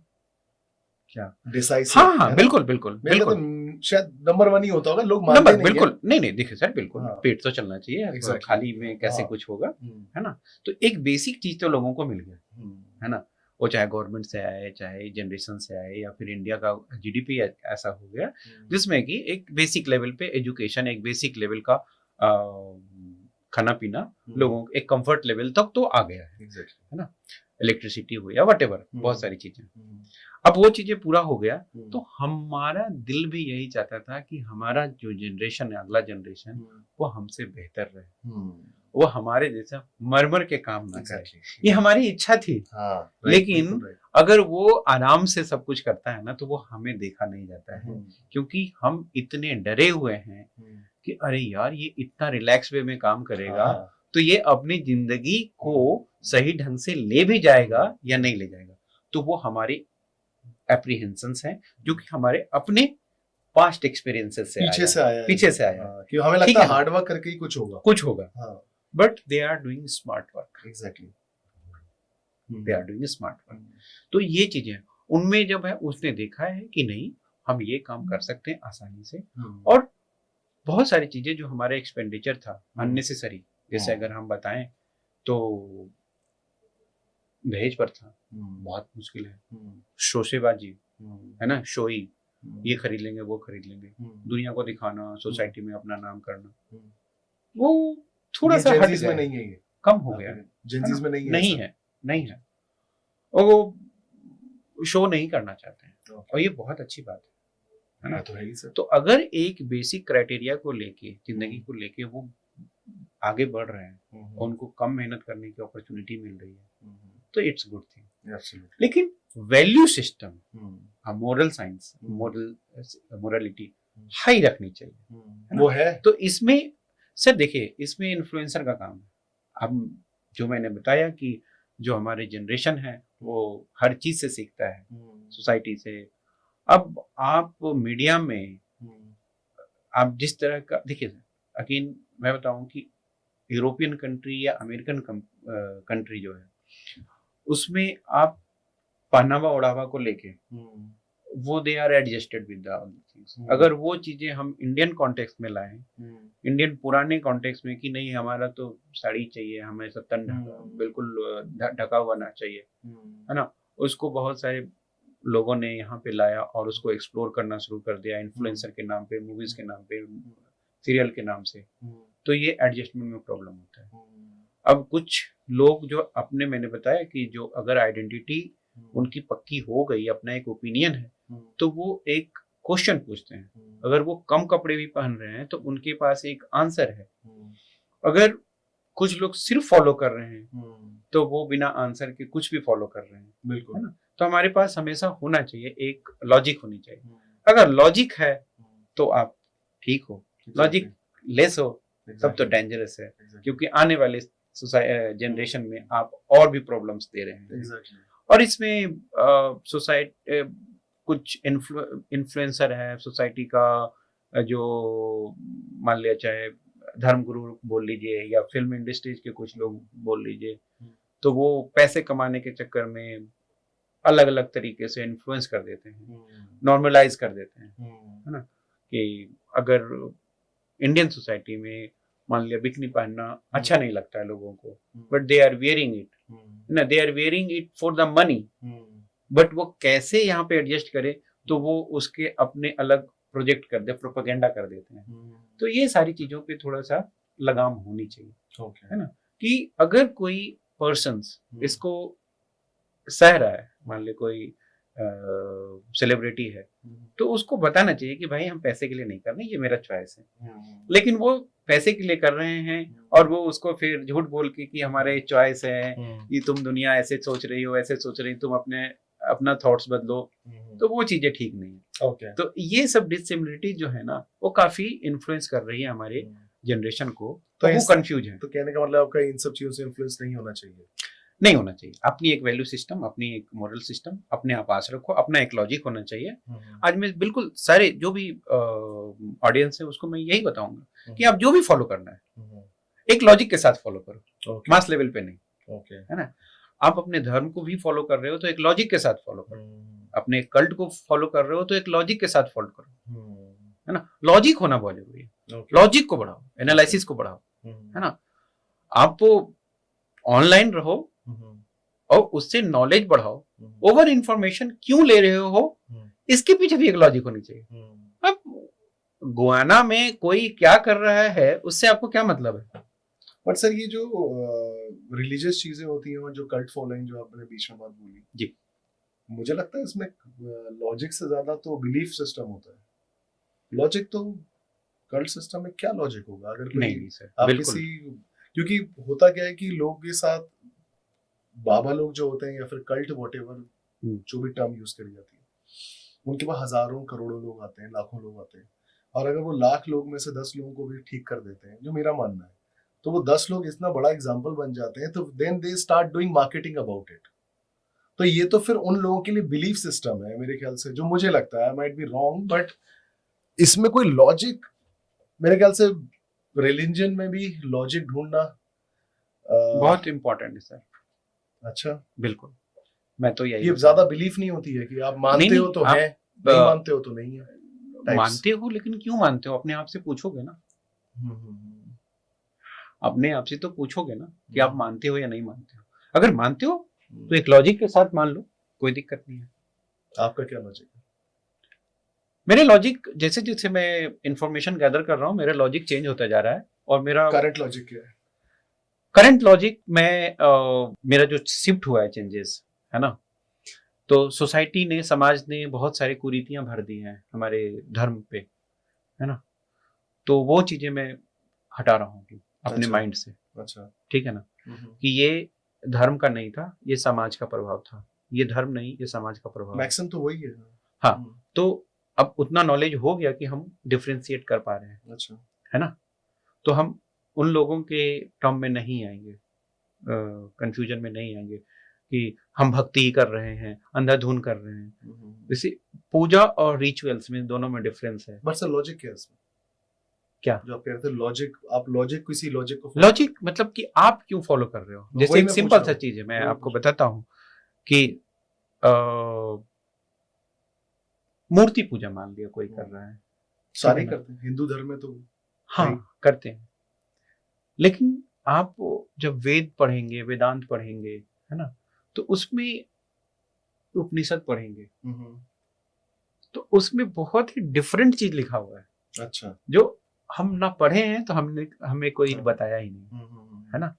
B: क्या?
A: डिसाइसिव,
B: हाँ हाँ
A: है ना?
B: बिल्कुल बिल्कुल
A: मेरे को तो
B: बिल्कुल।
A: शायद नंबर 1 ही होता होगा, लोग
B: नंबर
A: मानते नहीं है।
B: बिल्कुल नहीं नहीं, देखिए सर बिल्कुल
A: हाँ,
B: पेट तो चलना चाहिए। अब
A: exactly.
B: खाली में कैसे
A: हाँ,
B: कुछ होगा,
A: हम्म,
B: है ना। तो एक बेसिक चीज तो लोगों को मिल गया,
A: हम्म,
B: है ना। वो चाहे गवर्नमेंट से आए, चाहे जनरेशन से आए, या फिर इंडिया का जीडीपी ऐसा हो गया जिसमें कि एक बेसिक लेवल पे एजुकेशन, एक बेसिक लेवल का खाना पीना, लोगों को एक कंफर्ट लेवल तक तो आ गया है
A: exactly.
B: है ना। इलेक्ट्रिसिटी हो या वटेवर, बहुत सारी चीजें।
A: हम्म,
B: अब वो चीजें पूरा हो गया,
A: हम्म,
B: तो हमारा दिल भी यही चाहता था कि हमारा जो जनरेशन है, अगला जनरेशन,
A: हम्म,
B: वो हमसे बेहतर रहे,
A: हम्म,
B: वो हमारे जैसा मर के काम ना करे।
A: exactly.
B: ये हमारी इच्छा थी।
A: हाँ, right,
B: लेकिन
A: बिल्कुल right.
B: अगर वो आराम से सब कुछ करता है ना, तो वो हमें देखा नहीं जाता है,
A: हम्म,
B: क्योंकि हम इतने डरे हुए हैं
A: हम्म,
B: कि अरे यार ये इतना रिलैक्स वे में काम करेगा,
A: हाँ,
B: तो ये अपनी जिंदगी को सही ढंग से ले भी जाएगा या नहीं ले जाएगा। तो वो हमारी एप्रीहेंशंस हैं, जो कि हमारे अपने पास्ट एक्सपीरियंसेस से
A: पीछे से आया है,
B: पीछे से आया है।
A: हाँ, कि हमें
B: ठीक
A: लगता है
B: है ना?
A: हार्ड वर्क करके ही कुछ होगा।
B: कुछ होगा,
A: हाँ,
B: but they are doing smart work,
A: exactly,
B: they are doing smart work. तो ये चीजें उनमें जब है, उसने देखा है कि नहीं हम ये काम कर सकते हैं आसानी से। और बहुत सारी चीजें जो हमारे एक्सपेंडिचर था अननेसेसरी, जैसे अगर हम बताएं तो दहेज पर था, बहुत मुश्किल है। शोशेबाजी, है ना, शोई, ये खरीद लेंगे वो खरीद लेंगे, दुनिया को दिखाना, सोसाइटी में अपना नाम करना, वो थोड़ा सा हट गया,
A: में नहीं है ये,
B: कम हो गया,
A: जेंजीज में नहीं है,
B: नहीं है, नहीं है। और वो शो नहीं करना चाहते हैं, और ये बहुत अच्छी बात है ना।
A: तो है ही सर।
B: तो अगर एक बेसिक क्राइटेरिया को लेके, जिंदगी को लेके वो आगे बढ़ रहे हैं और उनको कम मेहनत करने की अपॉर्चुनिटी मिल रही है, तो इट्स गुड थिंग। लेकिन value system, moral science, morality high रखनी चाहिए,
A: वो है।
B: तो इसमें सर देखिए, इसमें इन्फ्लुएंसर का काम है। अब जो मैंने बताया कि जो हमारे जनरेशन है वो हर चीज से सीखता है, सोसाइटी से। अब आप मीडिया में आप जिस तरह का देखिए, अगेन मैं बताऊं कि European country or American country जो है, उसमें आप पहनावा ओढ़ावा को लेके वो they are adjusted with all things. अगर वो चीजें हम इंडियन कॉन्टेक्स्ट में लाएं, इंडियन पुराने कॉन्टेक्स्ट में कि नहीं हमारा तो साड़ी चाहिए, हमें सत्तन बिल्कुल ढका हुआ ना चाहिए, है ना, उसको बहुत सारे लोगों ने यहाँ पे लाया और उसको एक्सप्लोर करना शुरू कर दिया, इन्फ्लुएंसर के नाम पे, मूवीज के नाम पे, सीरियल के नाम से। तो ये एडजस्टमेंट में प्रॉब्लम होता है। अब कुछ लोग जो अपने, मैंने बताया कि जो अगर आइडेंटिटी उनकी पक्की हो गई, अपना एक ओपिनियन है, तो वो एक क्वेश्चन पूछते हैं। अगर वो कम कपड़े भी पहन रहे हैं तो उनके पास एक आंसर है। अगर कुछ लोग सिर्फ फॉलो कर रहे हैं तो वो बिना आंसर के कुछ भी फॉलो कर रहे हैं, बिल्कुल, है ना। तो हमारे पास हमेशा होना चाहिए, एक लॉजिक होनी चाहिए। अगर लॉजिक है तो आप ठीक हो, लॉजिक लेस हो तब तो डेंजरस है, क्योंकि आने वाले जनरेशन में आप और भी प्रॉब्लम्स दे रहे हैं। और इसमें सोसाइटी, कुछ इन्फ्लुएंसर है सोसाइटी का, जो मान लिया चाहे धर्मगुरु बोल लीजिए या फिल्म इंडस्ट्रीज के कुछ लोग बोल लीजिए, तो वो पैसे कमाने के चक्कर में अलग अलग तरीके से इन्फ्लुएंस कर देते हैं, नॉर्मलाइज कर देते हैं, है ना। कि अगर इंडियन सोसाइटी में मान लिया बिकनी पहनना अच्छा नहीं लगता है लोगों को, but they are wearing it, ना, they are wearing it for the money, but वो कैसे यहाँ पे एडजस्ट करे, तो वो उसके अपने अलग प्रोजेक्ट कर दे, प्रोपेगेंडा कर देते हैं। तो ये सारी चीजों पे थोड़ा सा लगाम होनी चाहिए, है ना, कि अगर कोई पर्सन इसको सह रहा है, मान ले कोई सेलिब्रिटी है, तो उसको बताना चाहिए कि भाई हम पैसे के लिए नहीं कर रहे, ये मेरा चॉइस है। लेकिन वो पैसे के लिए कर रहे हैं और वो उसको फिर झूठ बोल के कि हमारे चॉइस है, ये तुम दुनिया ऐसे सोच रही हो, ऐसे सोच रही हो, तुम अपना थॉट्स बदलो, तो वो चीजें ठीक नहीं है। तो ये सब डिसिमिलरिटी जो है ना, वो काफी इन्फ्लुएंस कर रही है हमारे जनरेशन को, तो वो कंफ्यूज है।
A: तो कहने का मतलब आपका इन सब चीजों से इन्फ्लुएंस नहीं होना चाहिए?
B: नहीं होना चाहिए। अपनी एक वैल्यू सिस्टम, अपनी एक मोरल सिस्टम अपने आप पास रखो, अपना एक लॉजिक होना चाहिए। आज मैं बिल्कुल सारे जो भी ऑडियंस है उसको मैं यही बताऊंगा कि आप जो भी फॉलो करना है एक लॉजिक के साथ फॉलो करो, मास लेवल पे नहीं, है ना। आप अपने धर्म को भी फॉलो कर रहे हो तो एक लॉजिक के साथ फॉलो करो, अपने कल्ट को फॉलो कर रहे हो तो एक लॉजिक के साथ फॉलो करो, है ना। लॉजिक होना बहुत जरूरी है। लॉजिक को बढ़ाओ, एनालिसिस को बढ़ाओ, है ना। आप ऑनलाइन रहो और उससे नॉलेज बढ़ाओ। ओवर इंफॉर्मेशन क्यों ले रहे हो इसके पीछे भी एक लॉजिक होनी चाहिए। अब गुआना में कोई क्या कर रहा है उससे आपको क्या मतलब है।
A: बट सर ये जो रिलीजियस चीजें होती हैं और जो कल्ट फॉलोइंग जो आपने बीच में बात बोली
B: जी,
A: मुझे लगता है इसमें लॉजिक से ज्यादा तो बिलीफ सिस्टम होता है। लॉजिक तो कल्ट सिस्टम में क्या लॉजिक होगा अगर कोई
B: नहीं सर,
A: आप
B: बिल्कुल।
A: किसी, क्योंकि होता क्या है कि लोग के साथ बाबा लोग जो होते हैं या फिर कल्ट वॉटेवर जो भी टर्म यूज करी जाती है उनके पास हजारों करोड़ों लोग आते हैं, लाखों लोग आते हैं, और अगर वो लाख लोग में से 10 लोगों को भी ठीक कर देते हैं, जो मेरा मानना है, तो वो 10 लोग इतना बड़ा एग्जाम्पल बन जाते हैं, तो then they start doing marketing about it. तो ये तो फिर उन लोगों के लिए बिलीफ सिस्टम है मेरे ख्याल से, जो मुझे लगता है, I might be wrong, but इसमें कोई लॉजिक मेरे ख्याल से रिलीजन में भी लॉजिक ढूंढना
B: बहुत इंपॉर्टेंट है सर।
A: अच्छा,
B: बिल्कुल, मैं तो यही
A: ये ज्यादा बिलीफ नहीं होती है कि आप मानते हो तो है, नहीं मानते हो तो नहीं है।
B: मानते हो लेकिन क्यों मानते हो अपने आप से पूछोगे ना। अपने आप से तो पूछोगे ना कि आप मानते हो या नहीं मानते हो। अगर मानते हो तो एक लॉजिक के साथ मान लो, कोई दिक्कत नहीं है।
A: आपका क्या लॉजिक है?
B: मेरे लॉजिक जैसे जैसे मैं इंफॉर्मेशन गैदर कर रहा हूँ मेरा लॉजिक चेंज होता जा रहा है। और मेरा
A: करंट लॉजिक क्या है?
B: करंट लॉजिक में मेरा जो शिफ्ट हुआ है चेंजेस, है ना। तो सोसाइटी ने, समाज ने बहुत सारी कुरीतियां भर दी हैं हमारे धर्म पे, है ना। तो वो चीजें मैं हटा रहा हूँ अपने माइंड से।
A: अच्छा,
B: ठीक है ना, कि ये धर्म का नहीं था, ये समाज का प्रभाव था। ये धर्म नहीं, ये समाज का प्रभाव।
A: मैक्सिमम तो वही है।
B: हाँ, तो अब उतना नॉलेज हो गया कि हम डिफ्रेंशिएट कर पा रहे हैं।
A: अच्छा,
B: है ना। तो हम उन लोगों के टर्म में नहीं आएंगे, कंफ्यूजन में नहीं आएंगे कि हम भक्ति कर रहे हैं, अंधाधुन कर रहे हैं। जैसे पूजा और रिचुअल्स में दोनों में डिफरेंस है।
A: बट सर लॉजिक क्या है इसमें? क्या जो आप कहते हैं लॉजिक, आप लॉजिक किसी लॉजिक को
B: लॉजिक मतलब कि आप क्यों फॉलो कर रहे हो। जैसे एक सिंपल सा चीज है, मैं आपको बताता हूँ कि मूर्ति पूजा मान लिया कोई कर रहा है,
A: सारे करते हैं हिंदू धर्म में तो।
B: हाँ करते हैं, लेकिन आप जब वेद पढ़ेंगे, वेदांत पढ़ेंगे, है ना, तो उसमें उपनिषद पढ़ेंगे तो उसमें बहुत ही डिफरेंट चीज लिखा हुआ है।
A: अच्छा,
B: जो हम ना पढ़े हैं तो हमें कोई बताया ही नहीं, है ना।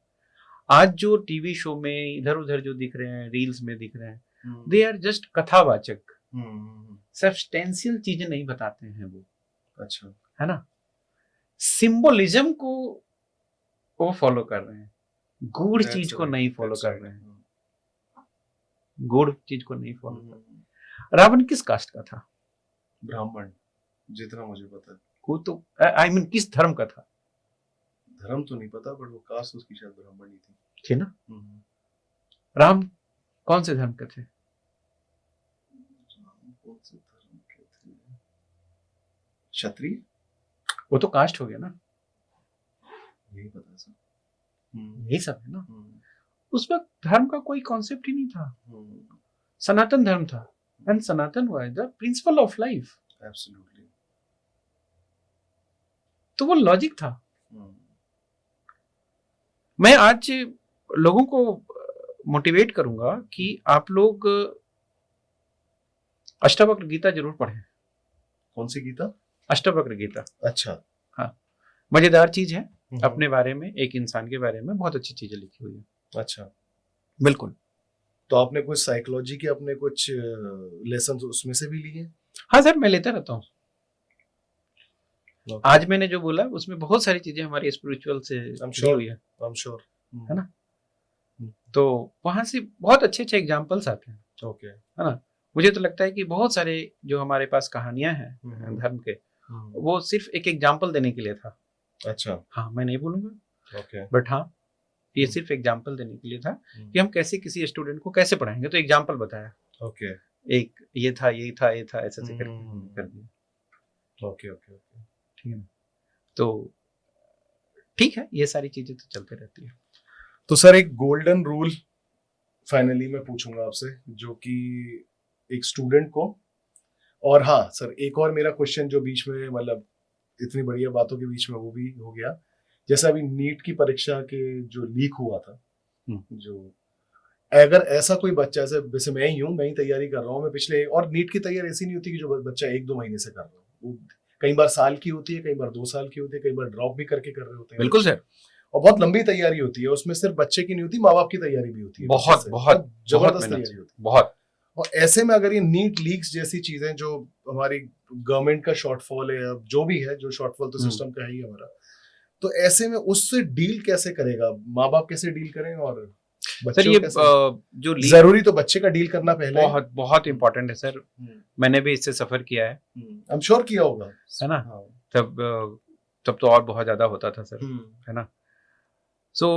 B: आज जो टीवी शो में इधर उधर जो दिख रहे हैं, रील्स में दिख रहे हैं, दे आर जस्ट कथावाचक, सब्सटेंशियल चीजें नहीं बताते हैं वो।
A: अच्छा,
B: है ना। सिंबलिज्म को वो फॉलो कर रहे हैं, गूढ़ चीज को नहीं फॉलो कर रहे हैं, गूढ़ चीज को नहीं फॉलो कर रहे हैं। रावण किस कास्ट का था?
A: ब्राह्मण, जितना मुझे पता है।
B: वो तो आई मीन किस धर्म का था?
A: धर्म तो नहीं पता, बट वो कास्ट उसकी शायद ब्राह्मण ही
B: थी ना। राम कौन से धर्म के थे?
A: क्षत्रिय।
B: वो तो कास्ट हो गया ना।
A: यही पता सर।
B: यही सब है ना। उस वक्त धर्म का कोई कॉन्सेप्ट ही नहीं था। सनातन धर्म था, and Sanatan was the principle of life.
A: Absolutely.
B: तो वो लॉजिक था। मैं आज लोगों को मोटिवेट करूंगा कि आप लोग अष्टावक्र गीता जरूर पढ़ें।
A: कौन सी गीता?
B: अष्टावक्र गीता।
A: अच्छा,
B: हाँ, मजेदार चीज है। अपने बारे में, एक इंसान के बारे में बहुत अच्छी चीजें लिखी हुई है।
A: अच्छा,
B: बिल्कुल।
A: तो आपने कुछ साइकोलॉजी के अपने कुछ लेसन उसमें से भी लिए?
B: हाँ सर, मैं लेता रहता हूँ। आज मैंने जो बोला उसमें बहुत सारी चीजें हमारी स्पिरिचुअल से जुड़ी हुई है। है ना। तो वहां से बहुत अच्छे अच्छे एग्जाम्पल्स आते हैं।
A: ओके,
B: है ना। मुझे तो लगता है कि बहुत सारे जो हमारे पास कहानियां हैं धर्म के, वो सिर्फ एक एग्जाम्पल देने के लिए था।
A: अच्छा,
B: हाँ, मैं नहीं बोलूंगा।
A: ओके,
B: बट हाँ, ये सिर्फ एग्जाम्पल देने के लिए था कि हम कैसे किसी स्टूडेंट को कैसे पढ़ाएंगे, तो एग्जाम्पल बताया।
A: ओके
B: एक ये था ऐसे ऐसे करके कर दिया।
A: ओके ओके ओके
B: ठीक है ना, तो ठीक है, ये सारी चीजें तो चलते रहती है।
A: तो सर एक गोल्डन रूल फाइनली मैं पूछूंगा आपसे, जो कि एक स्टूडेंट को, और हाँ सर एक और मेरा क्वेश्चन जो बीच में, मतलब इतनी बढ़िया बातों के बीच में वो भी हो गया, जैसे अभी नीट की परीक्षा के जो लीक हुआ था, जो अगर ऐसा कोई बच्चा, जैसे मैं ही हूँ, मैं ही तैयारी कर रहा हूँ, मैं पिछले, और नीट की तैयारी ऐसी नहीं होती कि जो बच्चा 1-2 महीने से कर रहा हो, वो कई बार साल की होती है, कई बार 2 साल की होती है, कई बार ड्रॉप भी करके कर रहे होते हैं।
B: बिल्कुल सर,
A: और बहुत लंबी तैयारी होती है, उसमें सिर्फ बच्चे की नहीं होती, माँ बाप की तैयारी भी होती है,
B: बहुत बहुत
A: जबरदस्त तैयारी होती है
B: बहुत।
A: और ऐसे में अगर ये नीट लीक्स जैसी चीजें, जो हमारी गवर्नमेंट का शॉर्टफॉल है, अब जो भी है, जो शॉर्टफॉल तो सिस्टम का है ही हमारा, तो ऐसे में उससे डील कैसे करेगा, माँ बाप कैसे डील करें, और
B: सर ये जो
A: जरूरी तो बच्चे का डील करना पहले
B: बहुत बहुत इंपॉर्टेंट है सर। मैंने भी इससे सफर किया है,
A: आई एम श्योर किया होगा,
B: है ना। तब तो और बहुत ज्यादा होता था सर, है ना। सो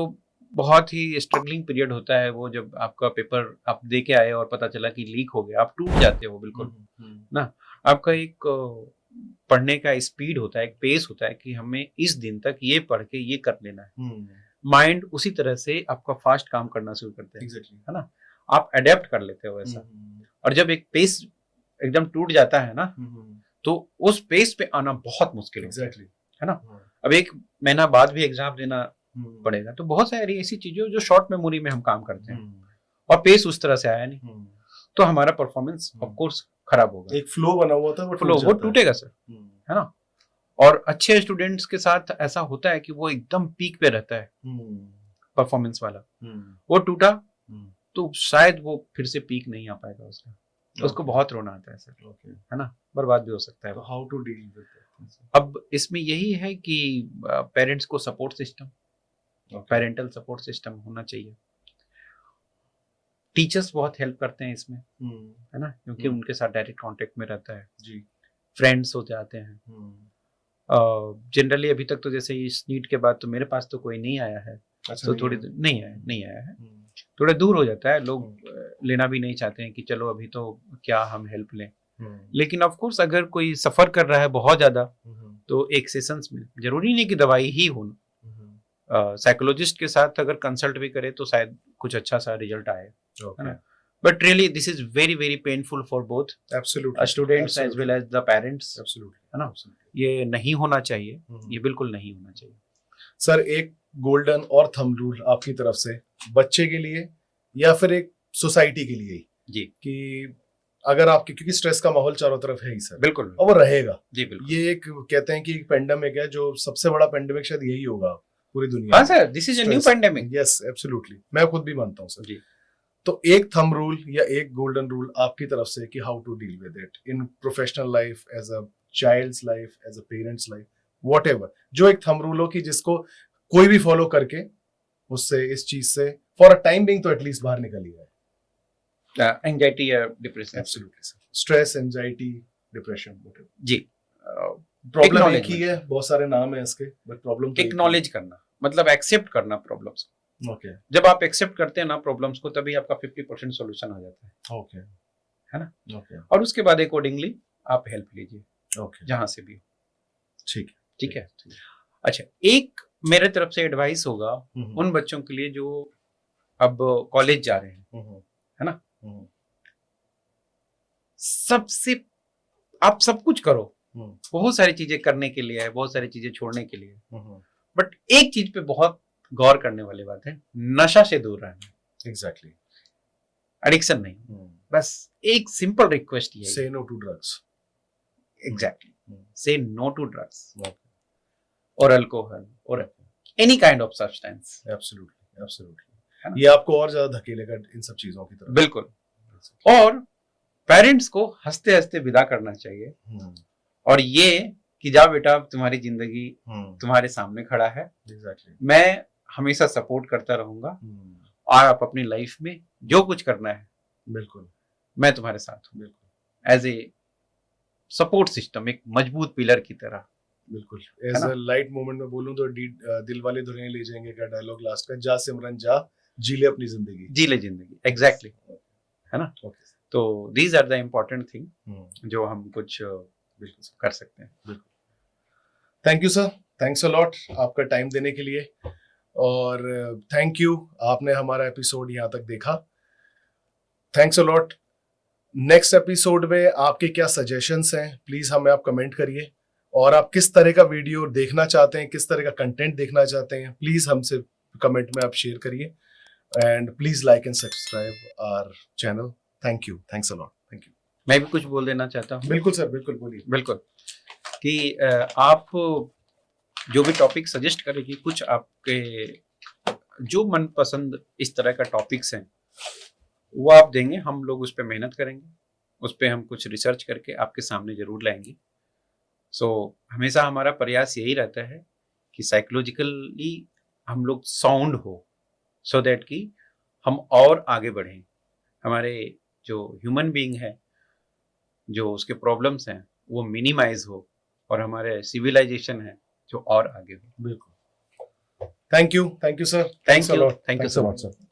B: बहुत ही स्ट्रगलिंग पीरियड होता है वो, जब आपका पेपर आप दे के आए और पता चला कि लीक हो गया, आप टूट जाते हो बिल्कुल ना। आपका एक पढ़ने का स्पीड होता है, एक पेस होता है कि हमें इस दिन तक ये पढ़ के ये कर लेना है। माइंड उसी तरह से आपका फास्ट काम करना शुरू करते हैं, है ना। आप अडेप्ट कर लेते हो ऐसा। और जब एक पेस एकदम टूट जाता है ना, तो उस पेस पे आना बहुत मुश्किल है ना। अब 1 महीना बाद भी एग्जाम देना पड़ेगा, तो बहुत सारी ऐसी चीजें जो शॉर्ट मेमोरी में हम काम करते हैं, और पेस उस तरह से आया नहीं, तो हमारा परफॉर्मेंस ऑफ कोर्स खराब होगा।
A: एक फ्लो बना हुआ था,
B: वो टूटेगा सर, है ना। और अच्छे स्टूडेंट्स के साथ ऐसा होता है कि वो एकदम पीक पे रहता है परफॉर्मेंस वाला, वो टूटा तो शायद वो फिर से पीक नहीं आ पाएगा उसका, उसको बहुत रोना आता है सर, है ना, बर्बाद भी हो सकता है।
A: तो how to deal with that?
B: अब इसमें यही है कि पेरेंट्स को support system, parental support system होना चाहिए। टीचर्स बहुत हेल्प करते हैं इसमें, है ना, क्योंकि उनके साथ डायरेक्ट कांटेक्ट में रहता है जी। फ्रेंड्स हो जाते हैं जनरली। अभी तक तो जैसे इस नीट के बाद तो मेरे पास तो कोई नहीं आया है। अच्छा, तो थोड़ी नहीं आया है, थोड़ा दूर हो जाता है, लोग लेना भी नहीं चाहते हैं कि चलो अभी तो क्या हम हेल्प लें। लेकिन ऑफ कोर्स अगर कोई सफर कर रहा है बहुत ज्यादा, तो एक सेशंस में, जरूरी नहीं कि दवाई ही हो, साइकोलॉजिस्ट के साथ अगर कंसल्ट भी करे तो शायद कुछ अच्छा सा रिजल्ट आए, है ना। But really, this is very, very painful for both students as well as the parents. है ना, ये नहीं होना चाहिए, ये बिल्कुल नहीं होना चाहिए।
A: सर एक गोल्डन और थंब रूल आपकी तरफ से बच्चे के लिए या फिर एक सोसाइटी के लिए
B: जी,
A: कि अगर आपके, क्योंकि स्ट्रेस का माहौल चारों तरफ है ही सर,
B: बिल्कुल,
A: और वो रहेगा
B: जी बिल्कुल।
A: ये एक कहते हैं कि एक पेंडेमिक है, जो सबसे बड़ा पेंडेमिक शायद यही होगा पूरी दुनिया।
B: हाँ sir, this is a new pandemic.
A: Yes absolutely, मैं खुद भी मानता हूँ सर
B: जी।
A: तो एक थंब रूल या एक गोल्डन रूल आपकी तरफ से कि how to deal with it in professional life, as a child's life, as a parent's life, whatever, जो एक थंब रूल हो कि जिसको कोई भी फॉलो करके उससे, इस चीज से फॉर अ टाइम बिंग तो एटलीस्ट बाहर निकल ही जाए।
B: एंजाइटी या depression,
A: absolutely sir, stress, anxiety, depression, whatever
B: जी।
A: प्रॉब्लम एक ही है, बहुत सारे नाम है इसके, बट प्रॉब्लम
B: एक्नॉलेज करना, मतलब एक्सेप्ट करना प्रॉब्लम्स।
A: ओके,
B: जब आप एक्सेप्ट करते हैं ना प्रॉब्लम्स को, तभी आपका 50% सॉल्यूशन हो जाता है।
A: ओके,
B: है ना।
A: ओके,
B: और उसके बाद अकॉर्डिंगली आप हेल्प लीजिए,
A: ओके,
B: जहां से भी। ठीक है। अच्छा, एक मेरे तरफ से एडवाइस होगा उन बच्चों के लिए जो अब कॉलेज जा रहे हैं, है ना। सबसे आप सब कुछ करो, बहुत सारी चीजें करने के लिए है, बहुत सारी चीजें छोड़ने के लिए, बट एक चीज पे बहुत गौर करने वाली बात है, नशा से दूर रहना।
A: एग्जैक्टली,
B: एडिक्शन नहीं, बस एक सिंपल रिक्वेस्ट ये है,
A: से नो टू ड्रग्स।
B: एग्जैक्टली, से नो टू ड्रग्स और अल्कोहल और any kind of substance.
A: Absolutely, absolutely, ये आपको और ज्यादा धकेलेगा इन सब चीजों की तरफ।
B: बिल्कुल। और पेरेंट्स को हंसते हंसते विदा करना चाहिए, और ये कि जा बेटा, तुम्हारी जिंदगी तुम्हारे सामने खड़ा है, मैं हमेशा सपोर्ट करता रहूंगा, और आप अपनी लाइफ में जो कुछ करना है,
A: बिल्कुल
B: मैं तुम्हारे साथ हूँ, बिल्कुल, एज ए सपोर्ट सिस्टम, एक मजबूत पिलर की तरह।
A: बिल्कुल
B: है
A: एज
B: ना?
A: अ लाइट मोमेंट में बोलूं तो दिल वाले दुल्हनिया ले जाएंगे का डायलॉग लास्ट का, जा सिमरन जा, जी ले अपनी जिंदगी।
B: जी ले जिंदगी, एग्जैक्टली, है ना?
A: ओके।
B: तो these are the important thing जो हम कुछ
A: बिल्कुल सर,
B: कर सकते हैं।
A: बिल्कुल। Thank you sir, thanks a lot आपका टाइम देने के लिए, और थैंक यू आपने हमारा एपिसोड यहाँ तक देखा। Thanks a lot. Next episode में आपके क्या सजेशंस हैं प्लीज हमें आप कमेंट करिए, और आप किस तरह का वीडियो देखना चाहते हैं, किस तरह का कंटेंट देखना चाहते हैं, प्लीज हमसे कमेंट में आप शेयर करिए, and please like and subscribe our channel. Thank you, thanks a lot, thank you.
B: मैं भी कुछ बोल देना चाहता हूँ।
A: बिल्कुल सर, बिल्कुल बोलिए।
B: बिल्कुल, कि आप जो भी टॉपिक सजेस्ट करेंगे, कुछ आपके जो मनपसंद इस तरह का टॉपिक्स हैं वो आप देंगे, हम लोग उस पर मेहनत करेंगे, उस पर हम कुछ रिसर्च करके आपके सामने जरूर लाएंगे। सो हमेशा हमारा प्रयास यही रहता है कि साइकोलॉजिकली हम लोग साउंड हो, सो दैट कि हम और आगे बढ़ें, हमारे जो ह्यूमन बीइंग है, जो उसके प्रॉब्लम्स हैं वो मिनिमाइज हो, और हमारे सिविलाइजेशन है जो और आगे हो।
A: बिल्कुल। Thank you sir, thanks a lot,
B: thank you
A: thanks a
B: so
A: lot
B: much.
A: Sir.